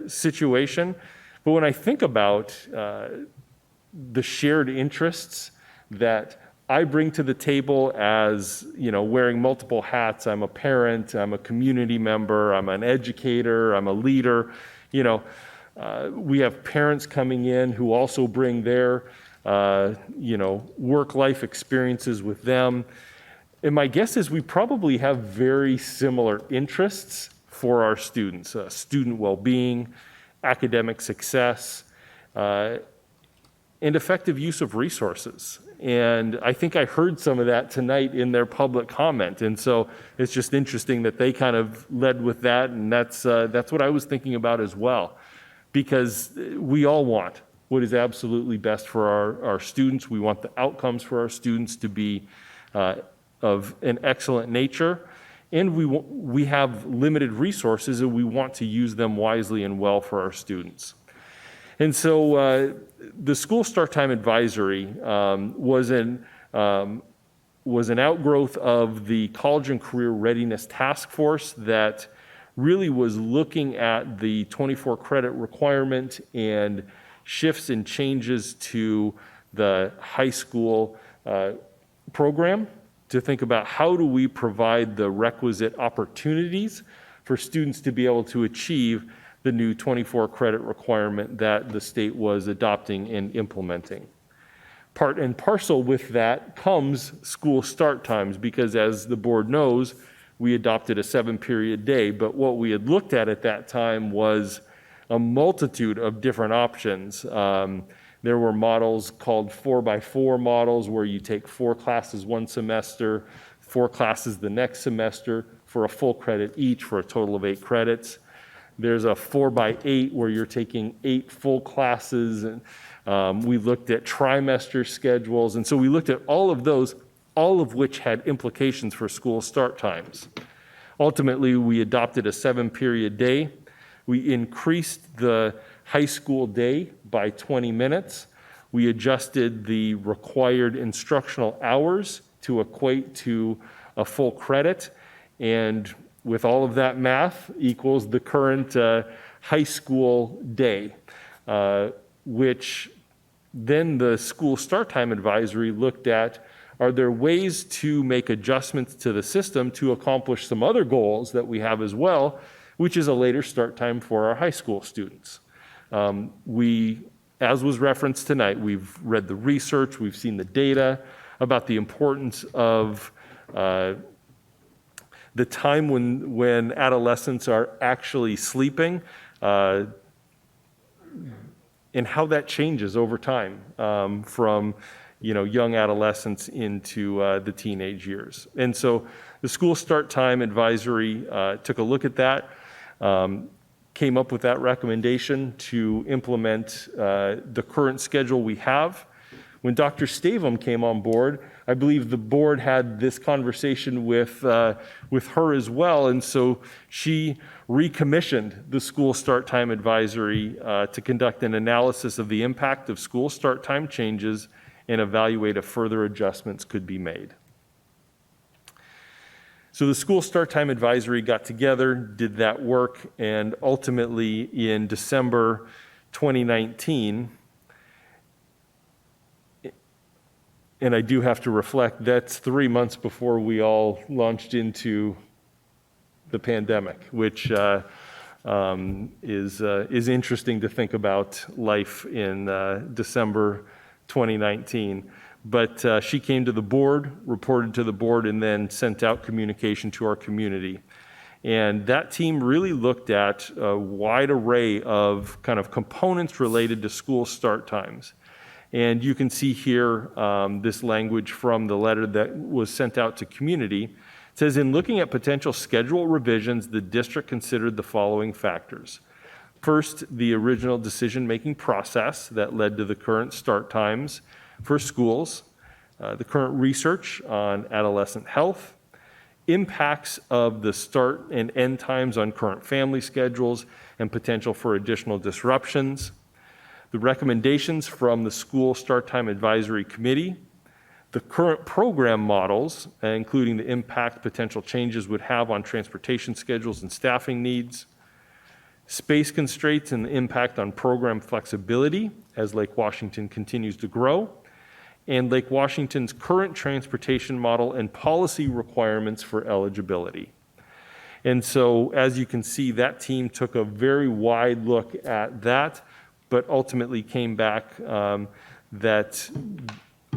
situation. But when I think about the shared interests that I bring to the table as, wearing multiple hats — I'm a parent, I'm a community member, I'm an educator, I'm a leader, we have parents coming in who also bring their, work-life experiences with them. And my guess is we probably have very similar interests for our students, student well-being, academic success, and effective use of resources. And I think I heard some of that tonight in their public comment. And so it's just interesting that they kind of led with that. And that's what I was thinking about as well, because we all want what is absolutely best for our students. We want the outcomes for our students to be of an excellent nature. And we have limited resources, and we want to use them wisely and well for our students. And so the School Start Time Advisory was an outgrowth of the College and Career Readiness Task Force that really was looking at the 24 credit requirement and shifts and changes to the high school program to think about how do we provide the requisite opportunities for students to be able to achieve the new 24 credit requirement that the state was adopting and implementing. Part and parcel with that comes school start times, because as the board knows, we adopted a 7-period day, but what we had looked at that time was a multitude of different options. There were models called 4x4 models, where you take 4 classes one semester, 4 classes the next semester for a full credit each for a total of 8 credits. There's a 4x8 where you're taking 8 full classes, and we looked at trimester schedules. And so we looked at all of those, all of which had implications for school start times. Ultimately, we adopted a 7-period day. We increased the high school day by 20 minutes. We adjusted the required instructional hours to equate to a full credit. And with all of that math equals the current high school day, which then the School Start Time Advisory looked at, are there ways to make adjustments to the system to accomplish some other goals that we have as well, which is a later start time for our high school students. As was referenced tonight, we've read the research, we've seen the data about the importance of the time when adolescents are actually sleeping, and how that changes over time from young adolescents into the teenage years. And so the School Start Time Advisory took a look at that, came up with that recommendation to implement the current schedule we have. When Dr. Stavum came on board, I believe the board had this conversation with her as well, and so she recommissioned the School Start Time Advisory to conduct an analysis of the impact of school start time changes and evaluate if further adjustments could be made. So the School Start Time Advisory got together, did that work, and ultimately in December 2019, and I do have to reflect, that's 3 months before we all launched into the pandemic, which is interesting to think about life in December 2019. But she came to the board, reported to the board, and then sent out communication to our community. And that team really looked at a wide array of kind of components related to school start times. And you can see here this language from the letter that was sent out to community. It says, in looking at potential schedule revisions, the district considered the following factors. First, the original decision-making process that led to the current start times for schools, the current research on adolescent health, impacts of the start and end times on current family schedules and potential for additional disruptions, the recommendations from the School Start Time Advisory Committee, the current program models, including the impact potential changes would have on transportation schedules and staffing needs, space constraints and the impact on program flexibility as Lake Washington continues to grow, and Lake Washington's current transportation model and policy requirements for eligibility. And so, as you can see, that team took a very wide look at that, but ultimately came back that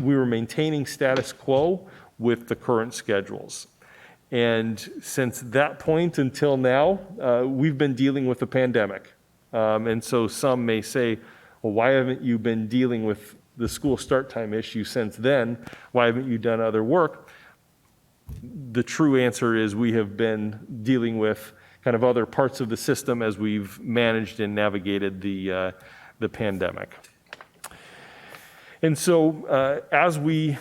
we were maintaining status quo with the current schedules. And since that point until now, we've been dealing with the pandemic. And so some may say, well, why haven't you been dealing with the school start time issue since then? Why haven't you done other work? The true answer is we have been dealing with kind of other parts of the system as we've managed and navigated the pandemic. And so as we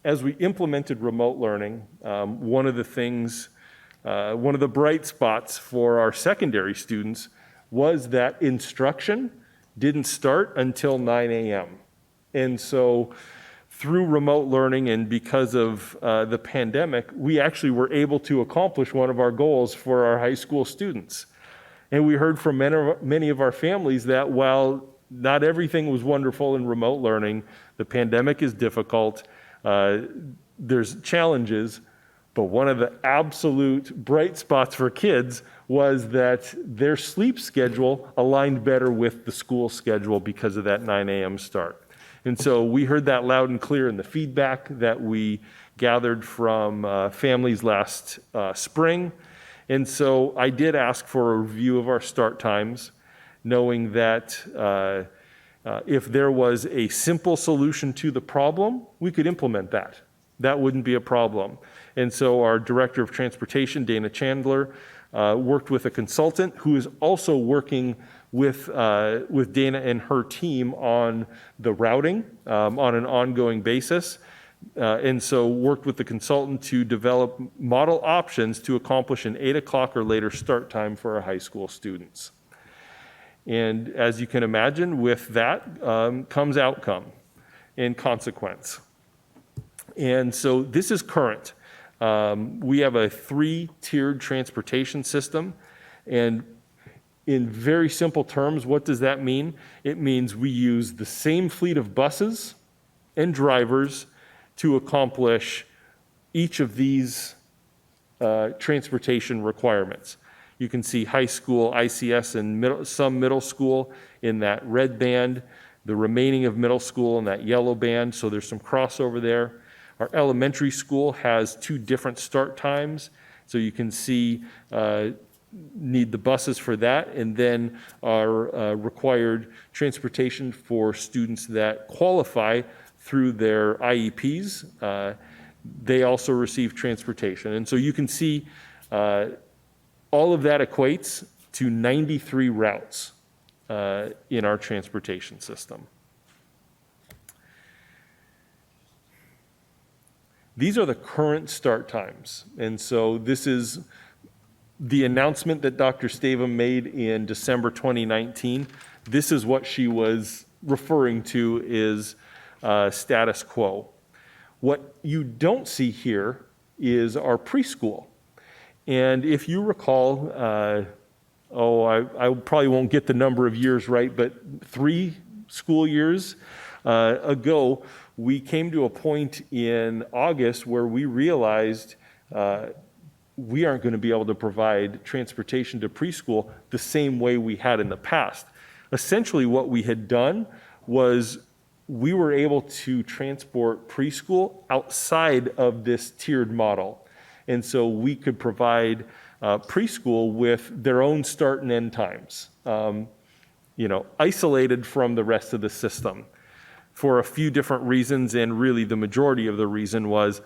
implemented remote learning, one of the bright spots for our secondary students was that instruction didn't start until 9 a.m. And so through remote learning and because of the pandemic, we actually were able to accomplish one of our goals for our high school students. And we heard from many of our families that while not everything was wonderful in remote learning, the pandemic is difficult, there's challenges, but one of the absolute bright spots for kids was that their sleep schedule aligned better with the school schedule because of that 9 a.m. start. And so we heard that loud and clear in the feedback that we gathered from families last spring. And so I did ask for a review of our start times, knowing that if there was a simple solution to the problem, we could implement that. That wouldn't be a problem. And so our Director of Transportation, Dana Chandler, worked with a consultant who is also working with Dana and her team on the routing on an ongoing basis. And so worked with the consultant to develop model options to accomplish an 8 o'clock or later start time for our high school students. And as you can imagine, with that comes outcome and consequence. And so this is current. We have a 3-tiered transportation system. And in very simple terms, what does that mean? It means we use the same fleet of buses and drivers to accomplish each of these transportation requirements. You can see high school, ICS, and some middle school in that red band, the remaining of middle school in that yellow band, so there's some crossover there. Our elementary school has 2 different start times, so you can see need the buses for that, and then our required transportation for students that qualify through their IEPs. They also receive transportation. And so you can see all of that equates to 93 routes in our transportation system. These are the current start times. And so this is the announcement that Dr. Stavum made in December 2019. This is what she was referring to is status quo. What you don't see here is our preschool. And if you recall, I probably won't get the number of years right, but 3 school years ago, we came to a point in August where we realized we aren't going to be able to provide transportation to preschool the same way we had in the past. Essentially, what we had done was we were able to transport preschool outside of this tiered model. And so we could provide preschool with their own start and end times, isolated from the rest of the system for a few different reasons. And really the majority of the reason was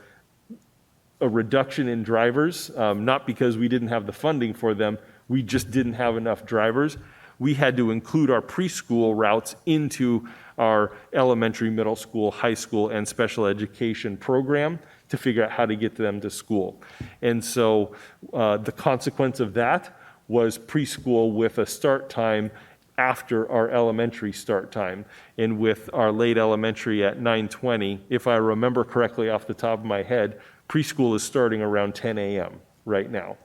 a reduction in drivers, not because we didn't have the funding for them, we just didn't have enough drivers. We had to include our preschool routes into our elementary, middle school, high school, and special education program to figure out how to get them to school. And so the consequence of that was preschool with a start time after our elementary start time. And with our late elementary at 9:20, if I remember correctly off the top of my head, preschool is starting around 10 a.m. right now.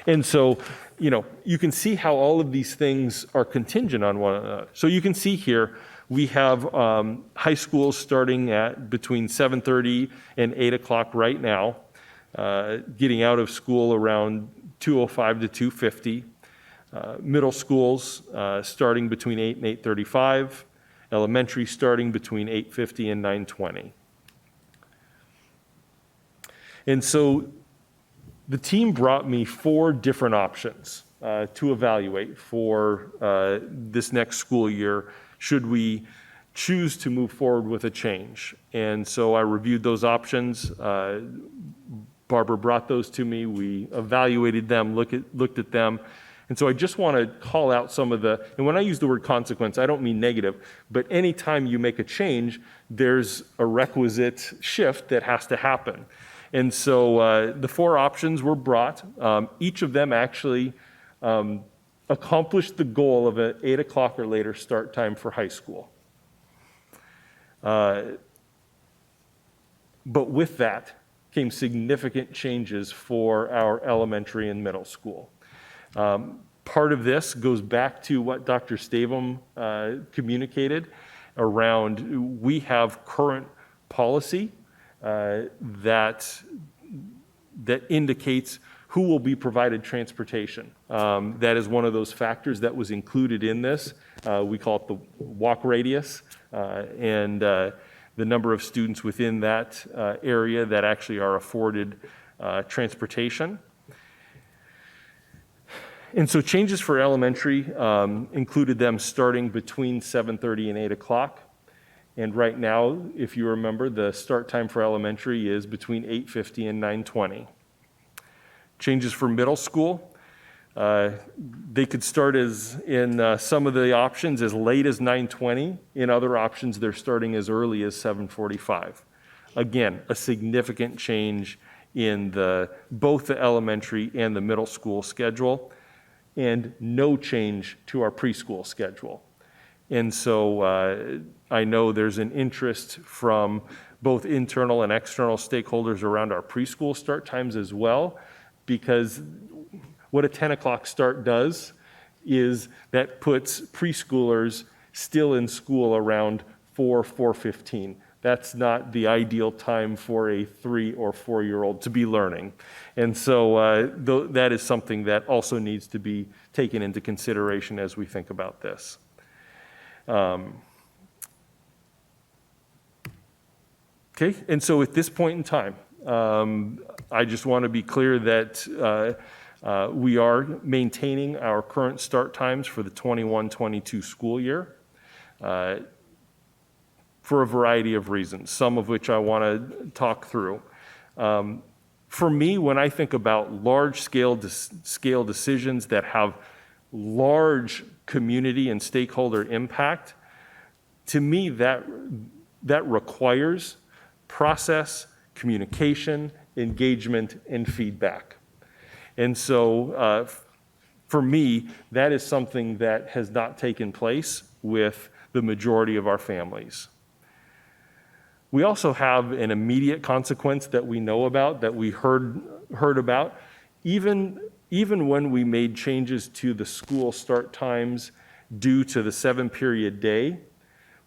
And so, you can see how all of these things are contingent on one another. So you can see here, we have high schools starting at between 7:30 and 8 o'clock right now, getting out of school around 2:05 to 2:50. Middle schools starting between 8 and 8:35. Elementary starting between 8:50 and 9:20. And so the team brought me 4 different options to evaluate for this next school year, should we choose to move forward with a change. And so I reviewed those options. Barbara brought those to me. We evaluated them, looked at them. And so I just want to call out some of the, and when I use the word consequence, I don't mean negative, but anytime you make a change, there's a requisite shift that has to happen. And so the 4 options were brought. Each of them actually accomplished the goal of an 8 o'clock or later start time for high school. But with that came significant changes for our elementary and middle school. Part of this goes back to what Dr. Stavum communicated around, we have current policy that indicates who will be provided transportation. That is one of those factors that was included in this. We call it the walk radius, and the number of students within that area that actually are afforded transportation. And so changes for elementary included them starting between 7:30 and 8 o'clock. And right now, if you remember, the start time for elementary is between 8:50 and 9:20. Changes for middle school, they could start as in some of the options as late as 9:20. In other options, they're starting as early as 7:45. Again, a significant change in both the elementary and the middle school schedule, and no change to our preschool schedule. And so I know there's an interest from both internal and external stakeholders around our preschool start times as well, because what a 10 o'clock start does is that puts preschoolers still in school around 4:15. That's not the ideal time for a 3 or 4-year-old to be learning. And so that is something that also needs to be taken into consideration as we think about this. Okay, and so at this point in time, I just want to be clear that we are maintaining our current start times for the 21-22 school year for a variety of reasons, some of which I want to talk through. For me, when I think about large-scale decisions that have large community and stakeholder impact, to me that requires process, communication, engagement, and feedback. And so for me, that is something that has not taken place with the majority of our families. We also have an immediate consequence that we know about, that we heard about. Even when we made changes to the school start times due to the 7-period day,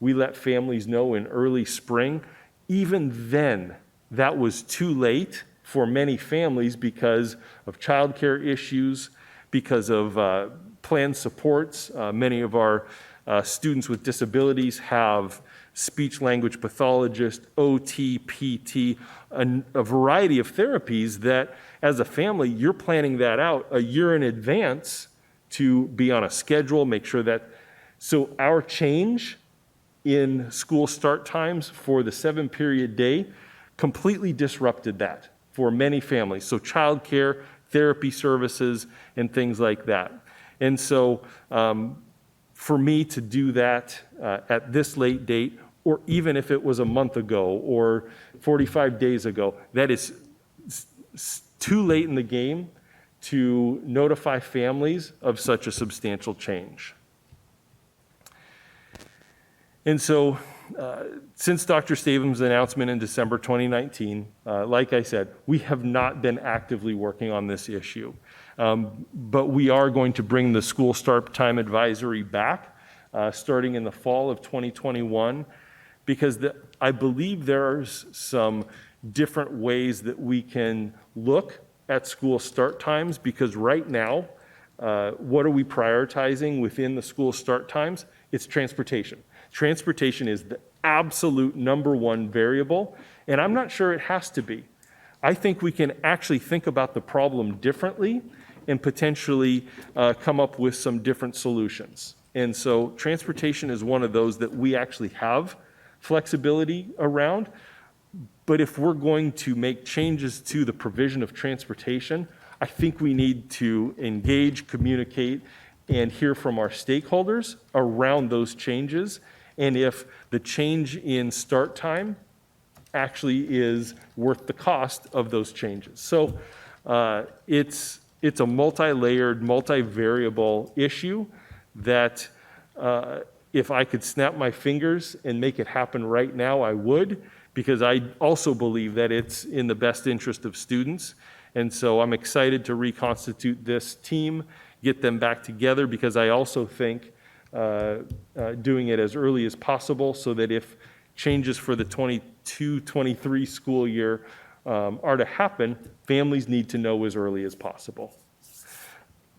we let families know in early spring. Even then, that was too late for many families because of childcare issues, because of planned supports. Many of our students with disabilities have speech language pathologist, OT, PT, a variety of therapies that as a family, you're planning that out a year in advance to be on a schedule, make sure that, so our change in school start times for the 7-period day completely disrupted that for many families. So childcare, therapy services, and things like that. And so for me to do that at this late date, or even if it was a month ago or 45 days ago, that is too late in the game to notify families of such a substantial change. And so since Dr. Stavum's announcement in December 2019, like I said, we have not been actively working on this issue. But we are going to bring the school start time advisory back starting in the fall of 2021, because I believe there's some different ways that we can look at school start times, because right now, what are we prioritizing within the school start times? It's transportation. Transportation is the absolute #1 variable, and I'm not sure it has to be. I think we can actually think about the problem differently and potentially come up with some different solutions. And so transportation is one of those that we actually have flexibility around. But if we're going to make changes to the provision of transportation, I think we need to engage, communicate, and hear from our stakeholders around those changes. And if the change in start time actually is worth the cost of those changes. So it's a multi-layered, multi-variable issue that if I could snap my fingers and make it happen right now, I would, because I also believe that it's in the best interest of students. And so I'm excited to reconstitute this team, get them back together, because I also think doing it as early as possible so that if changes for the 22-23 school year are to happen, families need to know as early as possible.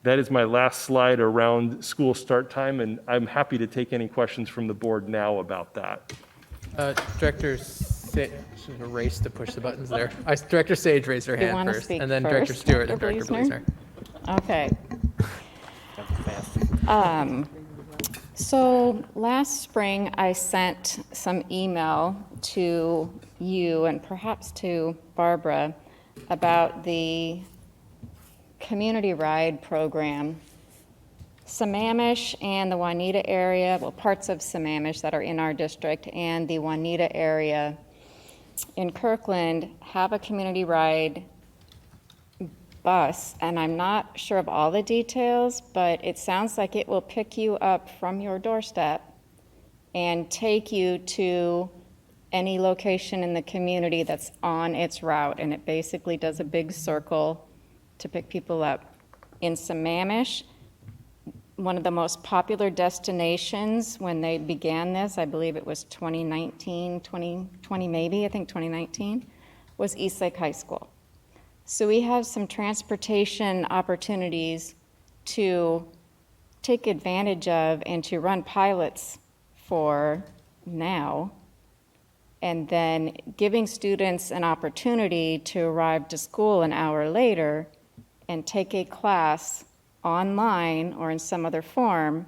That is my last slide around school start time, and I'm happy to take any questions from the board now about that. Director Sage, a race to push the buttons there. Director Sage raised her You hand wanna first, speak and then Director first, Stewart, and Dr. Director Bleasner? Bleasner. Okay. So last spring, I sent some email to you and perhaps to Barbara about the community ride program. Sammamish and the Juanita area, well, parts of Sammamish that are in our district and the Juanita area in Kirkland have a community ride bus, and I'm not sure of all the details, but it sounds like it will pick you up from your doorstep and take you to any location in the community that's on its route, and it basically does a big circle to pick people up. In Sammamish, one of the most popular destinations when they began this, I believe it was 2019, 2020 maybe, I think 2019, was Eastlake High School. So we have some transportation opportunities to take advantage of and to run pilots for now, and then giving students an opportunity to arrive to school an hour later and take a class online or in some other form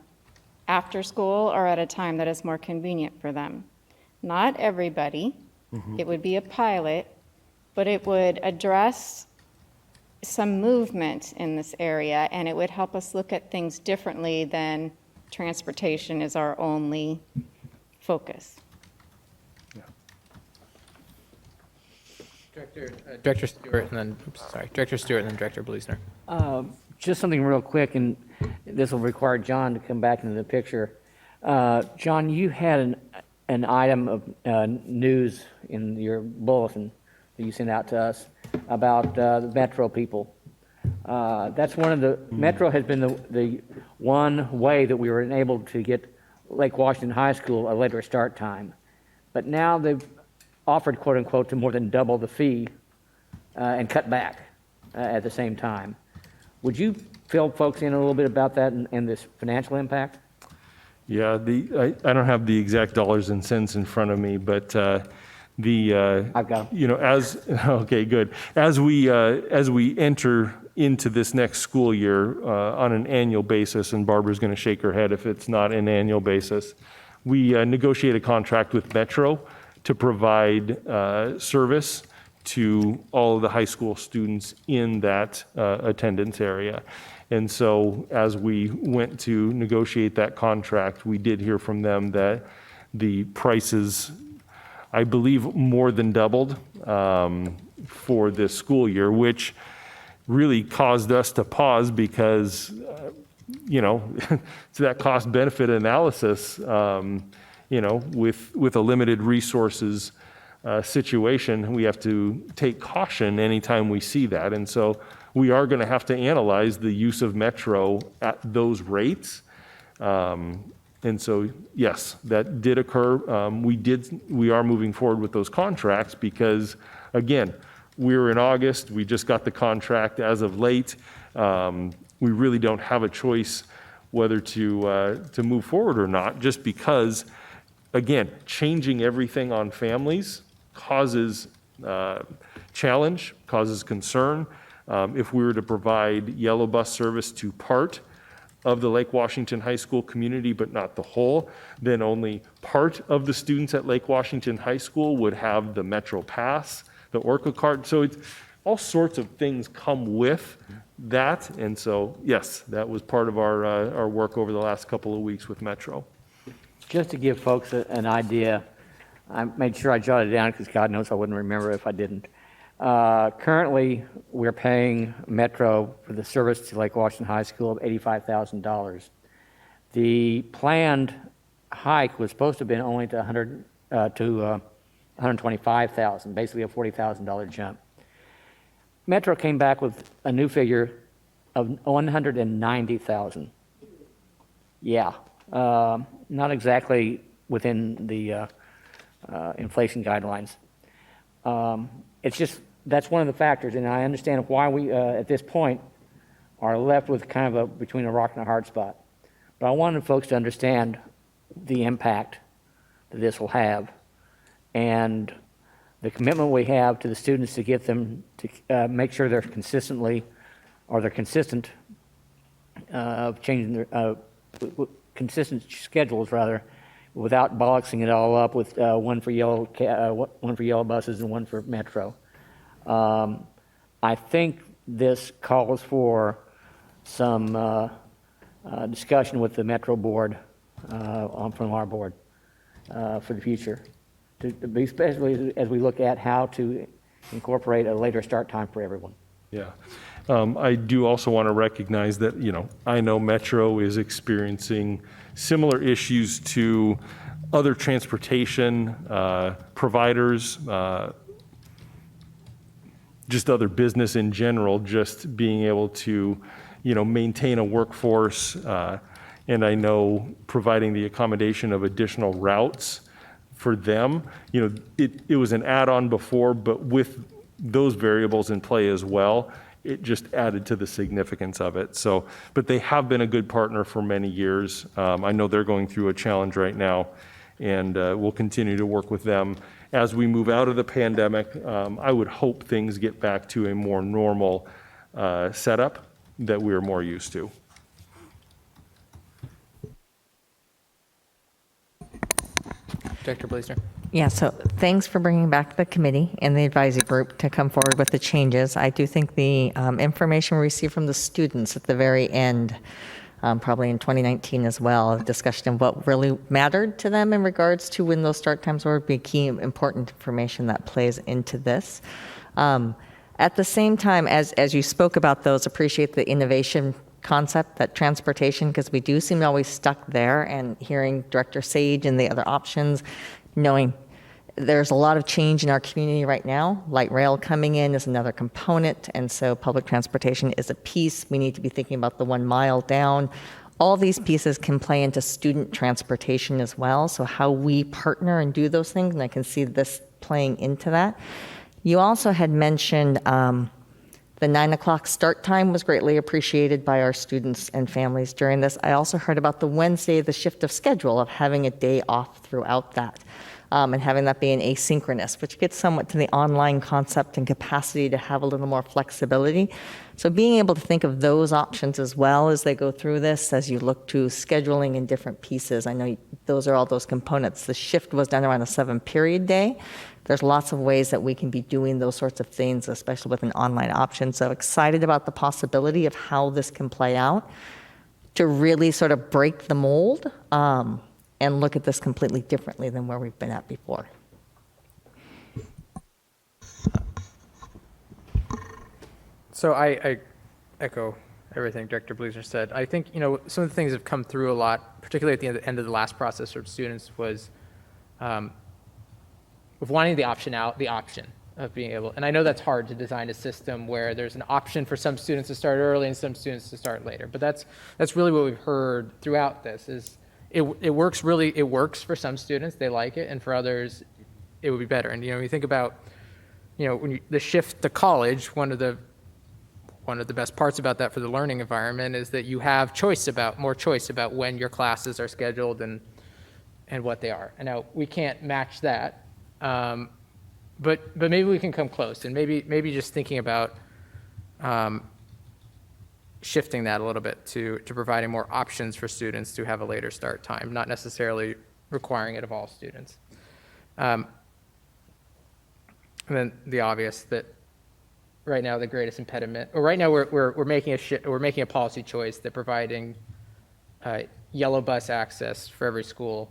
after school or at a time that is more convenient for them. Not everybody, it would be a pilot, but it would address some movement in this area, and it would help us look at things differently than transportation is our only focus. Director Stewart, and then, Director Stewart, and then Director Bleasner. Just something real quick, and this will require John to come back into the picture. John, you had an item of news in your bulletin that you sent out to us about the Metro people. That's one of the, Metro has been the one way that we were enabled to get Lake Washington High School a later start time. But now they've offered, quote unquote, to more than double the fee and cut back at the same time. Would you fill folks in a little bit about that and this financial impact? Yeah, I don't have the exact dollars and cents in front of me, but I've got them. Okay, good. As we enter into this next school year on an annual basis, and Barbara's going to shake her head if it's not an annual basis, we negotiate a contract with Metro to provide service to all of the high school students in that attendance area. And so as we went to negotiate that contract, we did hear from them that the prices, I believe, more than doubled for this school year, which really caused us to pause because, it's that cost-benefit analysis, with a limited resources situation, we have to take caution anytime we see that. And so we are going to have to analyze the use of Metro at those rates. And so, yes, that did occur. We are moving forward with those contracts because, again, we're in August. We just got the contract as of late. We really don't have a choice whether to move forward or not, just because, again, changing everything on families causes challenge, causes concern. If we were to provide yellow bus service to part of the Lake Washington High School community, but not the whole, then only part of the students at Lake Washington High School would have the Metro Pass, the Orca card. So it's all sorts of things come with that. And so, yes, that was part of our work over the last couple of weeks with Metro. Just to give folks an idea, I made sure I jotted it down because God knows I wouldn't remember if I didn't. Currently, we're paying Metro for the service to Lake Washington High School of $85,000. The planned hike was supposed to have been only to $125,000, basically a $40,000 jump. Metro came back with a new figure of $190,000. Yeah, not exactly within the inflation guidelines. It's just, that's one of the factors, and I understand why we, at this point, are left with kind of between a rock and a hard spot. But I wanted folks to understand the impact that this will have, and the commitment we have to the students to get them to make sure they're consistent of changing their consistent schedules rather, without boxing it all up with one for yellow buses and one for Metro. I think this calls for some discussion with the Metro board from our board for the future, especially as we look at how to incorporate a later start time for everyone. Yeah. I do also want to recognize that, I know Metro is experiencing similar issues to other transportation providers, just other business in general, just being able to, maintain a workforce. And I know providing the accommodation of additional routes for them, it was an add-on before, but with those variables in play as well, it just added to the significance of it. So, but they have been a good partner for many years. I know they're going through a challenge right now, and we'll continue to work with them as we move out of the pandemic. I would hope things get back to a more normal setup that we're more used to. Director Blaisner. Yeah, so thanks for bringing back the committee and the advisory group to come forward with the changes. I do think the information we received from the students at the very end, probably in 2019 as well, a discussion of what really mattered to them in regards to when those start times were, would be key important information that plays into this. At the same time, as you spoke about those, appreciate the innovation concept, that transportation, because we do seem always stuck there, and hearing Director Sage and the other options, knowing there's a lot of change in our community right now. Light rail coming in is another component, and so public transportation is a piece. We need to be thinking about the 1 mile down. All these pieces can play into student transportation as well, so how we partner and do those things, and I can see this playing into that. You also had mentioned the 9 o'clock start time was greatly appreciated by our students and families during this. I also heard about the Wednesday, the shift of schedule of having a day off throughout that, and having that being asynchronous, which gets somewhat to the online concept and capacity to have a little more flexibility. So being able to think of those options as well as they go through this, as you look to scheduling in different pieces. I know those are all those components. The shift was done around a 7-period day. There's lots of ways that we can be doing those sorts of things, especially with an online option. So excited about the possibility of how this can play out to really sort of break the mold and look at this completely differently than where we've been at before. So I echo everything Director Blaisner said. I think, some of the things that have come through a lot, particularly at the end of the last process for students, was of wanting the option of being able, and I know that's hard to design a system where there's an option for some students to start early and some students to start later. But that's really what we've heard throughout this is it works for some students, they like it, and for others, it would be better. And you think about, when the shift to college, one of the best parts about that for the learning environment is that you have more choice about when your classes are scheduled and what they are. And now we can't match that, but maybe we can come close, and maybe just thinking about shifting that a little bit to providing more options for students to have a later start time, not necessarily requiring it of all students. And then the obvious that right now the greatest impediment, or right now we're making a policy choice that providing yellow bus access for every school,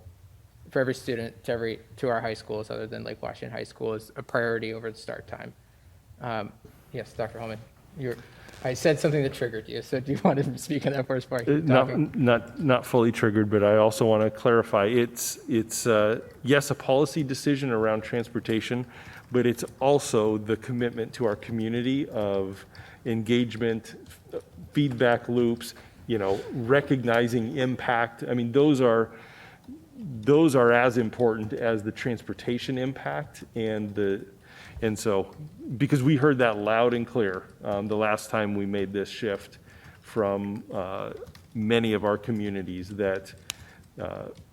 for every student to our high schools other than Lake Washington High School is a priority over the start time. Yes, Dr. Holman, I said something that triggered you, so do you want to speak on that for us before I keep talking? Not fully triggered, but I also want to clarify. It's yes, a policy decision around transportation, but it's also the commitment to our community of engagement, feedback loops, recognizing impact. I mean, those are as important as the transportation impact and so, because we heard that loud and clear the last time we made this shift from many of our communities, that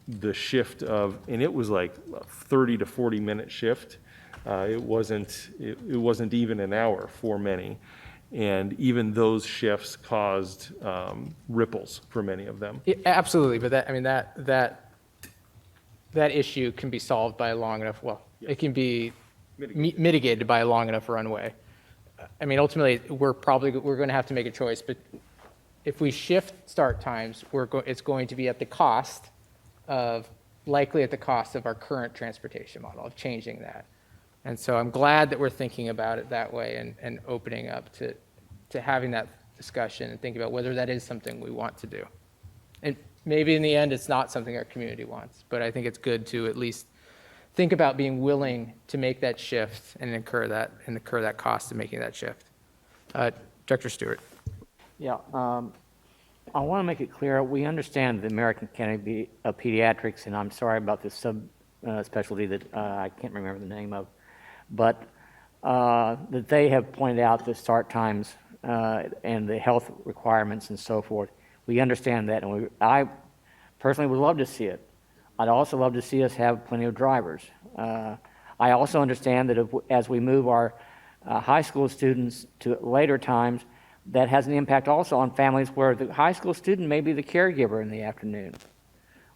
the shift of, and it was like a 30 to 40 minute shift. It wasn't even an hour for many. And even those shifts caused ripples for many of them. Yeah, absolutely, but that issue can be solved by a long enough, it can be mitigated by a long enough runway. I mean, ultimately, we're going to have to make a choice, but if we shift start times, it's going to be likely at the cost of our current transportation model, of changing that. And so I'm glad that we're thinking about it that way and opening up to having that discussion and thinking about whether that is something we want to do. And maybe in the end, it's not something our community wants, but I think it's good to at least think about being willing to make that shift and incur that cost of making that shift. Dr. Stewart. Yeah, I want to make it clear, we understand the American Academy of Pediatrics, and I'm sorry about this specialty that I can't remember the name of, but that they have pointed out the start times and the health requirements and so forth. We understand that, and I personally would love to see it. I'd also love to see us have plenty of drivers. I also understand that as we move our high school students to later times, that has an impact also on families where the high school student may be the caregiver in the afternoon,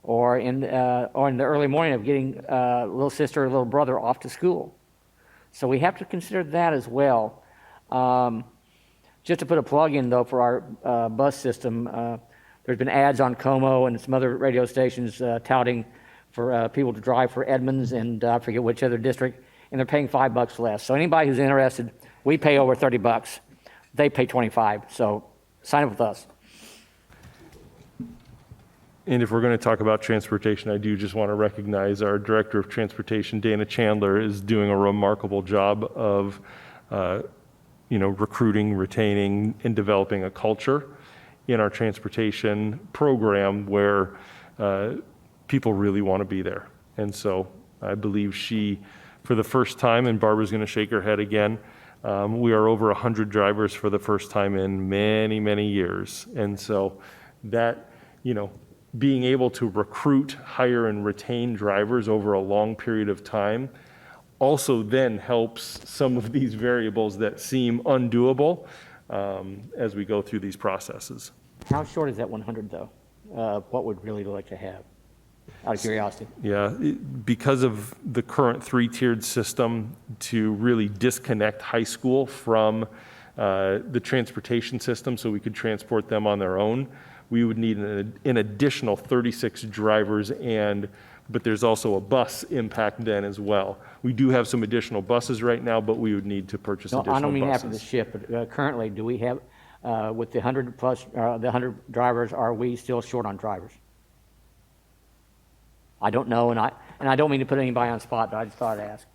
or in the early morning of getting a little sister or little brother off to school. So we have to consider that as well. Just to put a plug in, though, for our bus system, there's been ads on Como and some other radio stations touting for people to drive for Edmonds and I forget which other district, and they're paying $5 less. So anybody who's interested, we pay over $30. They pay $25. So sign up with us. And if we're going to talk about transportation, I do just want to recognize our Director of Transportation, Dana Chandler, is doing a remarkable job of recruiting, retaining, and developing a culture in our transportation program where people really want to be there. And so I believe she, for the first time, and Barbara's going to shake her head again, we are over 100 drivers for the first time in many, many years. And so that, being able to recruit, hire, and retain drivers over a long period of time also then helps some of these variables that seem undoable as we go through these processes. How short is that 100, though? What would really like to have, out of curiosity? Yeah, because of the current three-tiered system, to really disconnect high school from the transportation system so we could transport them on their own, we would need an additional 36 drivers, but there's also a bus impact then as well. We do have some additional buses right now, but we would need to purchase additional buses. I don't mean after the shift, but currently, do we have, with the 100 drivers, are we still short on drivers? I don't know, and I don't mean to put anybody on the spot, but I just thought I'd ask.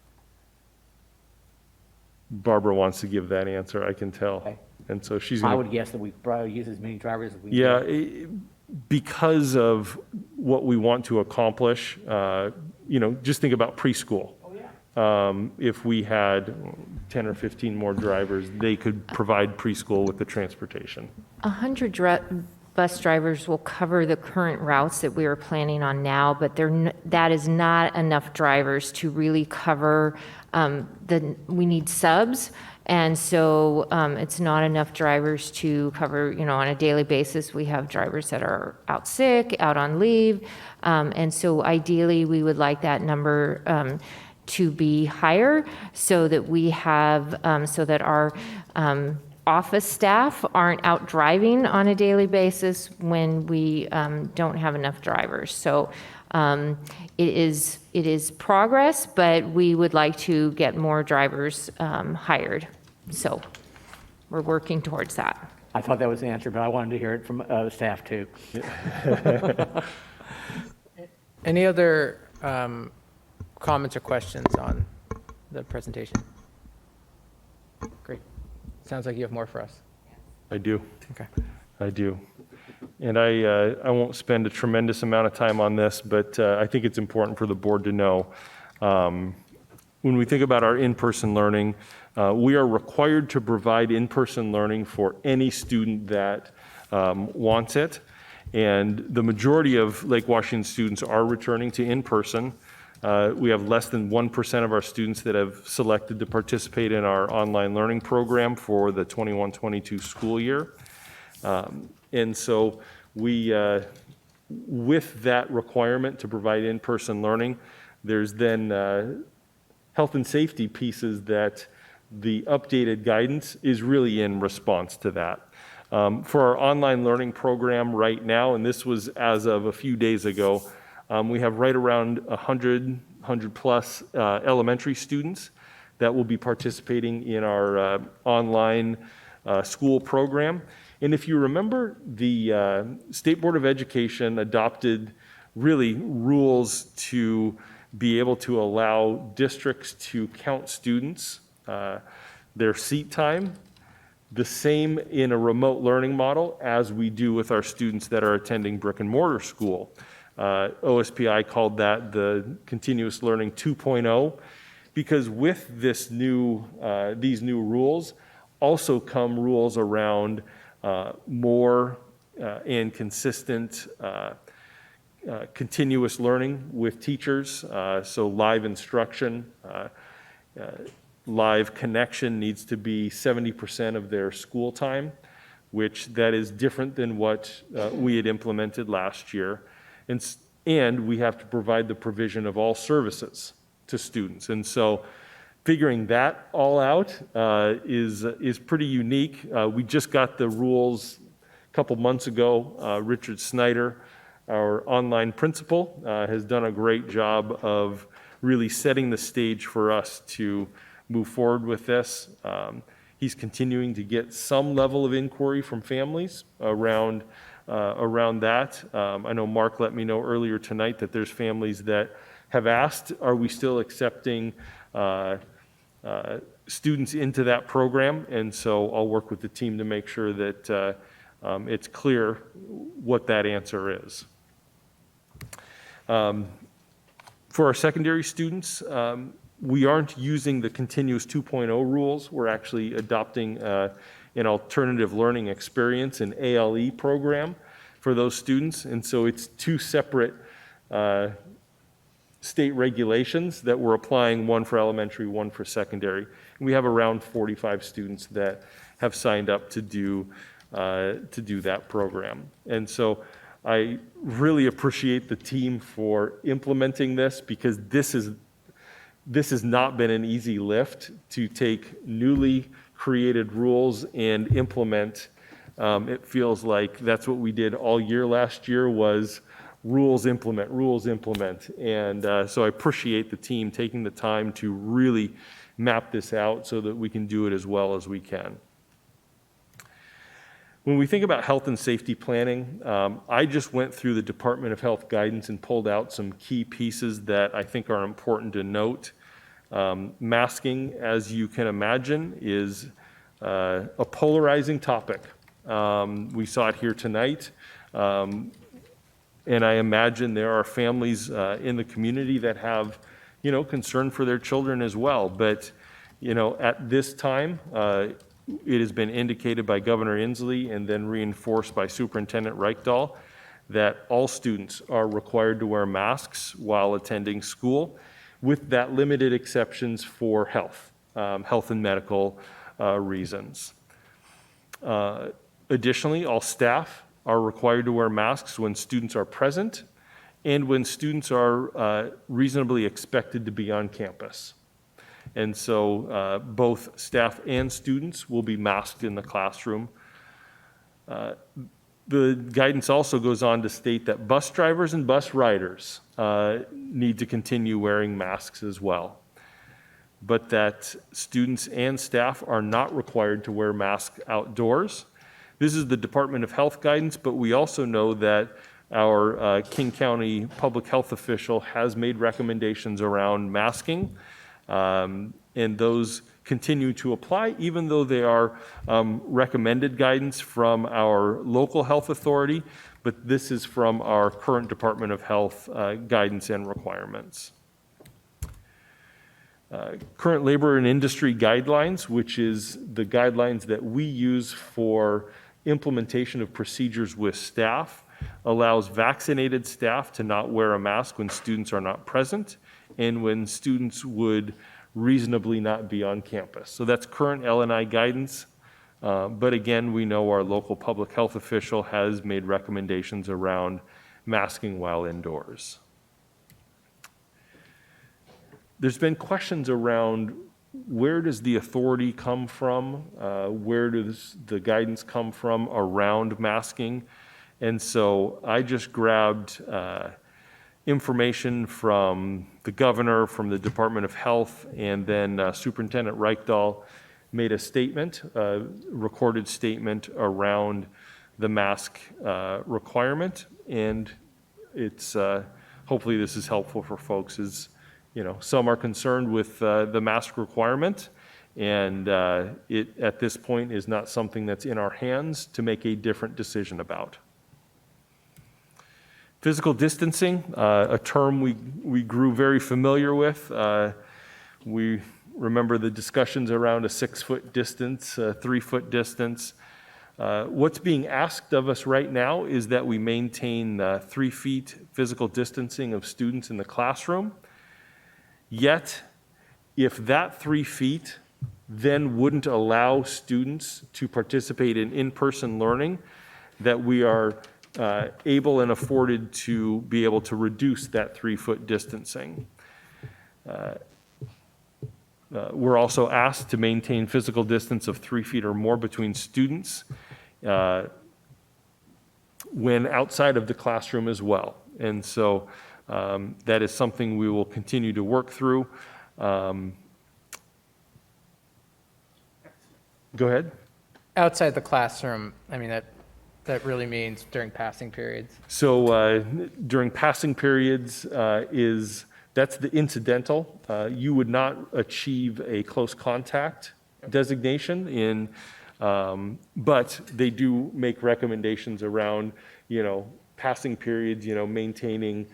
Barbara wants to give that answer, I can tell. Okay. And so she's I going would guess that we probably use as many drivers as we Yeah, can. because of what we want to accomplish, just think about preschool. If we had 10 or 15 more drivers, they could provide preschool with the transportation. 100 bus drivers will cover the current routes that we are planning on now, but that is not enough drivers to really cover we need subs. And so it's not enough drivers to cover, on a daily basis. We have drivers that are out sick, out on leave. And so ideally, we would like that number to be higher so that we have, so that our office staff aren't out driving on a daily basis when we don't have enough drivers. So it is progress, but we would like to get more drivers hired. So we're working towards that. I thought that was the answer, but I wanted to hear it from the staff too. Any other comments or questions on the presentation? Great. Sounds like you have more for us. I do. Okay. I do. And I won't spend a tremendous amount of time on this, but I think it's important for the board to know. When we think about our in-person learning, we are required to provide in-person learning for any student that wants it. And the majority of Lake Washington students are returning to in-person. We have less than 1% of our students that have selected to participate in our online learning program for the 21-22 school year. And so we, with that requirement to provide in-person learning, there's then health and safety pieces that the updated guidance is really in response to that. For our online learning program right now, and this was as of a few days ago, we have right around 100 plus elementary students that will be participating in our online school program. And if you remember, the State Board of Education adopted really rules to be able to allow districts to count students, their seat time, the same in a remote learning model as we do with our students that are attending brick and mortar school. OSPI called that the Continuous Learning 2.0, because with this these new rules also come rules around more and consistent continuous learning with teachers. So live instruction, live connection needs to be 70% of their school time, which that is different than what we had implemented last year. And we have to provide the provision of all services to students. And so figuring that all out is pretty unique. We just got the rules a couple months ago. Richard Snyder, our online principal, has done a great job of really setting the stage for us to move forward with this. He's continuing to get some level of inquiry from families around that. I know Mark let me know earlier tonight that there's families that have asked, are we still accepting students into that program? And so I'll work with the team to make sure that it's clear what that answer is. For our secondary students, we aren't using the Continuous 2.0 rules. We're actually adopting an alternative learning experience, an ALE program for those students. And so it's two separate state regulations that we're applying, one for elementary, one for secondary. And we have around 45 students that have signed up to do that program. And so I really appreciate the team for implementing this, because this has not been an easy lift to take newly created rules and implement. It feels like that's what we did all year last year, was rules implement, rules implement. And so I appreciate the team taking the time to really map this out so that we can do it as well as we can. When we think about health and safety planning, I just went through the Department of Health guidance and pulled out some key pieces that I think are important to note. Masking, as you can imagine, is a polarizing topic. We saw it here tonight, and I imagine there are families in the community that have, concern for their children as well. But, at this time, it has been indicated by Governor Inslee and then reinforced by Superintendent Reichdahl that all students are required to wear masks while attending school, with that limited exceptions for health and medical reasons. Additionally, all staff are required to wear masks when students are present and when students are reasonably expected to be on campus. And so both staff and students will be masked in the classroom. The guidance also goes on to state that bus drivers and bus riders need to continue wearing masks as well, but that students and staff are not required to wear masks outdoors. This is the Department of Health guidance, but we also know that our King County public health official has made recommendations around masking, and those continue to apply, even though they are recommended guidance from our local health authority, but this is from our current Department of Health guidance and requirements. Current labor and industry guidelines, which is the guidelines that we use for implementation of procedures with staff, allows vaccinated staff to not wear a mask when students are not present and when students would reasonably not be on campus. So that's current LNI guidance, but again, we know our local public health official has made recommendations around masking while indoors. There's been questions around where does the authority come from? Where does the guidance come from around masking? And so I just grabbed information from the governor, from the Department of Health, and then Superintendent Reichdahl made a statement, a recorded statement around the mask requirement. And it's hopefully this is helpful for folks. As you know, some are concerned with the mask requirement, and it at this point is not something that's in our hands to make a different decision about. Physical distancing, a term we grew very familiar with. We remember the discussions around a 6-foot distance, a 3-foot distance. What's being asked of us right now is that we maintain 3 feet physical distancing of students in the classroom. Yet, if that 3 feet then wouldn't allow students to participate in in-person learning, that we are able and afforded to be able to reduce that 3-foot distancing. We're also asked to maintain physical distance of 3 feet or more between students when outside of the classroom as well. And so that is something we will continue to work through. Go ahead. Outside the classroom, I mean, that really means during passing periods. So during passing periods that's the incidental. You would not achieve a close contact designation in, but they do make recommendations around, passing periods, maintaining,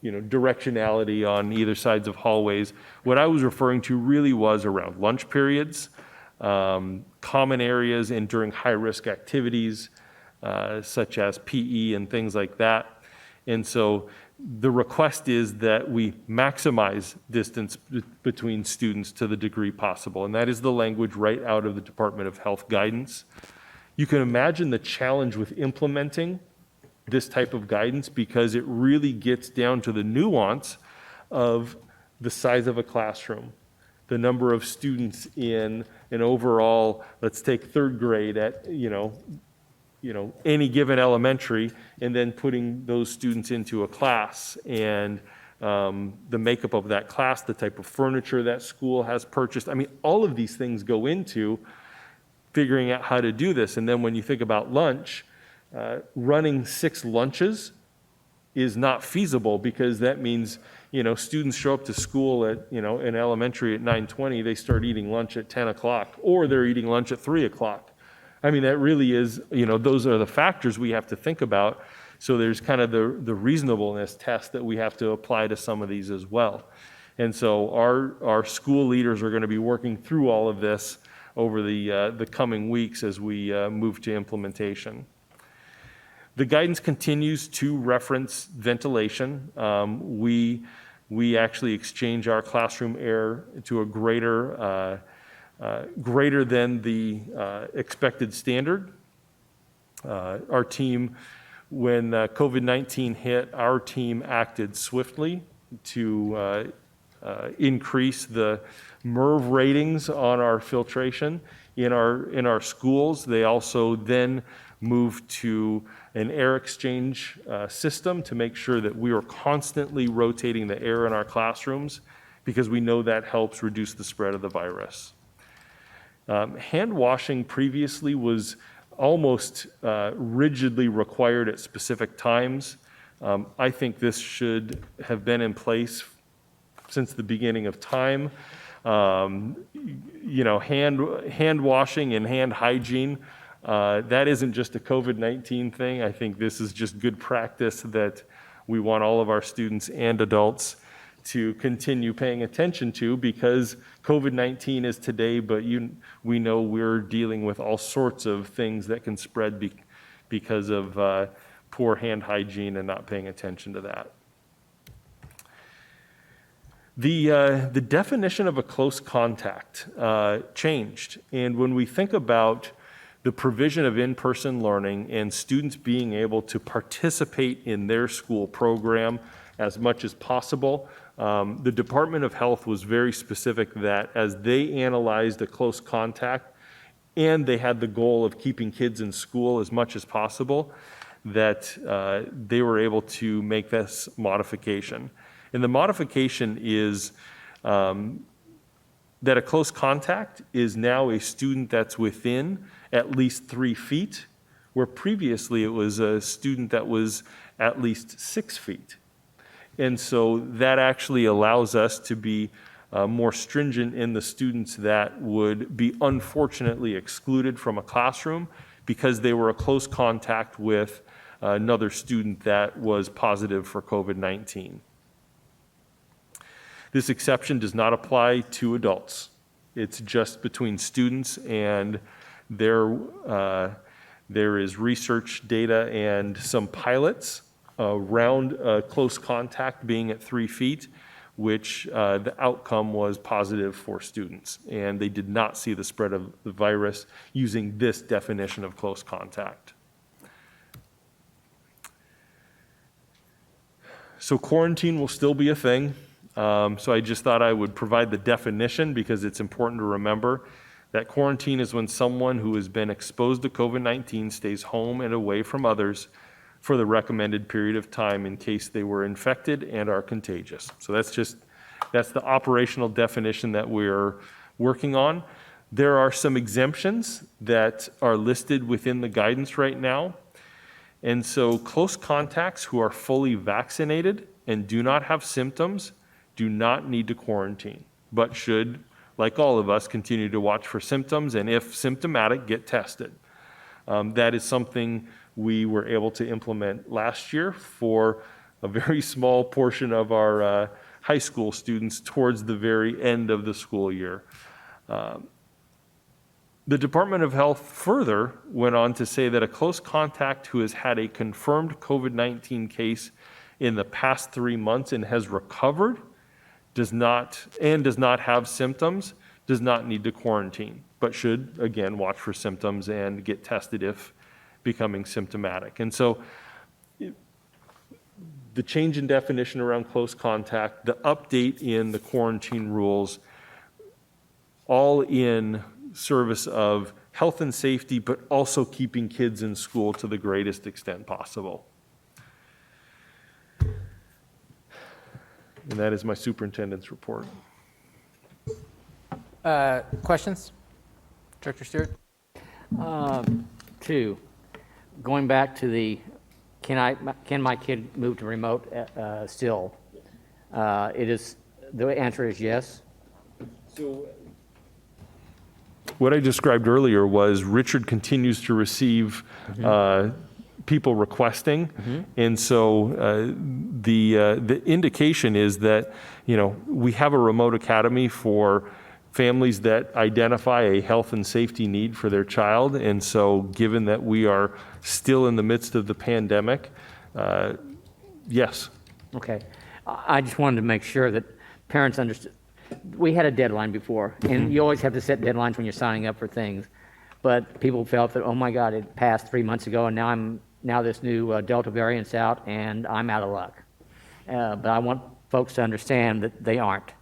directionality on either sides of hallways. What I was referring to really was around lunch periods, common areas, and during high-risk activities such as PE and things like that. And so the request is that we maximize distance between students to the degree possible, and that is the language right out of the Department of Health guidance. You can imagine the challenge with implementing this type of guidance because it really gets down to the nuance of the size of a classroom, the number of students in an overall, let's take third grade at, any given elementary, and then putting those students into a class, and the makeup of that class, the type of furniture that school has purchased. I mean, all of these things go into figuring out how to do this. And then when you think about lunch, running 6 lunches is not feasible, because that means, students show up to school at, in elementary at 9:20, they start eating lunch at 10 o'clock, or they're eating lunch at 3 o'clock. I mean, that really is, those are the factors we have to think about. So there's kind of the reasonableness test that we have to apply to some of these as well. And so our school leaders are going to be working through all of this over the coming weeks as we move to implementation. The guidance continues to reference ventilation. We actually exchange our classroom air to a greater than the expected standard. Our team, when COVID-19 hit, our team acted swiftly to increase the MERV ratings on our filtration in our schools. They also then moved to an air exchange system to make sure that we are constantly rotating the air in our classrooms, because we know that helps reduce the spread of the virus. Hand washing previously was almost rigidly required at specific times. I think this should have been in place since the beginning of time. You know, hand washing and hand hygiene, that isn't just a COVID-19 thing. I think this is just good practice that we want all of our students and adults to continue paying attention to, because COVID-19 is today, but we know we're dealing with all sorts of things that can spread because of poor hand hygiene and not paying attention to that. The definition of a close contact changed, and when we think about the provision of in-person learning and students being able to participate in their school program as much as possible, the Department of Health was very specific that as they analyzed a close contact and they had the goal of keeping kids in school as much as possible, that they were able to make this modification. And the modification is that a close contact is now a student that's within at least 3 feet, where previously it was a student that was at least 6 feet. And so that actually allows us to be more stringent in the students that would be unfortunately excluded from a classroom because they were a close contact with another student that was positive for COVID-19. This exception does not apply to adults. It's just between students, and there is research data and some pilots around close contact being at 3 feet, which the outcome was positive for students, and they did not see the spread of the virus using this definition of close contact. So quarantine will still be a thing. So I just thought I would provide the definition because it's important to remember that quarantine is when someone who has been exposed to COVID-19 stays home and away from others for the recommended period of time in case they were infected and are contagious. So that's the operational definition that we're working on. There are some exemptions that are listed within the guidance right now. And so close contacts who are fully vaccinated and do not have symptoms do not need to quarantine, but should, like all of us, continue to watch for symptoms, and if symptomatic, get tested. That is something we were able to implement last year for a very small portion of our high school students towards the very end of the school year. The Department of Health further went on to say that a close contact who has had a confirmed COVID-19 case in the past 3 months and has recovered does not have symptoms, does not need to quarantine, but should, again, watch for symptoms and get tested if becoming symptomatic. And so the change in definition around close contact, the update in the quarantine rules, all in service of health and safety, but also keeping kids in school to the greatest extent possible. And that is my superintendent's report. Questions? Director Stewart? Two, going back to the, can my kid move to remote still? The answer is yes. So what I described earlier was Richard continues to receive people requesting, and so the indication is that we have a remote academy for families that identify a health and safety need for their child. And so given that we are still in the midst of the pandemic, yes. Okay. I just wanted to make sure that parents understood. We had a deadline before, and you always have to set deadlines when you're signing up for things. But people felt that, oh my God, it passed 3 months ago, and now this new Delta variant's out, and I'm out of luck. But I want folks to understand that they aren't.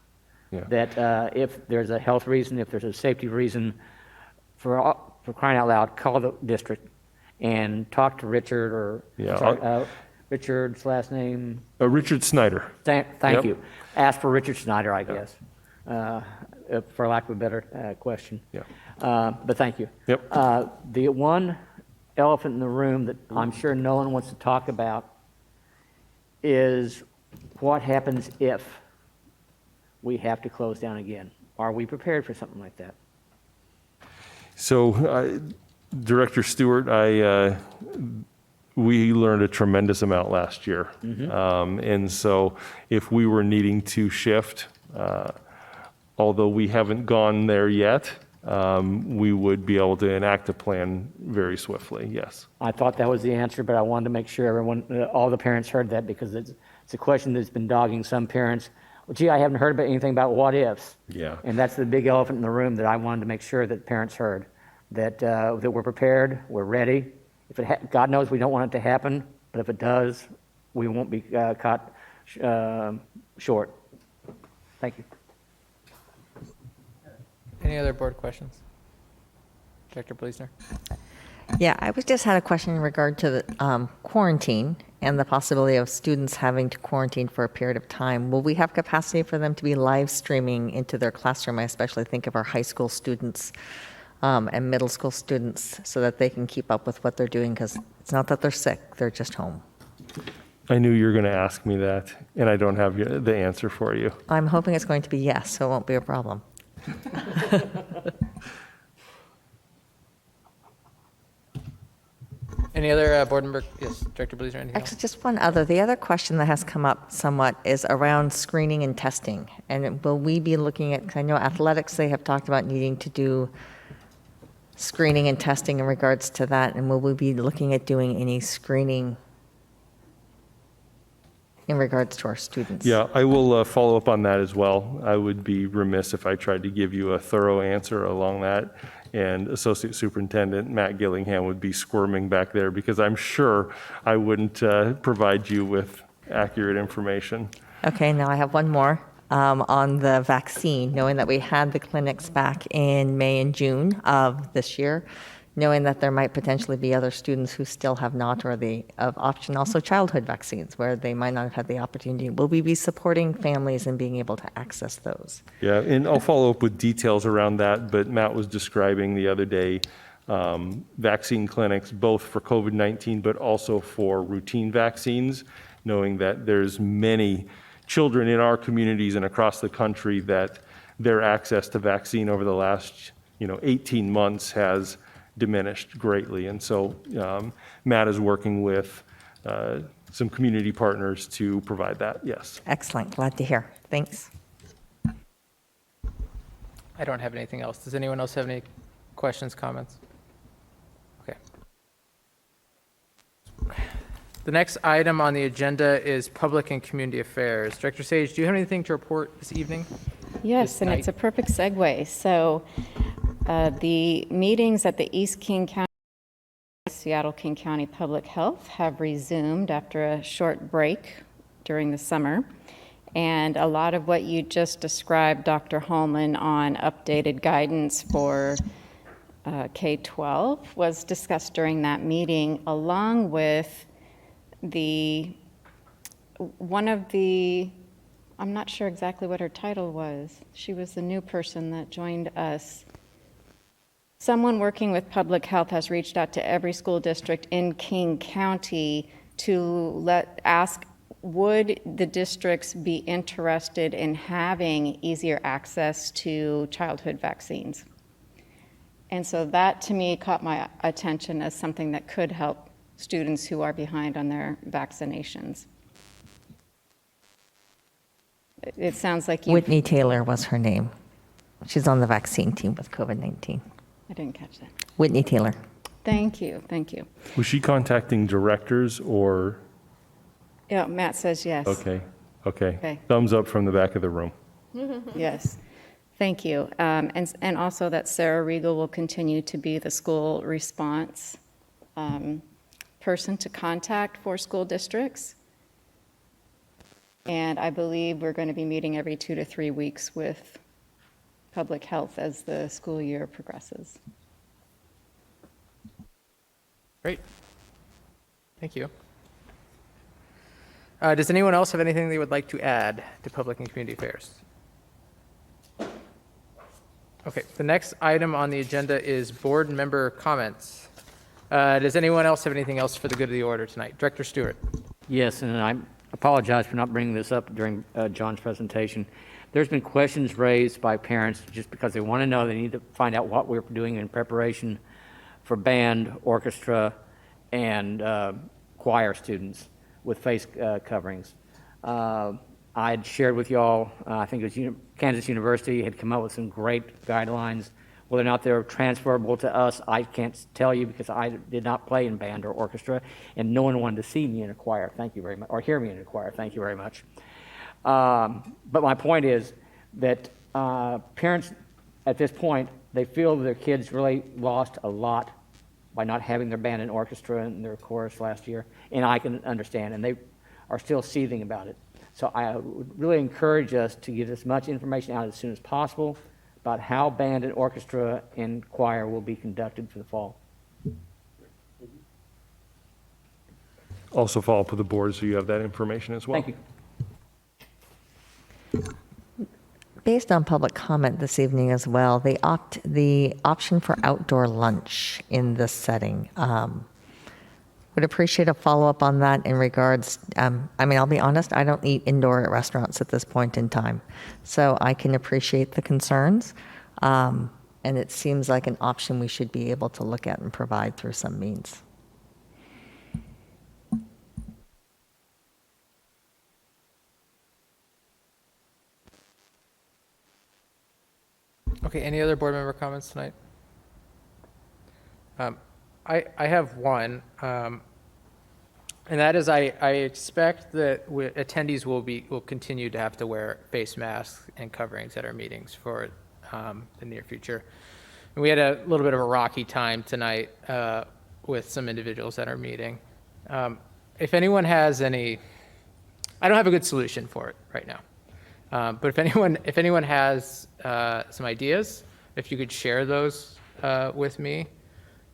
Yeah. That if there's a health reason, if there's a safety reason, for crying out loud, call the district and talk to Richard or Richard's last name? Richard Snyder. Thank you. Ask for Richard Snyder, I guess, for lack of a better question. Yeah. But thank you. Yep. The one elephant in the room that I'm sure no one wants to talk about is what happens if we have to close down again. Are we prepared for something like that? So, Director Stewart, we learned a tremendous amount last year. And so if we were needing to shift, although we haven't gone there yet, we would be able to enact a plan very swiftly, yes. I thought that was the answer, but I wanted to make sure everyone, all the parents heard that, because it's a question that's been dogging some parents. Well, gee, I haven't heard about anything about what ifs. Yeah. And that's the big elephant in the room that I wanted to make sure that parents heard, that we're prepared, we're ready. If God knows we don't want it to happen, but if it does, we won't be caught short. Thank you. Any other board questions? Director Bleasner? Yeah, I just had a question in regard to the quarantine and the possibility of students having to quarantine for a period of time. Will we have capacity for them to be live streaming into their classroom? I especially think of our high school students and middle school students, so that they can keep up with what they're doing, because it's not that they're sick, they're just home. I knew you were going to ask me that, and I don't have the answer for you. I'm hoping it's going to be yes, so it won't be a problem. Any other board member? Yes, Director Bleasner, anything else? Actually, just one other. The other question that has come up somewhat is around screening and testing. And will we be looking at, 'cause I know athletics, they have talked about needing to do screening and testing in regards to that. And will we be looking at doing any screening in regards to our students? Yeah, I will follow up on that as well. I would be remiss if I tried to give you a thorough answer along that. And Associate Superintendent Matt Gillingham would be squirming back there, because I'm sure I wouldn't provide you with accurate information. Okay, now I have one more on the vaccine. Knowing that we had the clinics back in May and June of this year, knowing that there might potentially be other students who still have not, or the option also childhood vaccines where they might not have had the opportunity. Will we be supporting families in being able to access those? Yeah, and I'll follow up with details around that, but Matt was describing the other day vaccine clinics, both for COVID-19, but also for routine vaccines, knowing that there's many children in our communities and across the country that their access to vaccine over the last 18 months has diminished greatly. And so Matt is working with some community partners to provide that, yes. Excellent, glad to hear. Thanks. I don't have anything else. Does anyone else have any questions, comments? Okay. The next item on the agenda is Public and Community Affairs. Director Sage, do you have anything to report this evening? Yes, and it's a perfect segue. So the meetings at the East King County, Seattle King County Public Health have resumed after a short break during the summer. And a lot of what you just described, Dr. Holman, on updated guidance for K-12 was discussed during that meeting, along with one of the, I'm not sure exactly what her title was. She was the new person that joined us. Someone working with public health has reached out to every school district in King County to ask, would the districts be interested in having easier access to childhood vaccines? And so that, to me, caught my attention as something that could help students who are behind on their vaccinations. It sounds like you. Whitney Taylor was her name. She's on the vaccine team with COVID-19. I didn't catch that. Whitney Taylor. Thank you, thank you. Was she contacting directors or? Yeah, Matt says yes. Okay, okay. Okay. Thumbs up from the back of the room. Yes, thank you. And also that Sarah Regal will continue to be the school response person to contact for school districts. And I believe we're going to be meeting every 2 to 3 weeks with public health as the school year progresses. Great. Thank you. Does anyone else have anything they would like to add to public and community affairs? Okay, the next item on the agenda is board member comments. Does anyone else have anything else for the good of the order tonight? Director Stewart. Yes, and I apologize for not bringing this up during John's presentation. There's been questions raised by parents just because they want to know, they need to find out what we're doing in preparation for band, orchestra, and choir students with face coverings. I had shared with y'all, I think it was Kansas University had come up with some great guidelines. Whether or not they're transferable to us, I can't tell you because I did not play in band or orchestra, and no one wanted to see me in a choir. Thank you very much, or hear me in a choir. Thank you very much. But my point is that parents at this point, they feel their kids really lost a lot by not having their band and orchestra and their chorus last year, and I can understand, and they are still seething about it. So I would really encourage us to get as much information out as soon as possible about how band and orchestra and choir will be conducted for the fall. Also follow up with the board so you have that information as well. Thank you. Based on public comment this evening as well, the option for outdoor lunch in this setting. Would appreciate a follow-up on that in regards, I'll be honest, I don't eat indoor at restaurants at this point in time. So I can appreciate the concerns. And it seems like an option we should be able to look at and provide through some means. Okay, any other board member comments tonight? I have one, and that is I expect that attendees will continue to have to wear face masks and coverings at our meetings for the near future. And we had a little bit of a rocky time tonight with some individuals at our meeting. If anyone has any, I don't have a good solution for it right now. But if anyone has some ideas, if you could share those with me.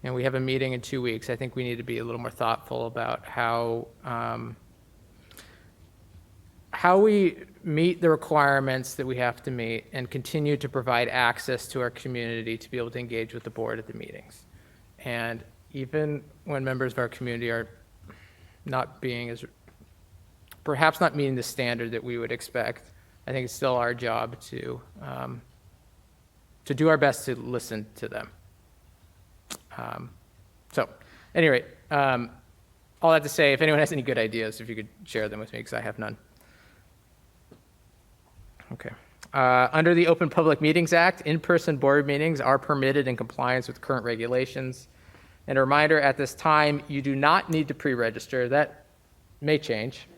And we have a meeting in 2 weeks. I think we need to be a little more thoughtful about how we meet the requirements that we have to meet and continue to provide access to our community to be able to engage with the board at the meetings. And even when members of our community are not being perhaps not meeting the standard that we would expect, I think it's still our job to do our best to listen to them. So, at any rate, all that to say, if anyone has any good ideas, if you could share them with me, because I have none. Okay. Under the Open Public Meetings Act, in-person board meetings are permitted in compliance with current regulations. And a reminder, at this time, you do not need to pre-register. That may change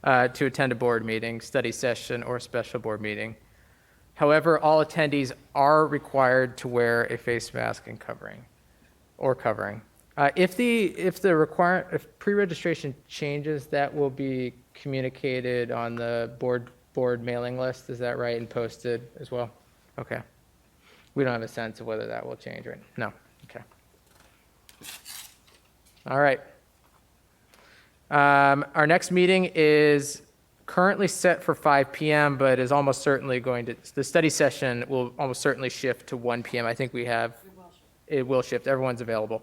to attend a board meeting, study session, or special board meeting. However, all attendees are required to wear a face mask and covering. If pre-registration changes, that will be communicated on the board mailing list. Is that right? And posted as well? Okay. We don't have a sense of whether that will change, right? No. Okay. All right. Our next meeting is currently set for 5 p.m., but is almost certainly the study session will almost certainly shift to 1 p.m. I think it will shift. Everyone's available.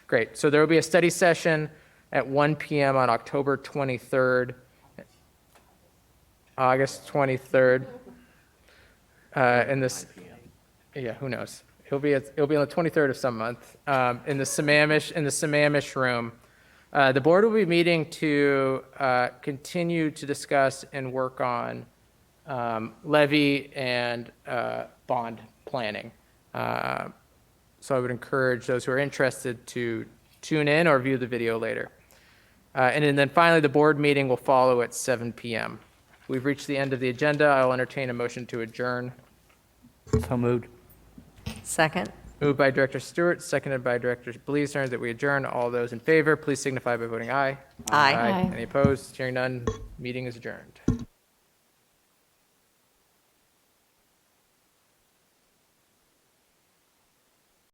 Great. So there will be a study session at 1 p.m. on October 23rd, August 23rd. Who knows? It'll be on the 23rd of some month in the Sammamish room. The board will be meeting to continue to discuss and work on levy and bond planning. So I would encourage those who are interested to tune in or view the video later. And then finally, the board meeting will follow at 7 p.m. We've reached the end of the agenda. I'll entertain a motion to adjourn. So moved. Second? Moved by Director Stewart, seconded by Director Bleasner, that we adjourn. All those in favor, please signify by voting aye. Aye. Any opposed? Hearing none, meeting is adjourned.